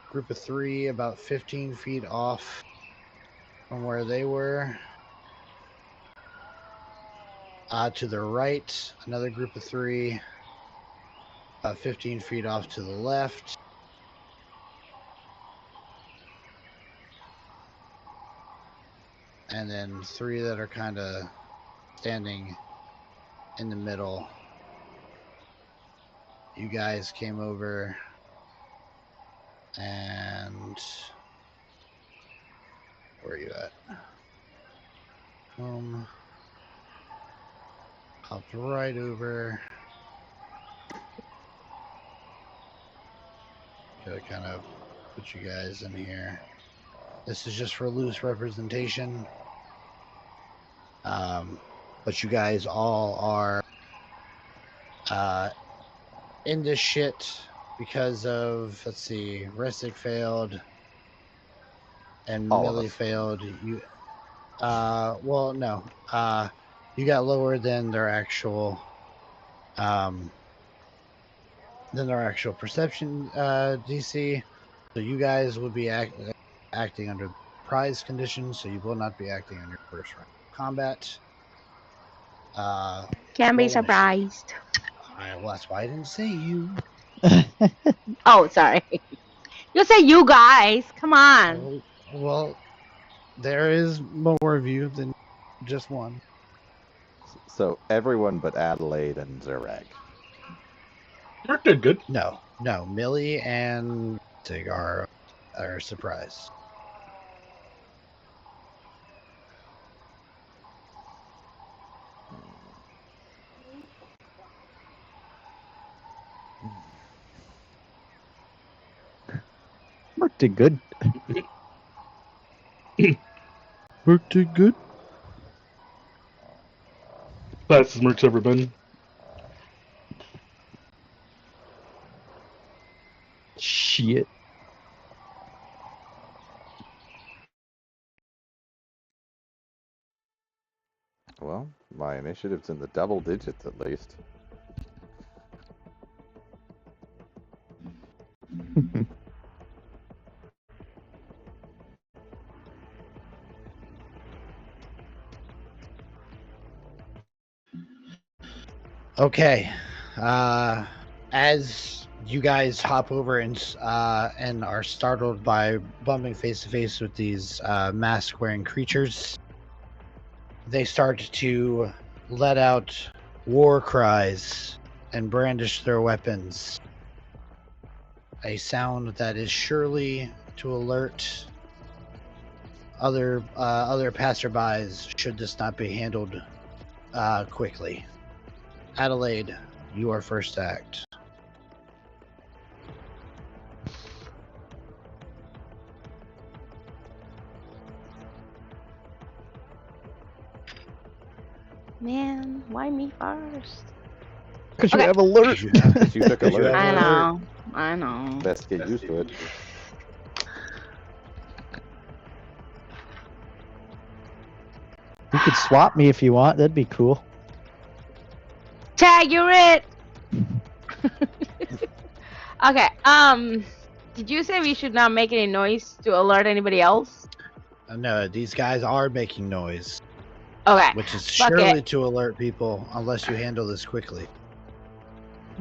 a group of three about 15 feet off from where they were. To the right, another group of three, 15 feet off to the left. And then three that are kind of standing in the middle. You guys came over and where are you at? Hopped right over. Gotta kind of put you guys in here. This is just for loose representation. But you guys all are in this shit because of, let's see, Resic failed and All of Millie us. failed. You, well, no, you got lower than their actual perception DC. So you guys would be acting under prize conditions. So you will not be acting on your first round of combat. Can't be roll initiative. surprised. Well, that's why I didn't say you. Oh, sorry. You say you guys. Come on. Well, there is more of you than just one. So everyone but Adelaide and Zureg. Mark did good. No, Millie and Tig are surprised. Mark did good. Mark did good. Fastest Merc's ever been. Shit. Well, my initiative's in the double digits at least. Okay. As you guys hop over and are startled by bumping face to face with these mask-wearing creatures, they start to let out war cries and brandish their weapons. A sound that is surely to alert other passerbys should this not be handled quickly. Adelaide, you are first act. Man, why me first? Because you Okay. have alert. You Because you took Because you alert. have I alert. know. I know. Best get used to it. You could swap me if you want. That'd be cool. Tag, you're it. Okay. Did you say we should not make any noise to alert anybody else? No, these guys are making noise, Okay. which is Fuck surely it. to alert people unless you handle this quickly.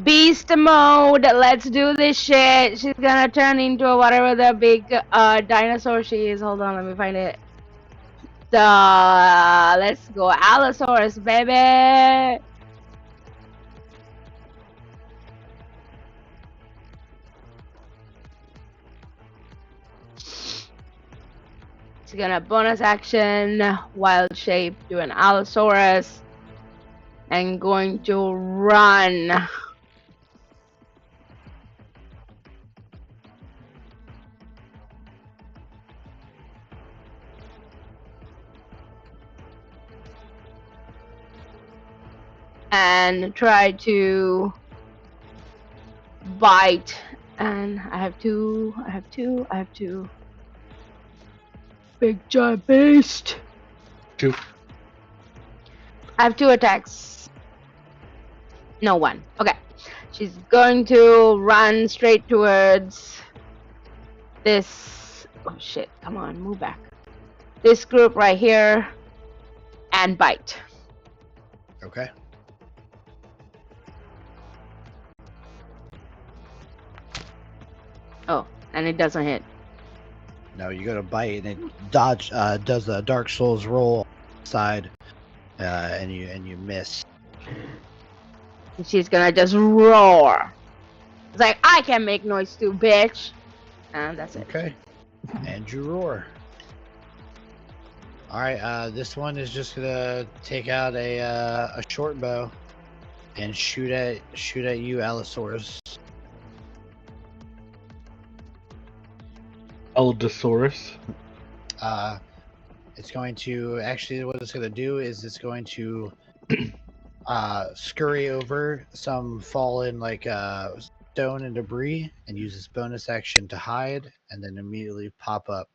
Beast mode. Let's do this shit. She's gonna turn into whatever the big dinosaur she is. Hold on, let me find it. Let's go Allosaurus, baby. She's gonna bonus action, wild shape, do an Allosaurus, and going to run. And try to bite. And I have two. Big giant beast. 2. I have 2 attacks. No, 1. Okay. She's going to run straight towards this. Oh shit. Come on, move back. This group right here. And bite. Okay. Oh, and it doesn't hit. No, you go to bite and it does a Dark Souls roll side, and you miss. And she's gonna just roar. It's like, I can make noise too, bitch. And that's it. Okay. And you roar. All right. This one is just gonna take out a short bow and shoot at you, Allosaurus. Allosaurus. It's going to actually what it's going to do is it's going to scurry over some fallen stone and debris and use its bonus action to hide and then immediately pop up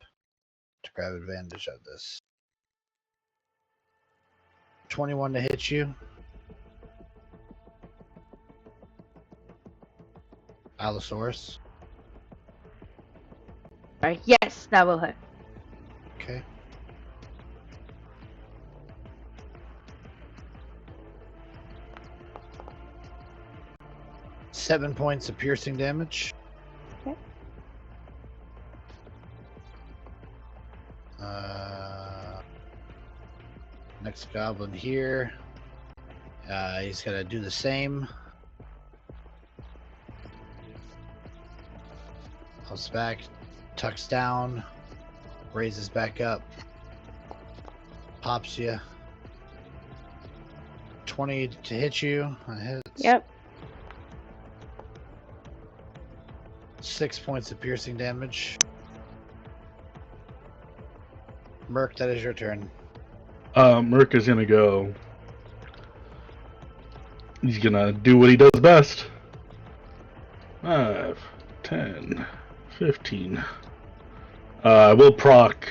to grab advantage of this. 21 to hit you. Allosaurus. Right? Yes, that will hit. Okay. Seven points of piercing damage. Okay. Next goblin here. He's gonna do the same. Hops back, tucks down, raises back up, pops you. 20 to hit you. That hits. Yep. 6 points of piercing damage. Merc, that is your turn. Merc is gonna go. He's gonna do what he does best. 5, 10, 15. I will proc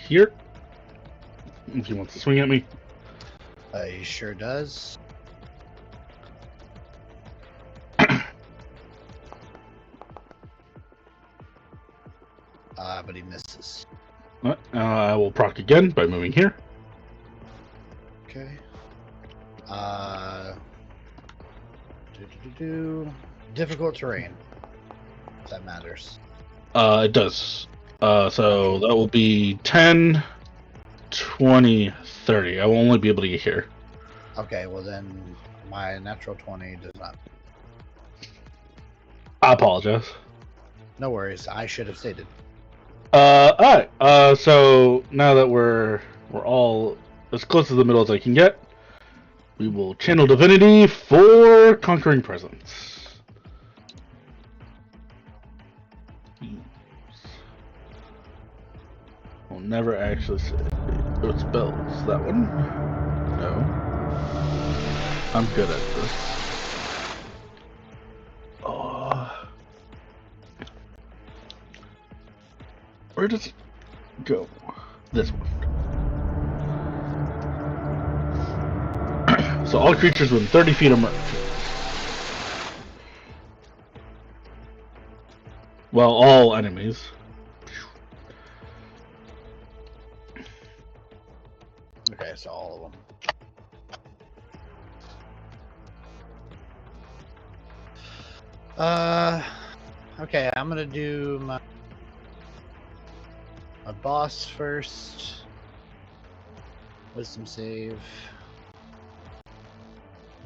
here. If he wants to swing at me. He sure does. But he misses. I will proc again by moving here. Okay. Difficult terrain. If that matters. It does. So that will be 10, 20, 30. I will only be able to get here. Okay, well then my natural 20 does not. I apologize. No worries. I should have stated. Alright. So now that we're all as close to the middle as I can get, we will channel divinity for conquering presence. We'll never actually say what spells. That one? No. I'm good at this. Where does it go? This one. So all creatures within 30 feet of Merc. Well, all enemies. Okay, so all of them. Okay, I'm gonna do my boss first. Wisdom save.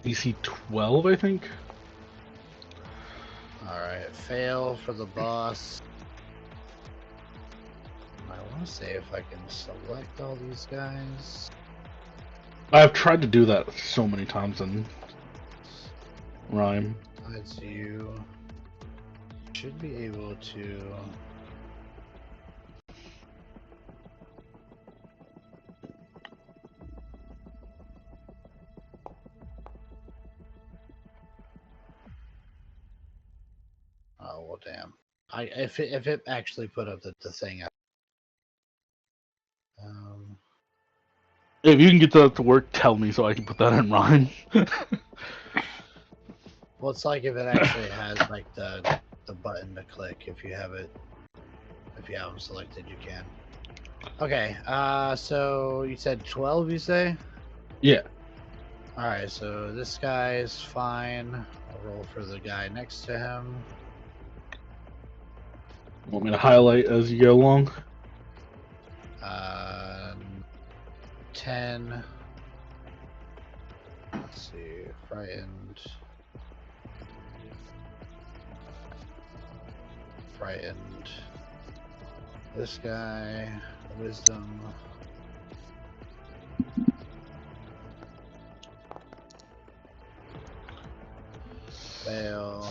DC 12, I think. Alright, fail for the boss. I want to say if I can select all these guys. I've tried to do that so many times in Rhyme. That's you. Should be able to. Oh well, damn. If it actually put up the thing. If you can get that to work, tell me so I can put that in Rhyme. Well, it's like if it actually has like the button to click. If you have it, if you have them selected, you can. Okay. So you said 12. You say? Yeah. All right. So this guy is fine. I'll roll for the guy next to him. Want me to highlight as you go along? 10. Let's see. Frightened. Frightened. This guy. Wisdom. Fail.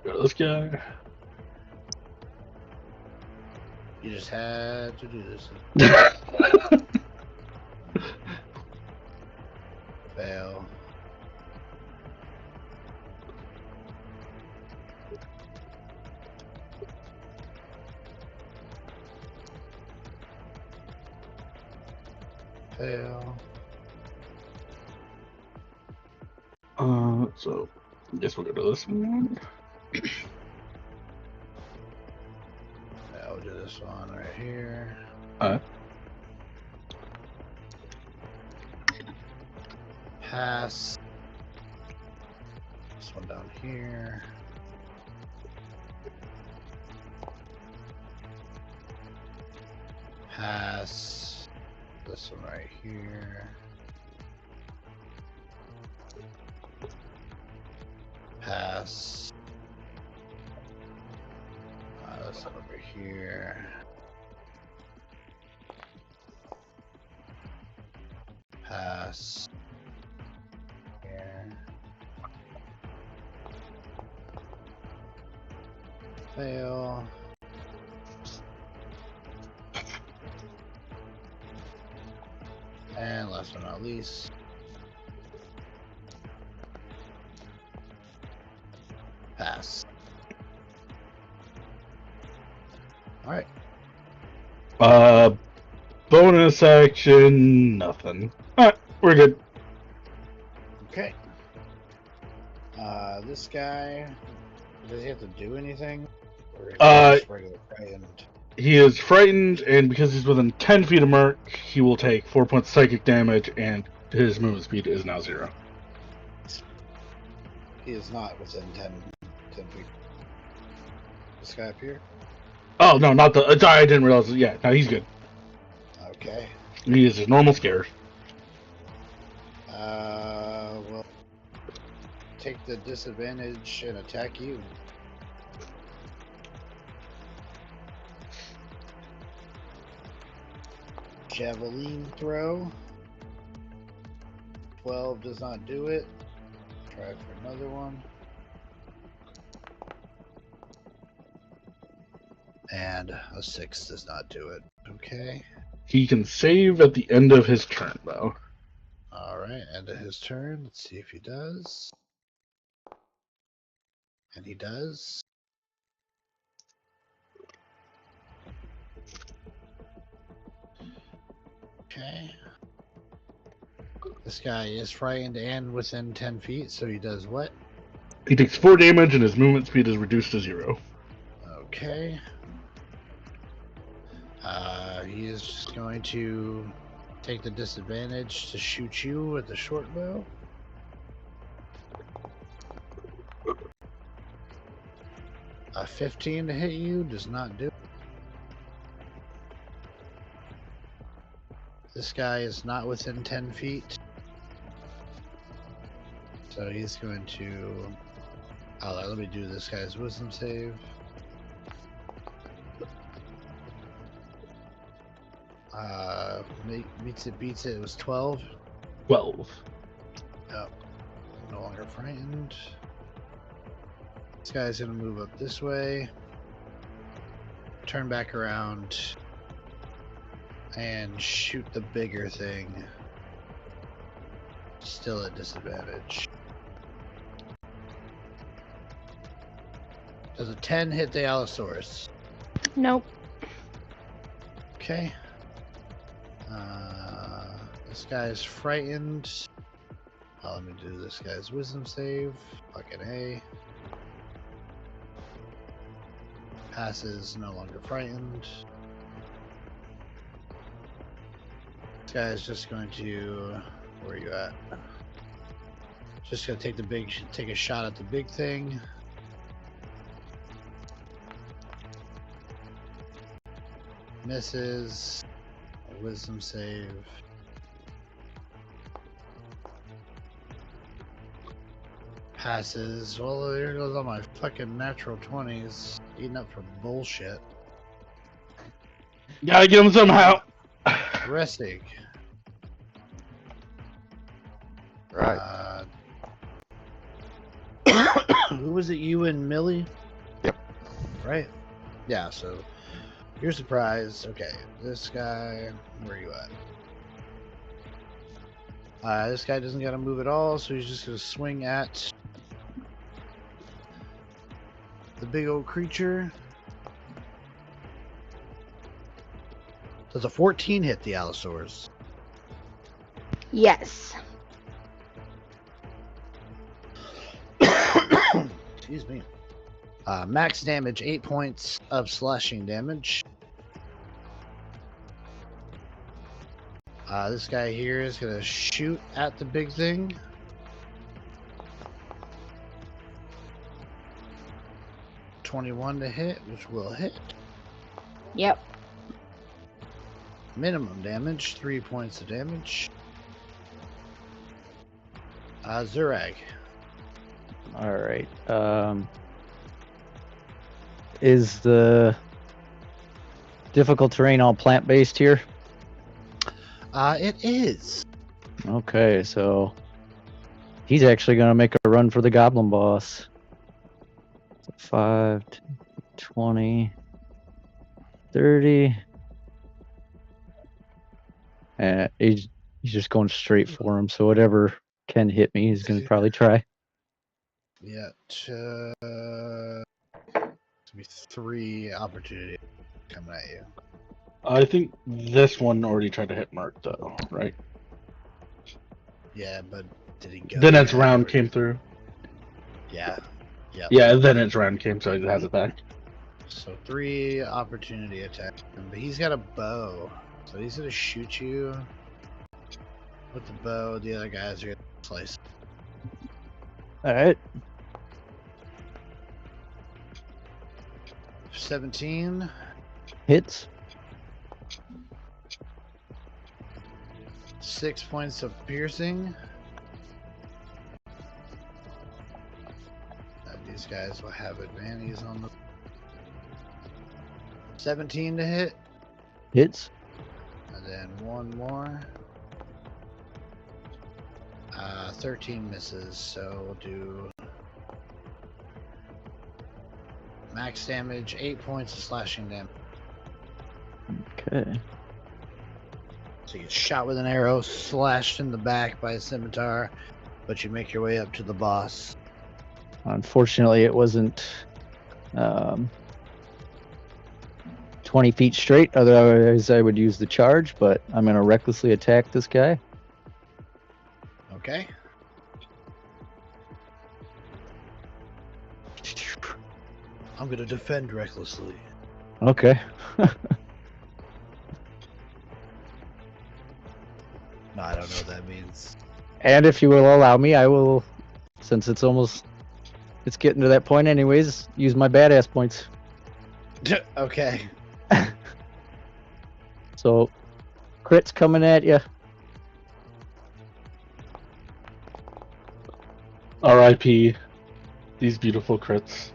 Go to this guy. You just had to do this. Fail. Fail. So I guess we'll go to this one. I'll do this one right here. Pass. This one down here. Pass. This one right here. Pass. This one over here. Pass. Here. Fail. And last but not least. Bonus action, nothing. Alright, we're good. Okay. This guy, does he have to do anything? Or is he just regular frightened? He is frightened, and because he's within 10 feet of Merc, he will take 4 points psychic damage, and his movement speed is now 0. He is not within 10 feet. This guy up here? Oh, no, not the... Sorry, I didn't realize. Yeah, no, he's good. Okay. He is a normal scare. Well, take the disadvantage and attack you. Javelin throw. 12 does not do it. Try for another one. And a 6 does not do it. Okay. He can save at the end of his turn, though. Alright, end of his turn. Let's see if he does. And he does. Okay. This guy is frightened and within 10 feet, so he does what? He takes 4 damage, and his movement speed is reduced to 0. Okay. He is just going to take the disadvantage to shoot you with the short bow. A 15 to hit you does not do it. This guy is not within 10 feet. So he's going to... let me do this guy's wisdom save. Beats it. It was 12. 12. Yep. No longer frightened. This guy's gonna move up this way. Turn back around. And shoot the bigger thing. Still at disadvantage. Does a 10 hit the Allosaurus? Nope. Okay. This guy's frightened. Let me do this guy's wisdom save. Fucking A. Passes, no longer frightened. This guy's just going to... Where are you at? Just gonna take a shot at the big thing. Misses. A wisdom save. Passes. Well, there goes all my fucking natural 20s. Eating up for bullshit. Gotta get him somehow. Restig. Right. Who was it? You and Millie? Yep. Right? Yeah, so here's the prize. Okay, this guy, where are you at? This guy doesn't gotta move at all, so he's just gonna swing at the big old creature. Does a 14 hit the Allosaurus? Yes. Excuse me. Max damage, 8 points of slashing damage. This guy here is gonna shoot at the big thing. $21 to hit, which will hit. Yep. Minimum damage, 3 points of damage. Zurag. Alright. Is the difficult terrain all plant-based here? It is. Okay, so he's actually going to make a run for the goblin boss. 5, 20, 30. And he's just going straight for him, so whatever can hit me, he's going to probably try. Yeah. Be 3 opportunities coming at you. I think this one already tried to hit Mark, though, right? Yeah, but did he go? Then its yet, round or- came through. Yeah. Yep. Yeah, then its round came, so it has it back. So 3 opportunity attacks. But he's got a bow. So he's gonna shoot you with the bow. The other guys are gonna slice. All right. 17. Hits. 6 points of piercing. These guys will have advantage on the 17 to hit, Hits. and then one more. 13 misses, so we'll do max damage, 8 points of slashing damage. Okay. So you get shot with an arrow, slashed in the back by a scimitar, but you make your way up to the boss. Unfortunately, it wasn't 20 feet straight. Otherwise, I would use the charge, but I'm going to recklessly attack this guy. Okay. I'm gonna defend recklessly. Okay. No, I don't know what that means. And if you will allow me, I will, since it's getting to that point anyways, use my badass points. Okay. So, crits coming at you. R.I.P. These beautiful crits.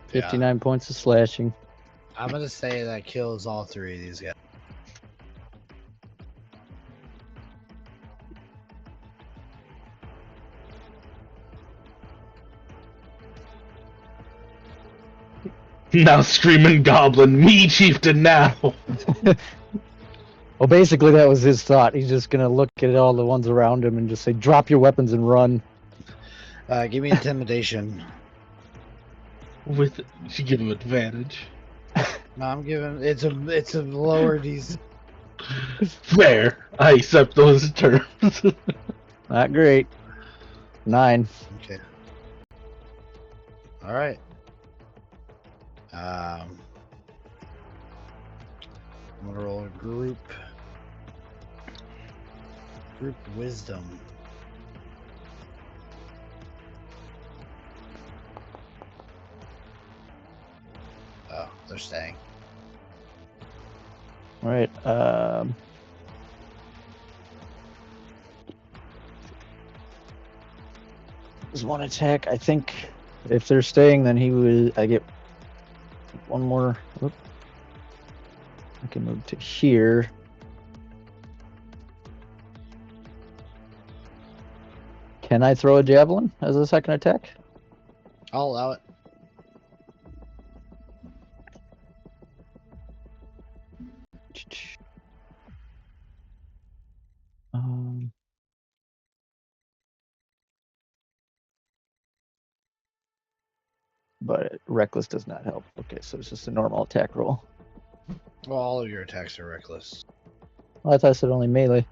59 points of slashing. I'm gonna say that kills all 3 of these guys. Now screaming goblin, me chieftain now! Well, basically, that was his thought. He's just going to look at all the ones around him and just say, drop your weapons and run. Give me intimidation. With she give him advantage. No, I'm giving it's a lower DC. Fair. I accept those terms. Not great. 9. Okay. All right. I'm gonna roll a group wisdom. Oh, they're staying. All right. There's one attack. I think if they're staying, then I get one more. Whoop. I can move to here. Can I throw a javelin as a second attack? I'll allow it. Um, but reckless does not help. Okay, so it's just a normal attack roll. Well, all of your attacks are reckless. Well, I thought I said only melee.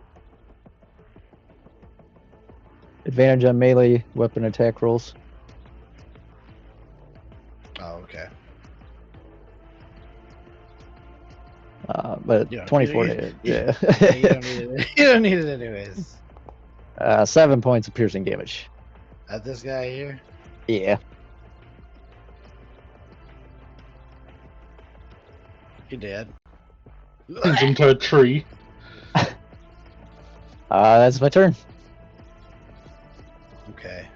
Advantage on melee weapon attack rolls. Oh, okay. But You don't- 24 you- to hit. you- Yeah. You don't need it. You don't need it anyways. 7 points of piercing damage. At this guy here. Yeah. He did. Turns into a tree. That's my turn. Okay.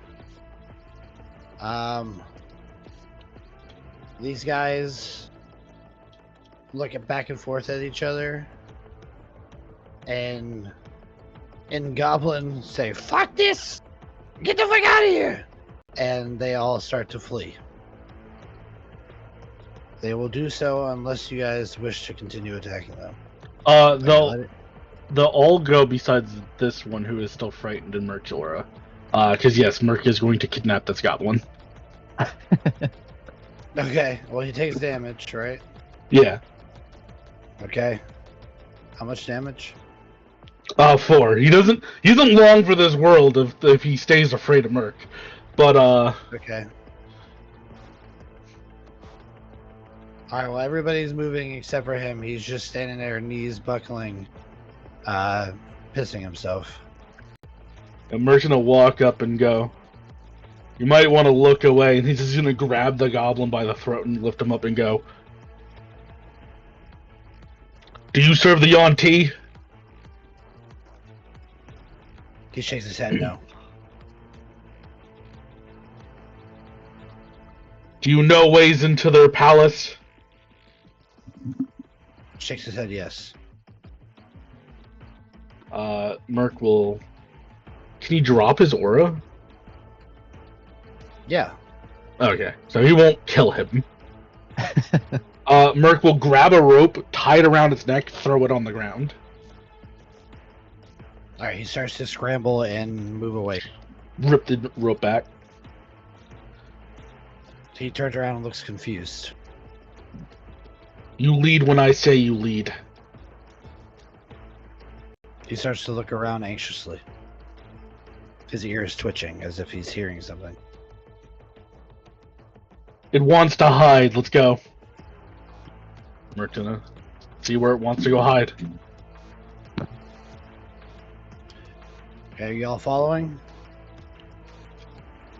These guys looking back and forth at each other, and in Goblin say, "Fuck this! Get the fuck out of here!" And they all start to flee. They will do so unless you guys wish to continue attacking them. They'll all go besides this one who is still frightened in Merc's aura. Because yes, Merc is going to kidnap this goblin. Okay, well, he takes damage, right? Yeah. Okay. How much damage? 4. He doesn't long for this world if he stays afraid of Merc. But Okay. Alright, well everybody's moving except for him. He's just standing there, knees buckling, pissing himself. Merc's gonna walk up and go, you might want to look away, and he's just gonna grab the goblin by the throat and lift him up and go, do you serve the Yuan-Ti? He shakes his head no. Do you know ways into their palace? Shakes his head yes. Merc will... Can he drop his aura? Yeah. Okay, so he won't kill him. Merc will grab a rope, tie it around its neck, throw it on the ground. Alright, he starts to scramble and move away. Rip the rope back. He turns around and looks confused. You lead when I say you lead. He starts to look around anxiously. His ear is twitching as if he's hearing something. It wants to hide. Let's go. Merc's gonna see where it wants to go hide. Okay, are y'all following?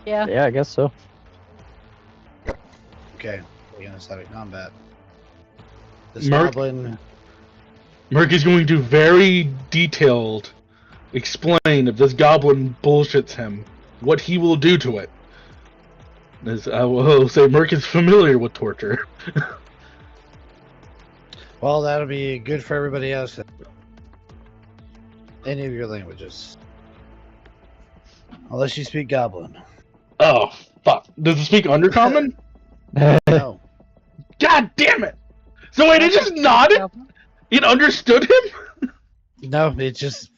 Yeah. Yeah, I guess so. Okay, we're gonna start a combat. This Merc- goblin. Merc is going to very detailed explain if this goblin bullshits him, what he will do to it. As I will say, Merc is familiar with torture. Well, that'll be good for everybody else. Any of your languages. Unless you speak goblin. Oh, fuck. Does it speak Undercommon? No. God damn it! So wait, it just nodded? It understood him? No, he just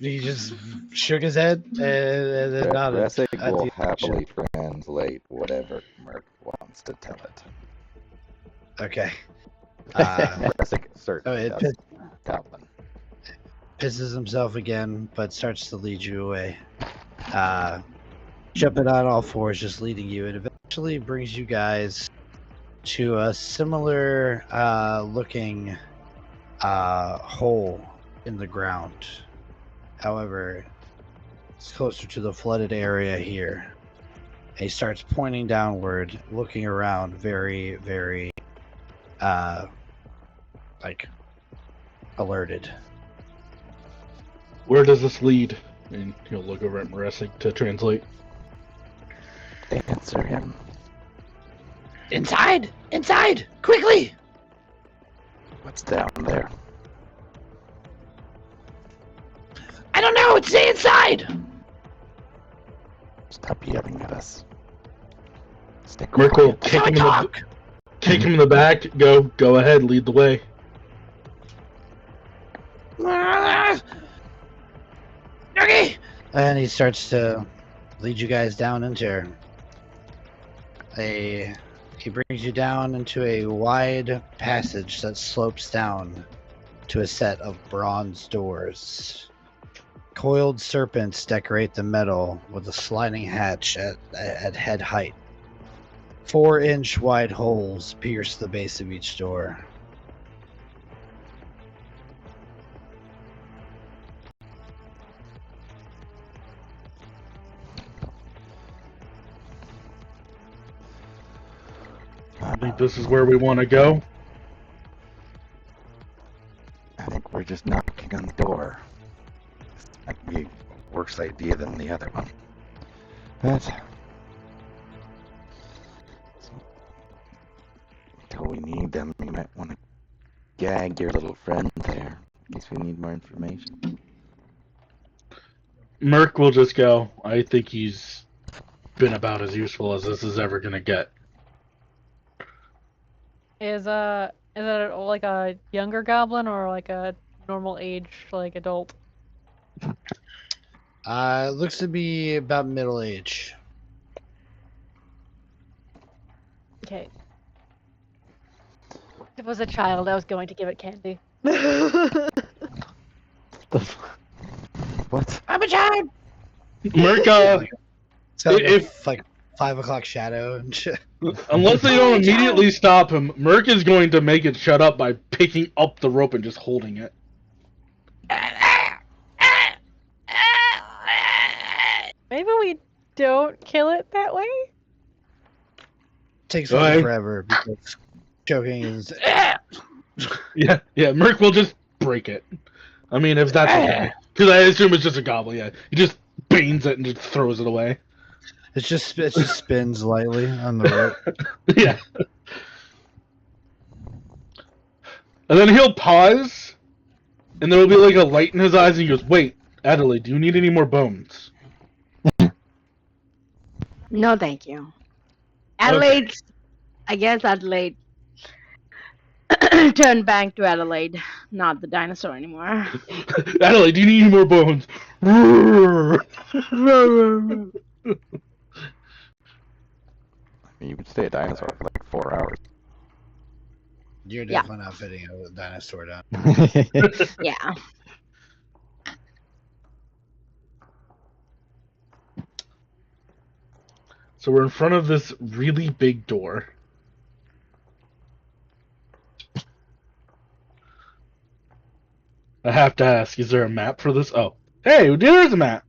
shook his head and then nodded. Resic at will the happily translate whatever Merc wants to tell it. Okay. Resic search Oh, it does goblin. pisses himself again, but starts to lead you away. Jumping on all fours, just leading you, and eventually brings you guys to a similar looking hole in the ground. However, it's closer to the flooded area here. And he starts pointing downward, looking around very, very like alerted. Where does this lead? And he'll look over at Maresic to translate. Answer him. Inside! Inside! Quickly! What's down there? I don't know! Stay inside! Stop yelling at us. Stay Merc will quiet. kick him in the back. Go ahead, lead the way. Okay! And he starts to lead you guys down into he brings you down into a wide passage that slopes down to a set of bronze doors. Coiled serpents decorate the metal with a sliding hatch at head height. 4-inch wide holes pierce the base of each door. I think this is where we want to go. I think we're just knocking on the door. This might be a worse idea than the other one. But until we need them, you might want to gag your little friend there in case we need more information. Merc will just go, I think he's been about as useful as this is ever going to get. Is it like a younger goblin or like a normal age, like adult? It looks to be about middle age. Okay. If it was a child, I was going to give it candy. What? I'm a giant. Merc, It's got if like 5 o'clock shadow and shit. unless they don't immediately stop him, Merc is going to make it shut up by picking up the rope and just holding it. Maybe we don't kill it that way? Takes Go ahead. forever because choking is. Yeah, Merc will just break it. I mean, if that's okay. Because I assume it's just a goblin, yeah. He just banes it and just throws it away. It just spins lightly on the rope. Yeah. And then he'll pause, and there will be like a light in his eyes, and he goes, "Wait, Adelaide, do you need any more bones?" No, thank you. Adelaide, I guess Adelaide turned back to Adelaide, not the dinosaur anymore. Adelaide, do you need any more bones? You could stay a dinosaur for like 4 hours. You're Yeah. definitely not fitting a dinosaur down. Yeah. So we're in front of this really big door. I have to ask, is there a map for this? Oh. Hey, there's a map!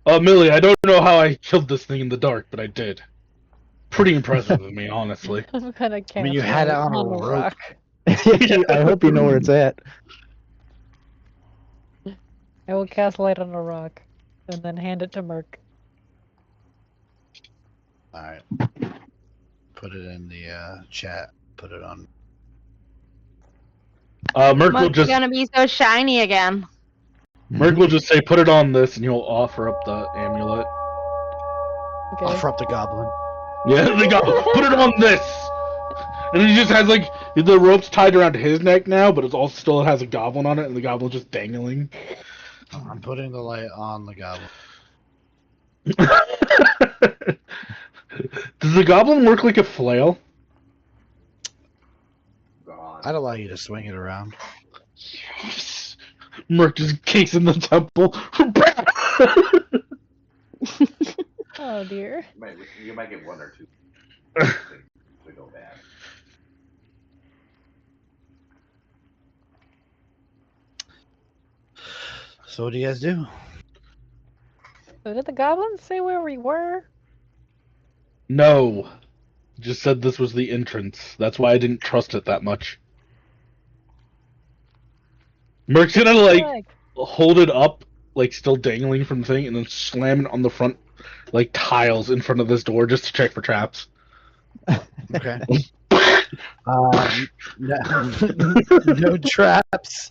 Millie, I don't know how I killed this thing in the dark, but I did. Pretty impressive of me, honestly. I'm gonna cast mean, you had it light on a the rope. rock. I hope you know where it's at. I will cast light on a rock, and then hand it to Merc. Alright. Put it in the chat. Put it on. Merc will What's just gonna be so shiny again? Merc will just say, "Put it on this," and he'll offer up the amulet. Okay. Offer up the goblin. Yeah, they go, "Put it on this," and he just has like the rope's tied around his neck now, but it's all still has a goblin on it, and the goblin's just dangling. I'm putting the light on the goblin. Does the goblin work like a flail? I'd allow you to swing it around. Yes. Merc just kicks in the temple. Oh dear. You might get 1 or 2 to go bad. So what do you guys do? So did the goblins say where we were? No. Just said this was the entrance. That's why I didn't trust it that much. Merc's gonna like hold it up, like still dangling from the thing, and then slam it on the front, like tiles in front of this door just to check for traps. Okay. No traps.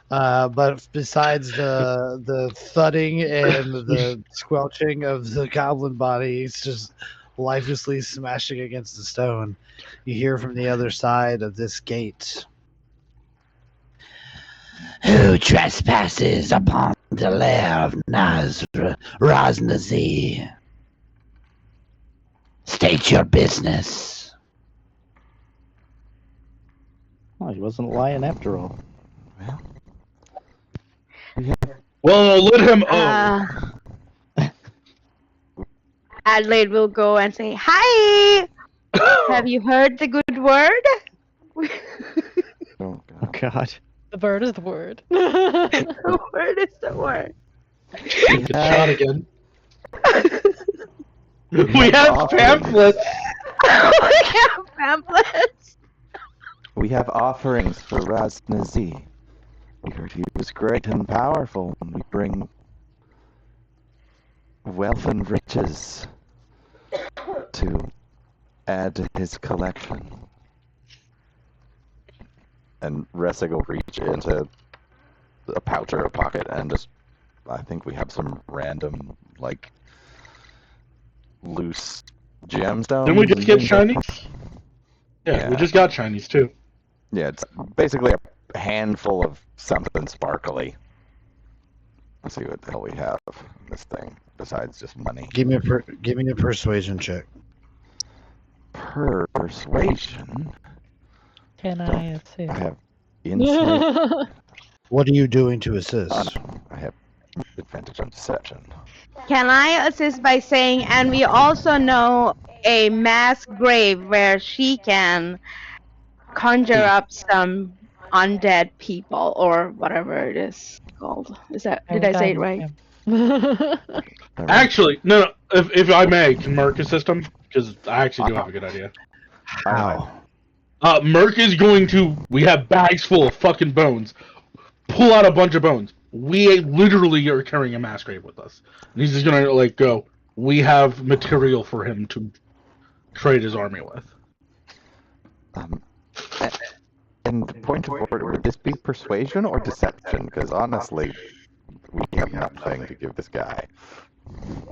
But besides the thudding and the squelching of the goblin body, it's just lifelessly smashing against the stone. You hear from the other side of this gate. Who trespasses upon the lair of Raznazi? State your business. Oh, he wasn't lying after all. Well, let him. Adelaide will go and say, "Hi! Have you heard the good word?" Oh, Oh God. The bird is the word. The word is the word. Get shot again. We have pamphlets. We have pamphlets. We have offerings for Raznazi. We heard he was great and powerful, and we bring wealth and riches to add to his collection. And Ressig will reach into a pouch or a pocket and just, I think we have some random, like, loose gemstones. Didn't we just and get things like shinies? that. Yeah, we Yeah. just got shinies too. Yeah, it's basically a handful of something sparkly. Let's see what the hell we have in this thing besides just money. Give me a persuasion check. Persuasion. Can I assume? I have Insight. What are you doing to assist? I have advantage on deception. Can I assist by saying, and we also know a mass grave where she can conjure up some undead people or whatever it is called. Did I say it right? Actually, no. If I may, can Merc assist him? Because I actually do have a good idea. How? Merc is going to. We have bags full of fucking bones. Pull out a bunch of bones. We literally are carrying a mass grave with us. And he's just gonna like go. We have material for him to trade his army with. And the point of order, would this be persuasion or deception? Because honestly, we have nothing to give this guy.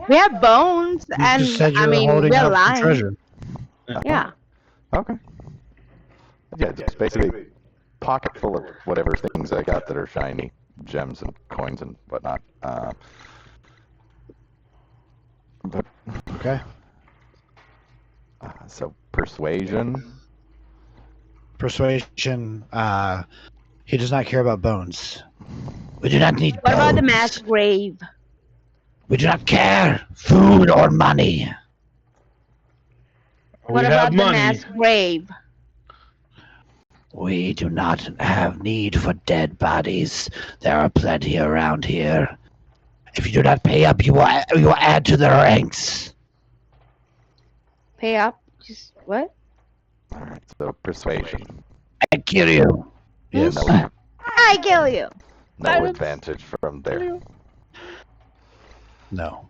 We have bones, You and just said I you're mean, holding we're up the lying. treasure. Yeah. Okay. Yeah, just basically pocket full of whatever things I got that are shiny, gems and coins and whatnot. But Okay. so persuasion. Persuasion. He does not care about bones. We do not need What bones. about the mass grave? We do not care. Food or money. What We about have the money. mass grave? We do not have need for dead bodies. There are plenty around here. If you do not pay up, you will add to their ranks. Pay up? Just what? Alright, so persuasion. I kill you. Yes. No, I kill you. no advantage from there. No.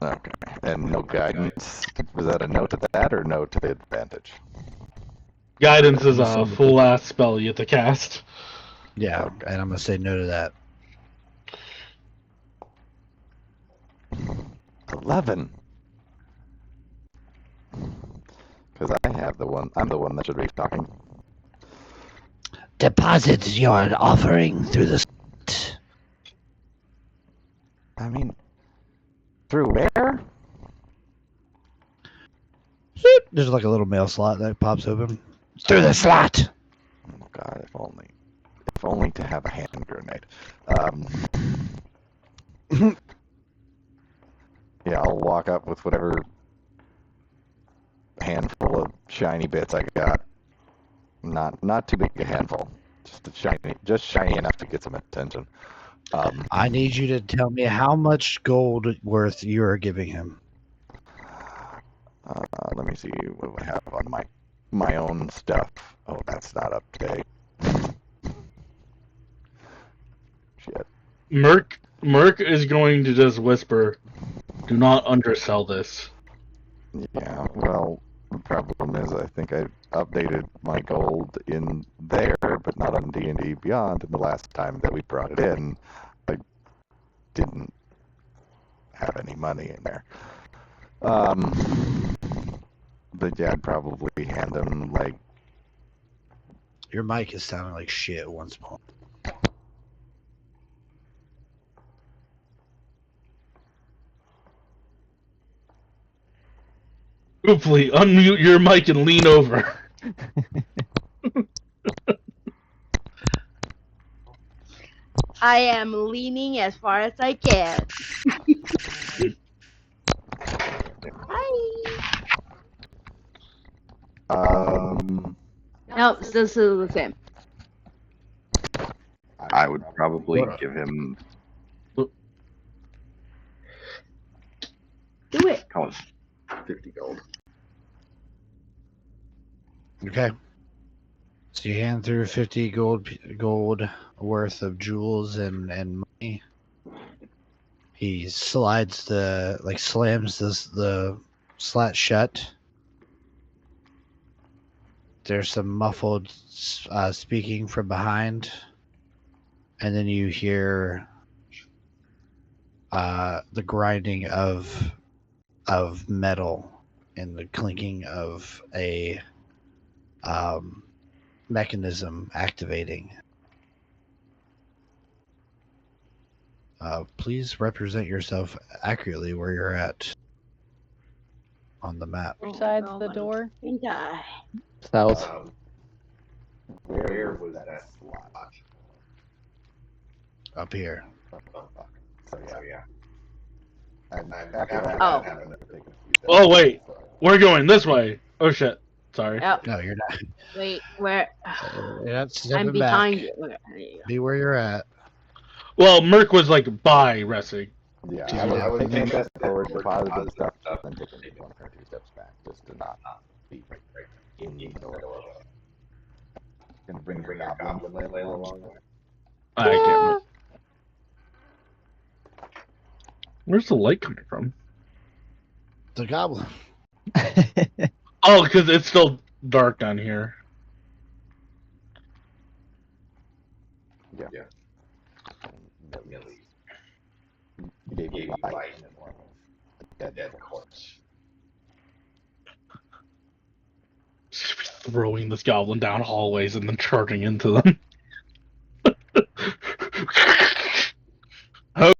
Okay. And no guidance. Was that a no to that or no to the advantage? Guidance is a full ass spell you have to cast. Yeah, and I'm gonna say no to that. 11. Because I have the one. I'm the one that should be talking. Deposit your offering through the. I mean, through where? There's like a little mail slot that pops open. Through the slot. Oh God, if only to have a hand grenade. Yeah, I'll walk up with whatever handful of shiny bits I got. Not too big a handful. Just shiny enough to get some attention. I need you to tell me how much gold worth you are giving him. Let me see what do I have on my own stuff. Oh, that's not up to date. Shit. Merc is going to just whisper, "Do not undersell this." Yeah, well, the problem is I think I updated my gold in there, but not on D&D Beyond, and the last time that we brought it in, I didn't have any money in there. But yeah, I'd probably hand him, like... Your mic is sounding like shit once more. Hopefully, unmute your mic and lean over. I am leaning as far as I can. Hi. Nope, still the same. I would probably give him, Do it. call it 50 gold. Okay. So you hand through 50 gold worth of jewels and money. He slams the slat shut. There's some muffled speaking from behind, and then you hear the grinding of metal and the clinking of a mechanism activating. Please represent yourself accurately where you're at on the map. Besides the door. Pink eye. South. Where was that slot? Up here. Oh, fuck. So yeah. And after that, Oh. I'm gonna take a few steps Oh wait, forward. we're going this way. Oh shit. Sorry. Yep. No, you're not. Wait, where? You're not I'm stepping behind back. you. Okay, there you go. Be where you're at. Well, Merc was like by resting. Yeah, Yeah, I was yeah. taking a step forward, deposited the stuff, then taking 1 or 2 steps back, just to not be in the middle of it. Gonna bring your goblin flail along. I can't remember. Where's the light coming from? The goblin. Oh, because it's still dark down here. Yeah. Gave you light in the form of a dead corpse. Throwing this goblin down hallways and then charging into them.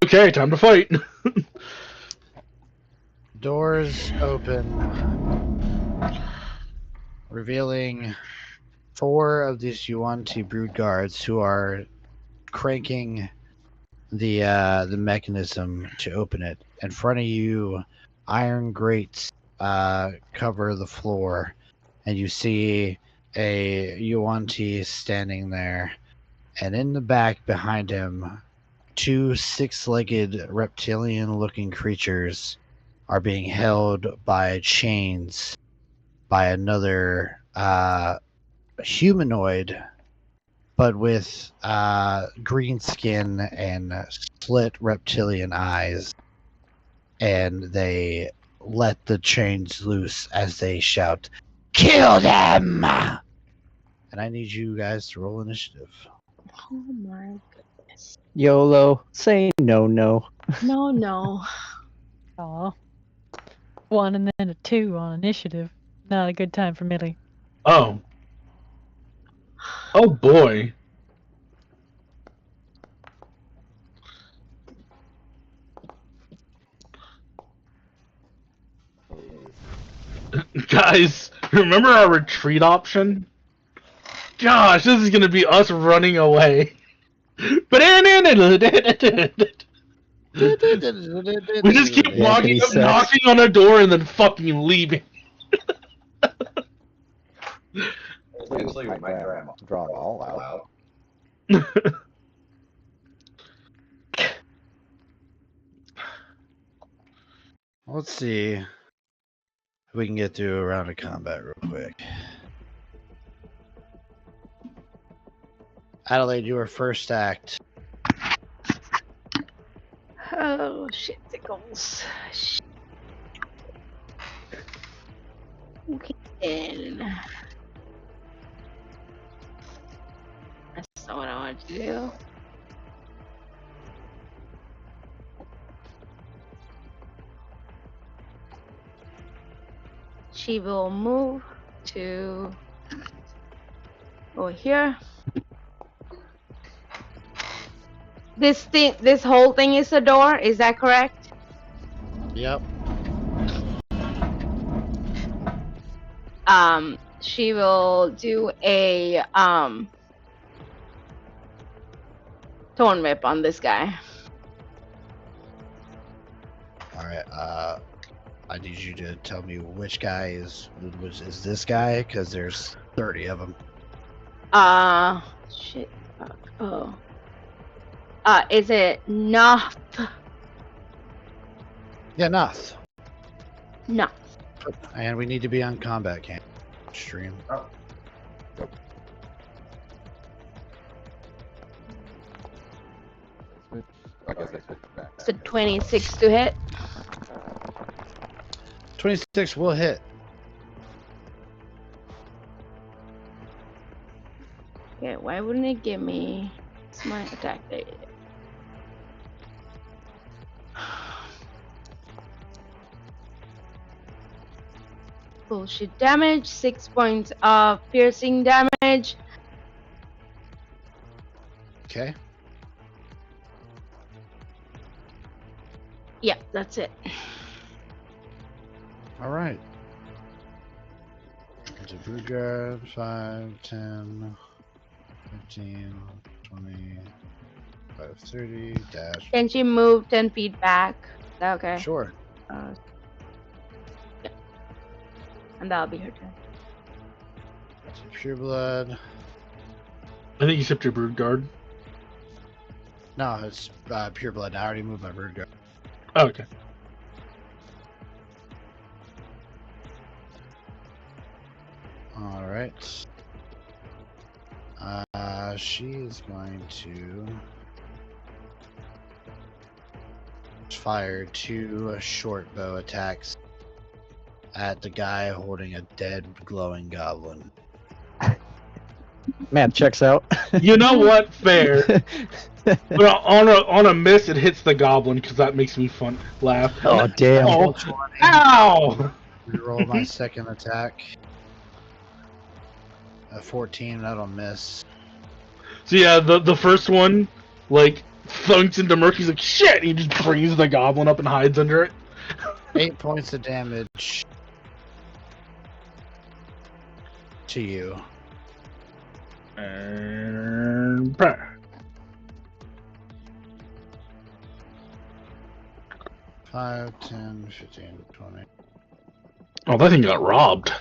Okay, time to fight. Doors open, revealing 4 of these Yuan-Ti brood guards who are cranking the mechanism to open it. In front of you, iron grates cover the floor, and you see a Yuan-Ti standing there. And in the back behind him, 2 6-legged reptilian-looking creatures are being held by chains by another humanoid, but with green skin and split reptilian eyes. And they let the chains loose as they shout, "Kill them!" And I need you guys to roll initiative. Oh my goodness. YOLO. Say no. No. Aw. 1 and then a 2 on initiative. Not a good time for Millie. Oh. Oh boy. Guys, remember our retreat option? Gosh, this is gonna be us running away. We just keep walking Yankee up, sex. knocking on a door, and then fucking leaving. Eventually, we might draw them all out. Let's see if we can get through a round of combat real quick. Adelaide, you are first act. Oh shit, tickles. Okay then. That's not what I wanted to do. She will move to over here. This whole thing is a door, is that correct? Yep. She will do a thorn whip on this guy. All right. I need you to tell me which guy is this guy, because there's 30 of them. Shit. Fuck. Oh. Is it Noth? Yeah, Noth. No. And we need to be on combat camp stream. Oh. I guess I switched back. It's a 26 to hit. 26 will hit. Okay, why wouldn't it give me my attack? There it is. Bullshit damage, 6 points of piercing damage. Okay. Yeah, that's it. All right. It's a brood guard, 5, 10. 15, 20, 5, 30, dash. Can she move 10 feet back? Is that okay? Sure. Yeah. And that'll be her turn. That's pure blood. I think you shipped your brood guard. No, it's pure blood. I already moved my bird guard. Oh, okay. All right. She is going to fire 2 short bow attacks at the guy holding a dead glowing goblin. Matt checks out. You know what? Fair. But on a miss, it hits the goblin because that makes me laugh. Oh, damn. Oh, ow! Reroll my second attack. 14, that'll miss. So yeah, the first one, like, thunks into Murky's like, shit! And he just brings the goblin up and hides under it. 8 points of damage to you. And... 5, 10, 15, 20, Oh, that thing got robbed.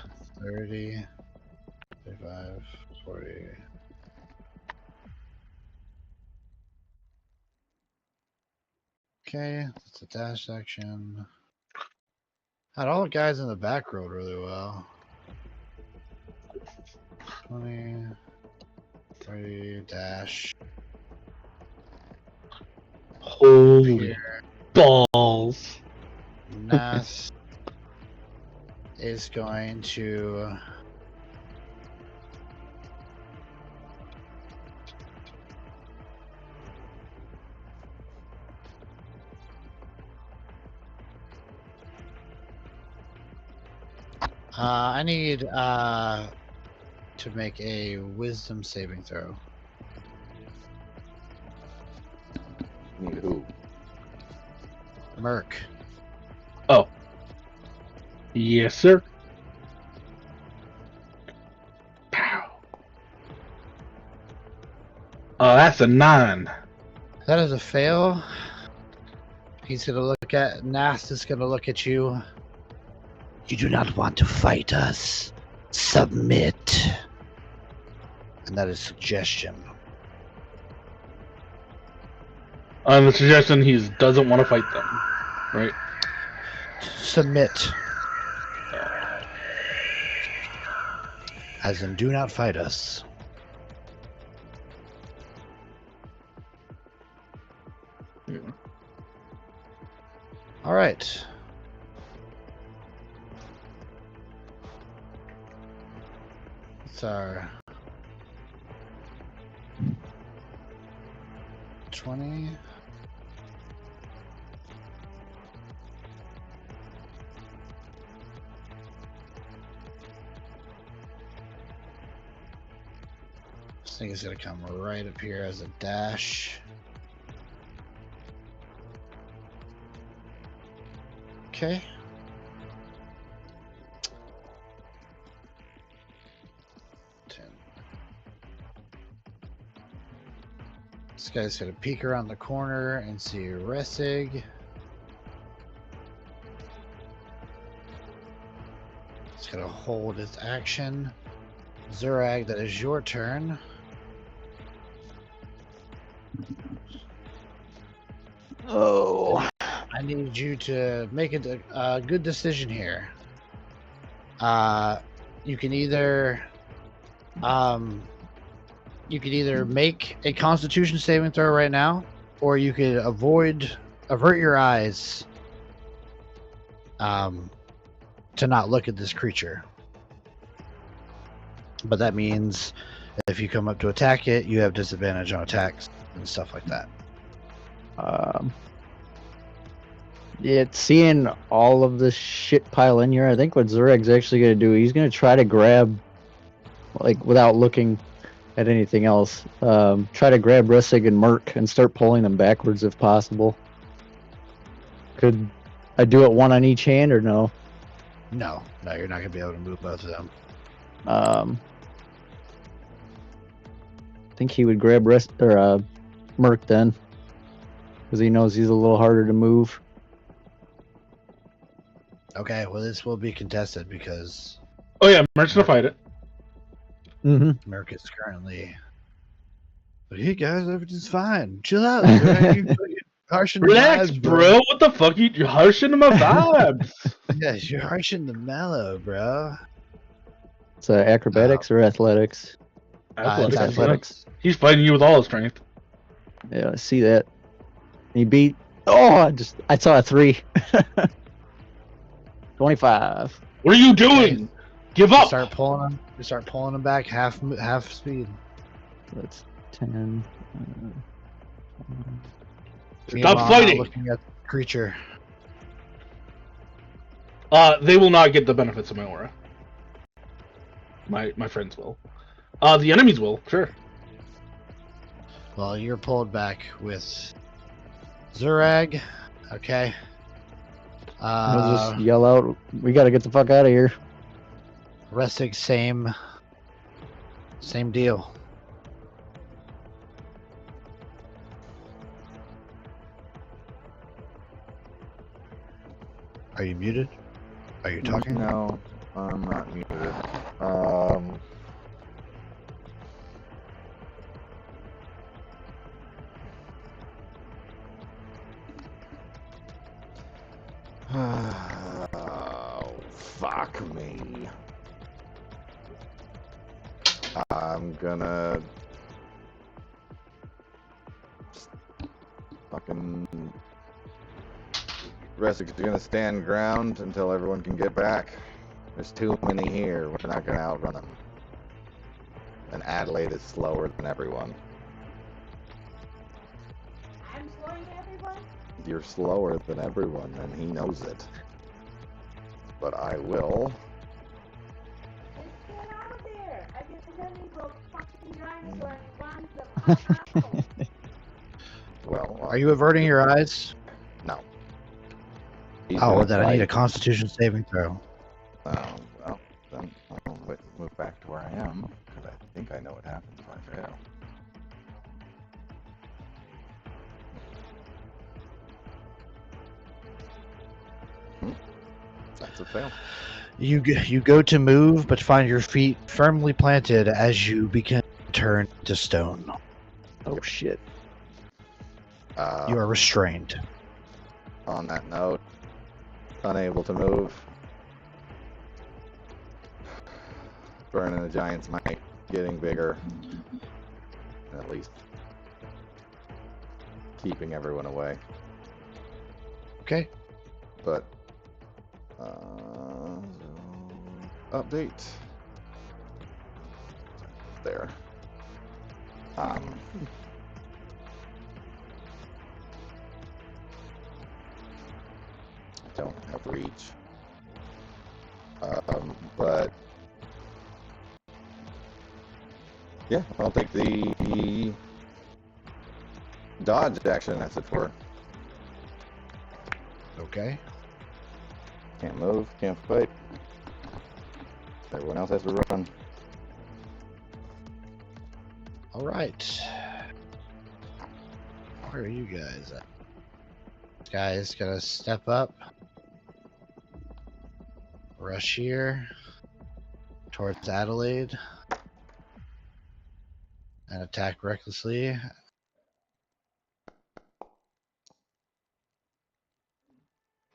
30, 35, 40. Okay, that's a dash action. Had all the guys in the back rolled really well. 20, 30, dash. Holy balls. Nath is going to I need to make a wisdom saving throw. Need who? Merc. Oh. Yes, sir. Pow. Oh, that's a 9. That is a fail. He's gonna look at Nath is gonna look at you. You do not want to fight us. Submit. And that is suggestion. On the suggestion, he doesn't want to fight them, right? Submit. As in, do not fight us. All right. It's our 20. This thing is gonna come right up here as a dash. Okay. This guy's gonna peek around the corner and see Resig. It's gonna hold its action. Zurag, that is your turn. Oh. I need you to make a good decision here. You can either make a Constitution saving throw right now, or you could avert your eyes to not look at this creature. But that means if you come up to attack it, you have disadvantage on attacks and stuff like that. Yeah, seeing all of this shit pile in here, I think what Zurag's actually going to do, he's going to try to grab, like, without looking at anything else, try to grab Resig and Merc and start pulling them backwards if possible. Could I do it one on each hand or no? No, you're not going to be able to move both of them. think he would grab Merc then, because he knows he's a little harder to move. Okay, well this will be contested because Oh yeah, Merch's gonna fight it. Mm-hmm. Merc is currently. But hey guys, everything's fine. Chill out. You're harshing the Relax, vibes, bro. What the fuck? You're harshing my vibes. Yes, you're harshing the mellow, bro. It's acrobatics or athletics? Athletics. It's Athletics. He's fighting you with all his strength. Yeah, I see that. He beat. Oh, I saw a 3. 25. What are you doing? Give You up. start pulling him. You start pulling him back half speed. That's 10. Stop Meanwhile, now fighting. looking at the creature. They will not get the benefits of my aura. My friends will. The enemies will, sure. Well, you're pulled back with Zurag. Okay. I'll just yell out, "We gotta get the fuck out of here!" Restig, same deal. Are you muted? Are you talking? No, I'm not muted. Oh, fuck me. I'm gonna fucking Ressig's gonna stand ground until everyone can get back. There's too many here. We're not gonna outrun them. And Adelaide is slower than everyone. I'm slowing everyone. You're slower than everyone, and he knows it. But I will. Get out of there! I can suddenly go fucking dinosaur and run the fuck out. Well, Are you averting your eyes? No. He's Oh, gonna then I need a fight. Constitution saving throw. Oh, well, then I'll move back to where I am, because I think I know what happens if I fail. That's a fail. You go to move, but find your feet firmly planted as you begin to turn to stone. Oh shit! You are restrained. On that note, unable to move. Burning the Giant's might, getting bigger. At least keeping everyone away. Okay. But, update. There. I don't have reach. But yeah, I'll take the dodge action, as it were. Okay. Can't move, can't fight. Everyone else has to run. All right. Where are you guys at? This guy's gonna step up. Rush here. Towards Adelaide. And attack recklessly.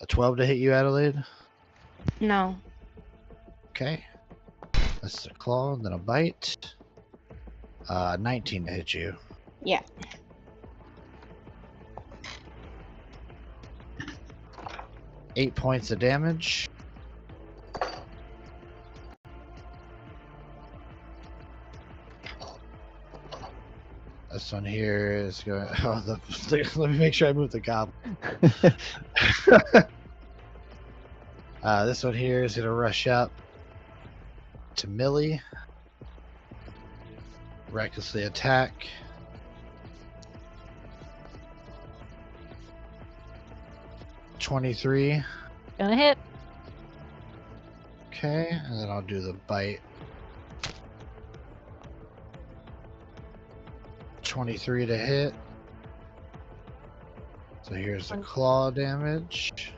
A 12 to hit you, Adelaide? No. Okay. That's a claw, then a bite. 19 to hit you. Yeah. Eight points of damage. This one here is going. Oh, let me make sure I move the goblin. This one here is going to rush up to Millie. Recklessly attack. $23. Gonna hit. Okay, and then I'll do the bite. 23 to hit. So here's the claw damage.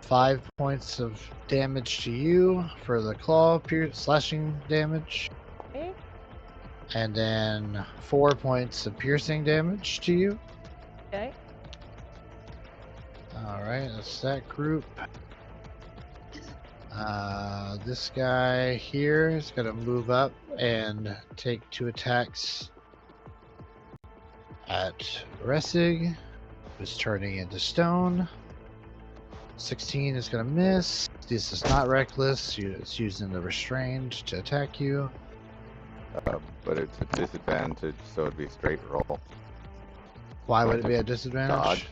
5 points of damage to you for the claw slashing damage. Okay. And then 4 points of piercing damage to you. Okay. Alright, that's that group. This guy here is going to move up and take 2 attacks at Ressig, who's turning into stone. 16 is going to miss. This is not reckless. It's using the restrained to attack you. But it's a disadvantage, so it'd be straight roll. Why would it be a disadvantage? Dodge.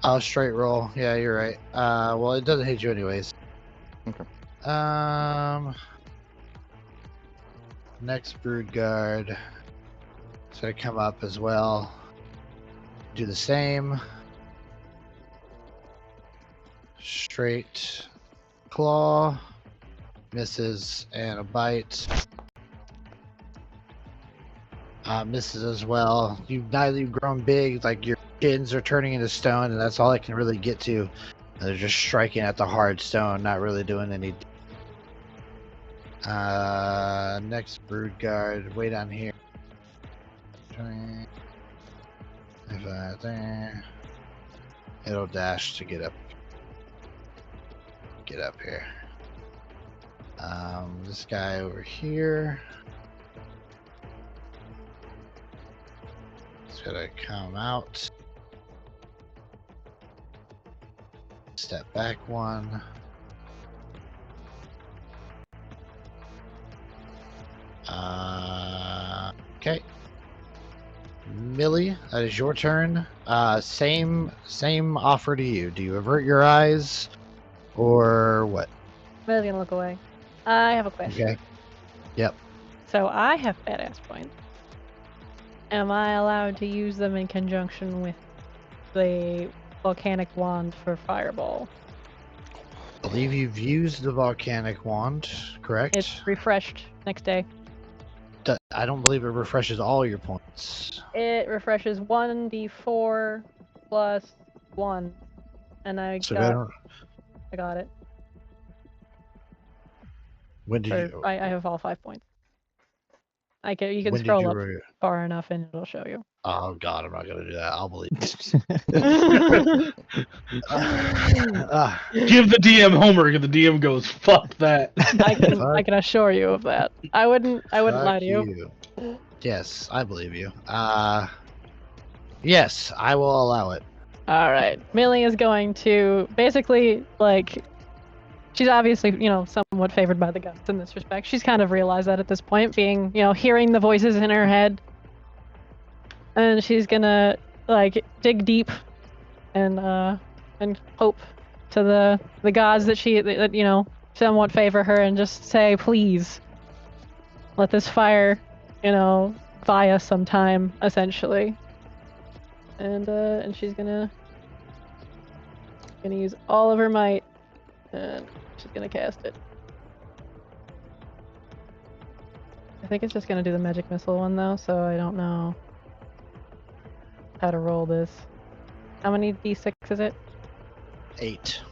Oh, straight roll. Yeah, you're right. Well, it doesn't hit you anyways. Okay. Next Brood Guard is going to come up as well. Do the same. Straight claw. Misses, and a bite. Misses as well. You've grown big, like your chins are turning into stone, and that's all I can really get to. And they're just striking at the hard stone, not really doing any. Next Brood Guard, way down here. If there, it'll dash to get up. Get up here. This guy over here. It's gonna come out. Step back 1. Okay. Millie, that is your turn. Same offer to you. Do you avert your eyes or what? Millie's gonna look away. I have a question. Okay. Yep. So I have badass points. Am I allowed to use them in conjunction with the volcanic wand for fireball? I believe you've used the volcanic wand, correct? It's refreshed next day. I don't believe it refreshes all your points. It refreshes 1d4 plus 1. And I So I got it. when did Or you? I have all 5 points. You can When did scroll you? up far enough and it'll show you. Oh God, I'm not gonna do that. I'll believe. Give the DM homework, and the DM goes, "Fuck that." I can assure you of that. I wouldn't lie to you. Yes, I believe you. Yes, I will allow it. All right. Millie is going to basically, like, she's obviously, somewhat favored by the gods in this respect. She's kind of realized that at this point, being, hearing the voices in her head. And she's gonna, like, dig deep and hope to the gods that somewhat favor her and just say, please, let this fire, buy us some time, essentially. And she's gonna use all of her might, and she's gonna cast it. I think it's just gonna do the magic missile one though, so I don't know how to roll this. How many d6 is it? 8.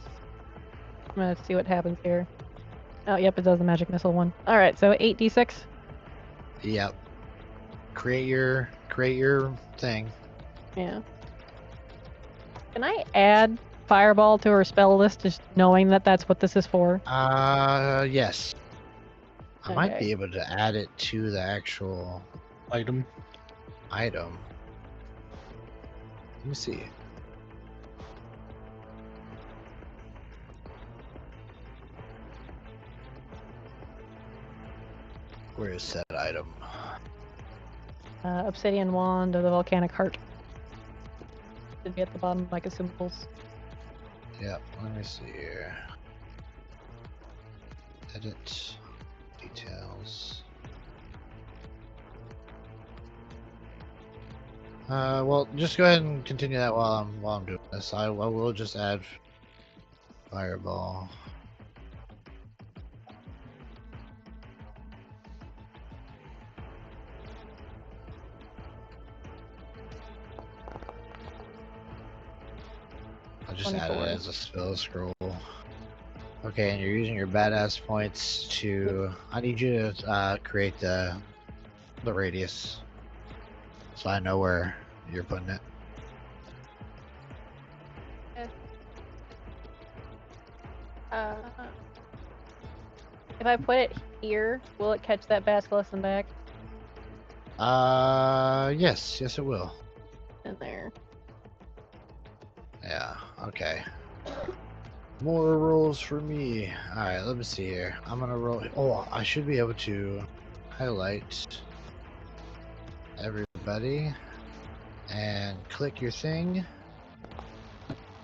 I'm gonna see what happens here. Oh, yep, it does the magic missile one. All right, so 8d6. Yep. Create your thing. Yeah. Can I add fireball to her spell list, just knowing that that's what this is for? Yes. I might Okay. be able to add it to the actual Item. item. Let me see. Where is that item? Obsidian wand or the volcanic heart. Should be at the bottom, like assumables. Yep, let me see here. Edit. Details. Well, just go ahead and continue that while I'm doing this. I will just add fireball. just add 24. it as a spell scroll. Okay, and you're using your badass points to. I need you to create the radius, so I know where you're putting it. If I put it here, will it catch that basilisk and back Yes, it will. in there? Yeah. Okay. More rolls for me. All right, let me see here. I'm gonna roll. Oh, I should be able to highlight everybody and click your thing.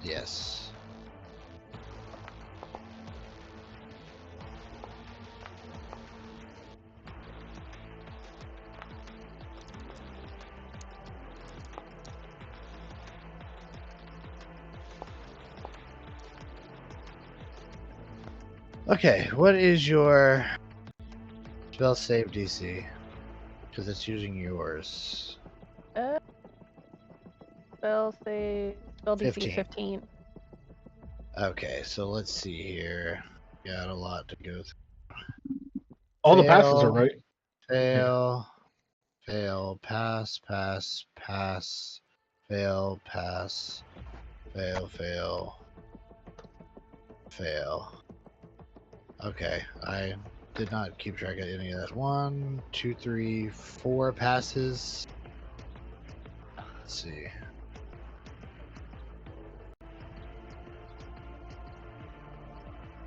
Yes. Okay, what is your spell save DC? Because it's using yours. Spell DC 15. 15. Okay, so let's see here. Got a lot to go through. All the passes are right. Fail. Fail. Pass. Pass. Pass. Fail. Pass. Fail. Fail. Fail. Okay, I did not keep track of any of that. 1, 2, 3, 4 passes. Let's see.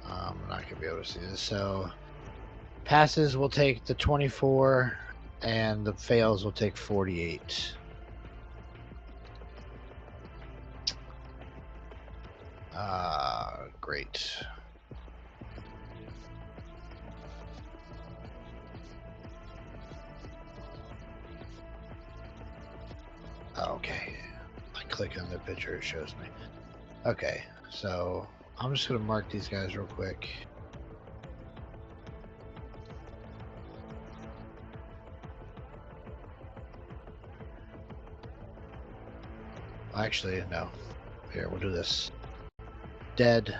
I'm not gonna be able to see this. So passes will take the 24, and the fails will take 48. Great. Okay. I click on the picture, it shows me. Okay, so I'm just gonna mark these guys real quick. Actually, no. Here, we'll do this. Dead.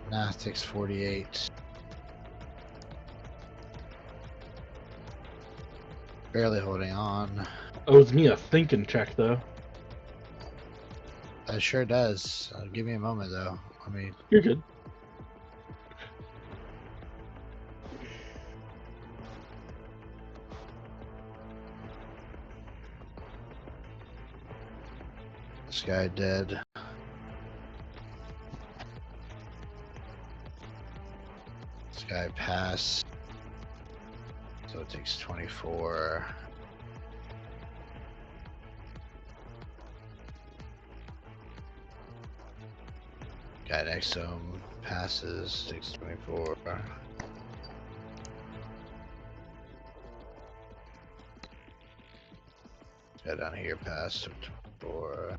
Gymnastics 48. Barely holding on. Owes me a thinking check though. That sure does. Give me a moment though. Let me. You're good. This guy dead. This guy passed. So it takes 24. Guy next to him passes, takes 24. Guy down here passed, took 24.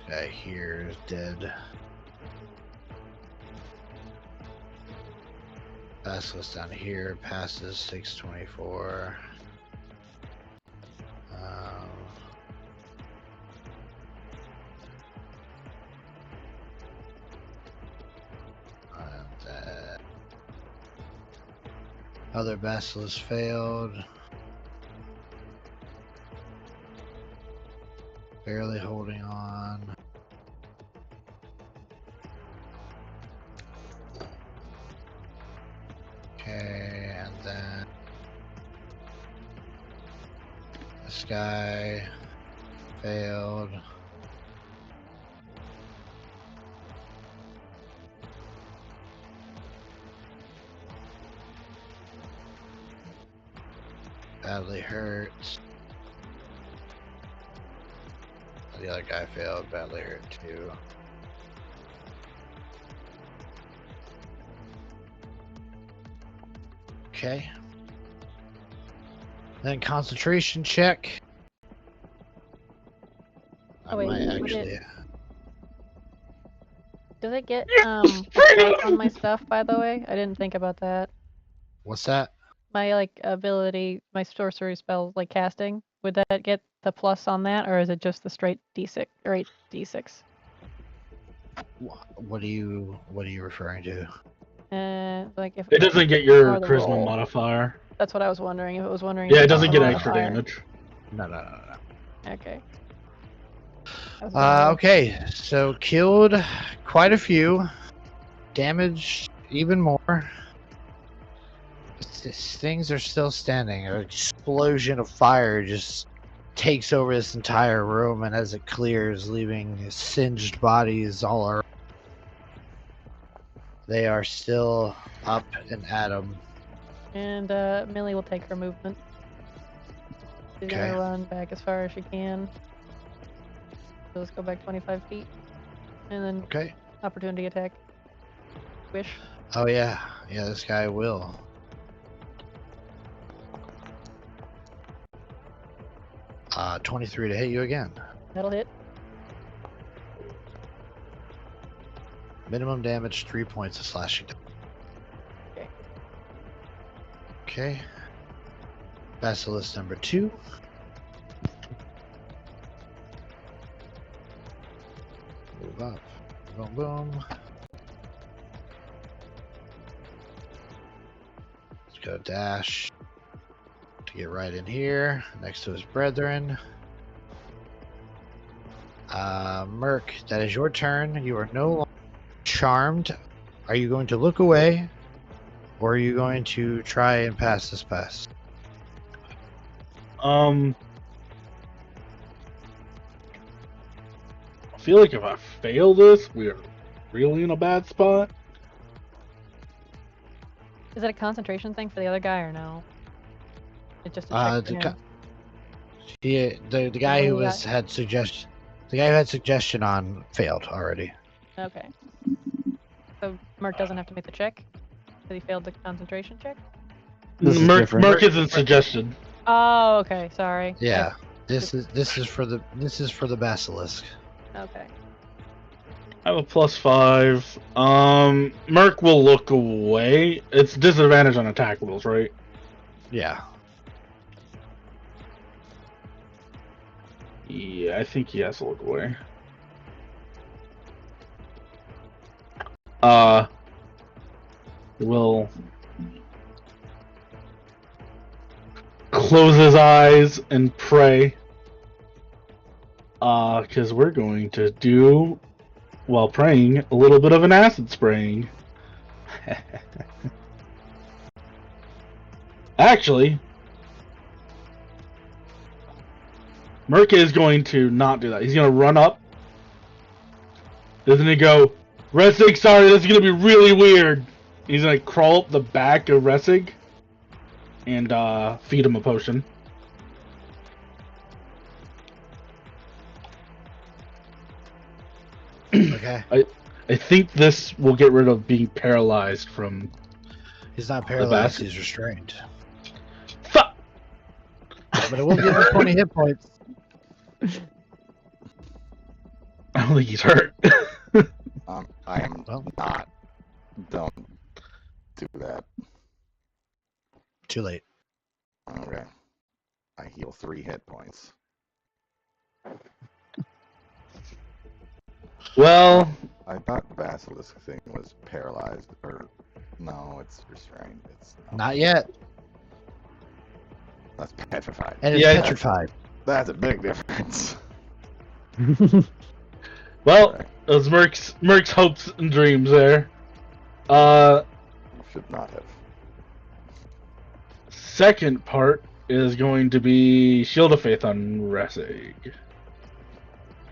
Guy here is dead. Basilisk down here passes, takes 24. And then other basilisk failed. Barely holding on. Okay, and then this guy failed. Badly hurt. The other guy failed, badly hurt too. Okay. Then concentration check. I Oh, wait, might would actually. Does it get a plus on my stuff, by the way? I didn't think about that. What's that? My ability, my sorcery spells like casting. Would that get the plus on that, or is it just the straight D6 or 8d6? What are you referring to? Like if It doesn't get your Or the charisma roll. modifier. That's what I was wondering. If it was wondering. Yeah, if it doesn't get was extra modifier. damage. No. Okay. I was gonna- Okay, so killed quite a few, damaged even more. Things are still standing. An explosion of fire just takes over this entire room, and as it clears, leaving singed bodies all around. They are still up and at 'em. And Millie will take her movement. She's Okay. gonna run back as far as she can. So let's go back 25 feet. And then Okay. opportunity attack. Wish. Oh yeah, this guy will. Uh, 23 to hit you again. That'll hit. Minimum damage, 3 points of slashing damage. Okay. Okay. Basilisk number 2. Move up. Boom, boom. Let's go dash to get right in here next to his brethren. Merc, that is your turn. You are no longer charmed. Are you going to look away, or are you going to try and pass this pass? I feel like if I fail this, we are really in a bad spot. Is it a concentration thing for the other guy or no? It's just a check for him. The guy Well, who he was had suggestion, the guy who had suggestion on failed already. Okay. So Merc doesn't have to make the check because he failed the concentration check. This is Merc different. isn't suggestion. Oh, okay. Sorry. Yeah, this is for the basilisk. Okay. I have a +5. Merc will look away. It's disadvantage on attack rolls, right? Yeah. Yeah, I think he has to look away. Will close his eyes and pray. Because we're going to do, while praying, a little bit of an acid spraying. Actually, Merc is going to not do that. He's going to run up. Doesn't he go, Ressig, sorry, this is going to be really weird. He's going to crawl up the back of Ressig and feed him a potion. Okay. I think this will get rid of being paralyzed from... He's not paralyzed. He's restrained. Fuck! But it will give him 20 hit points. I don't think he's hurt. I am Well. not. Don't do that. Too late. Okay. I heal 3 hit points. Well, I thought basilisk thing was paralyzed, or no, it's restrained. It's Not yet. That's petrified. And it's Yeah, petrified. That's a big difference. well, Right. those Merc's hopes and dreams there. You should not have. Second part is going to be Shield of Faith on Ressig.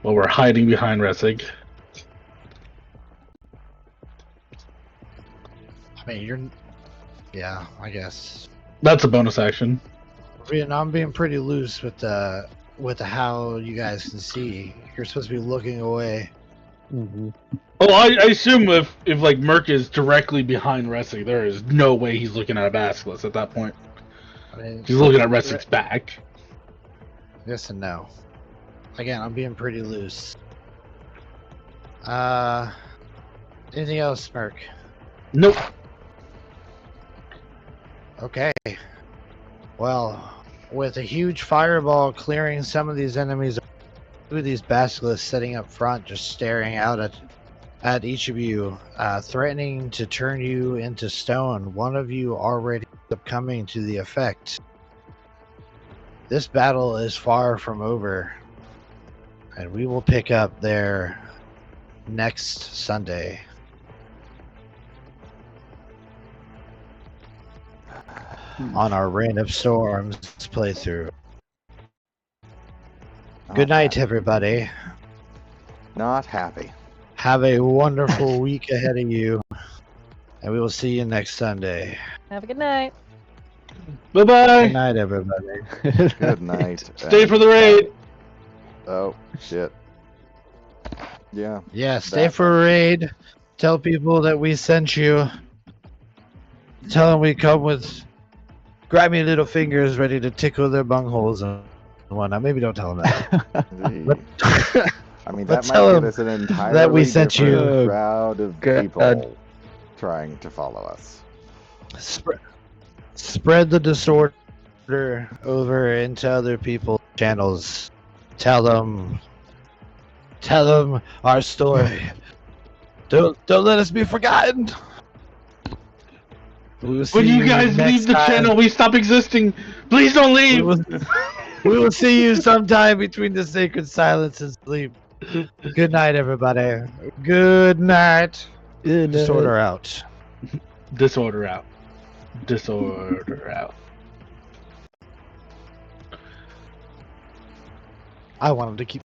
While we're hiding behind Ressig. I mean, yeah, I guess. That's a bonus action. I'm being pretty loose with the how you guys can see. You're supposed to be looking away. Mm-hmm. Oh, I assume if like Merc is directly behind Ressig, there is no way he's looking at a basilisk at that point. I mean, He's looking at Ressig's back. yes and no. Again, I'm being pretty loose. Anything else, Merc? Nope. Okay. Well, with a huge fireball clearing some of these enemies, two of these basilisks sitting up front, just staring out at each of you, threatening to turn you into stone. One of you already succumbing to the effect. This battle is far from over, and we will pick up there next Sunday. On our Reign of Storms playthrough. Good night, everybody. Not happy. Have a wonderful week ahead of you, and we will see you next Sunday. Have a good night. Good Bye-bye. night, everybody. Good night. Stay for the raid. Oh, shit. Yeah. Yeah, stay That for a raid. Tell people that we sent you. Tell them we come with grimy little fingers ready to tickle their bungholes and whatnot. Maybe don't tell them that. I mean, But that tell might give them us an entirely that we sent you. different crowd of God. people trying to follow us. Spread the disorder over into other people's channels. Tell them our story. Don't let us be forgotten. We will see When you guys next leave the time. channel, we stop existing. Please don't leave. We will see you sometime between the sacred silence and sleep. Good night, everybody. Good night. Disorder out. Disorder out. Disorder out. I want him to keep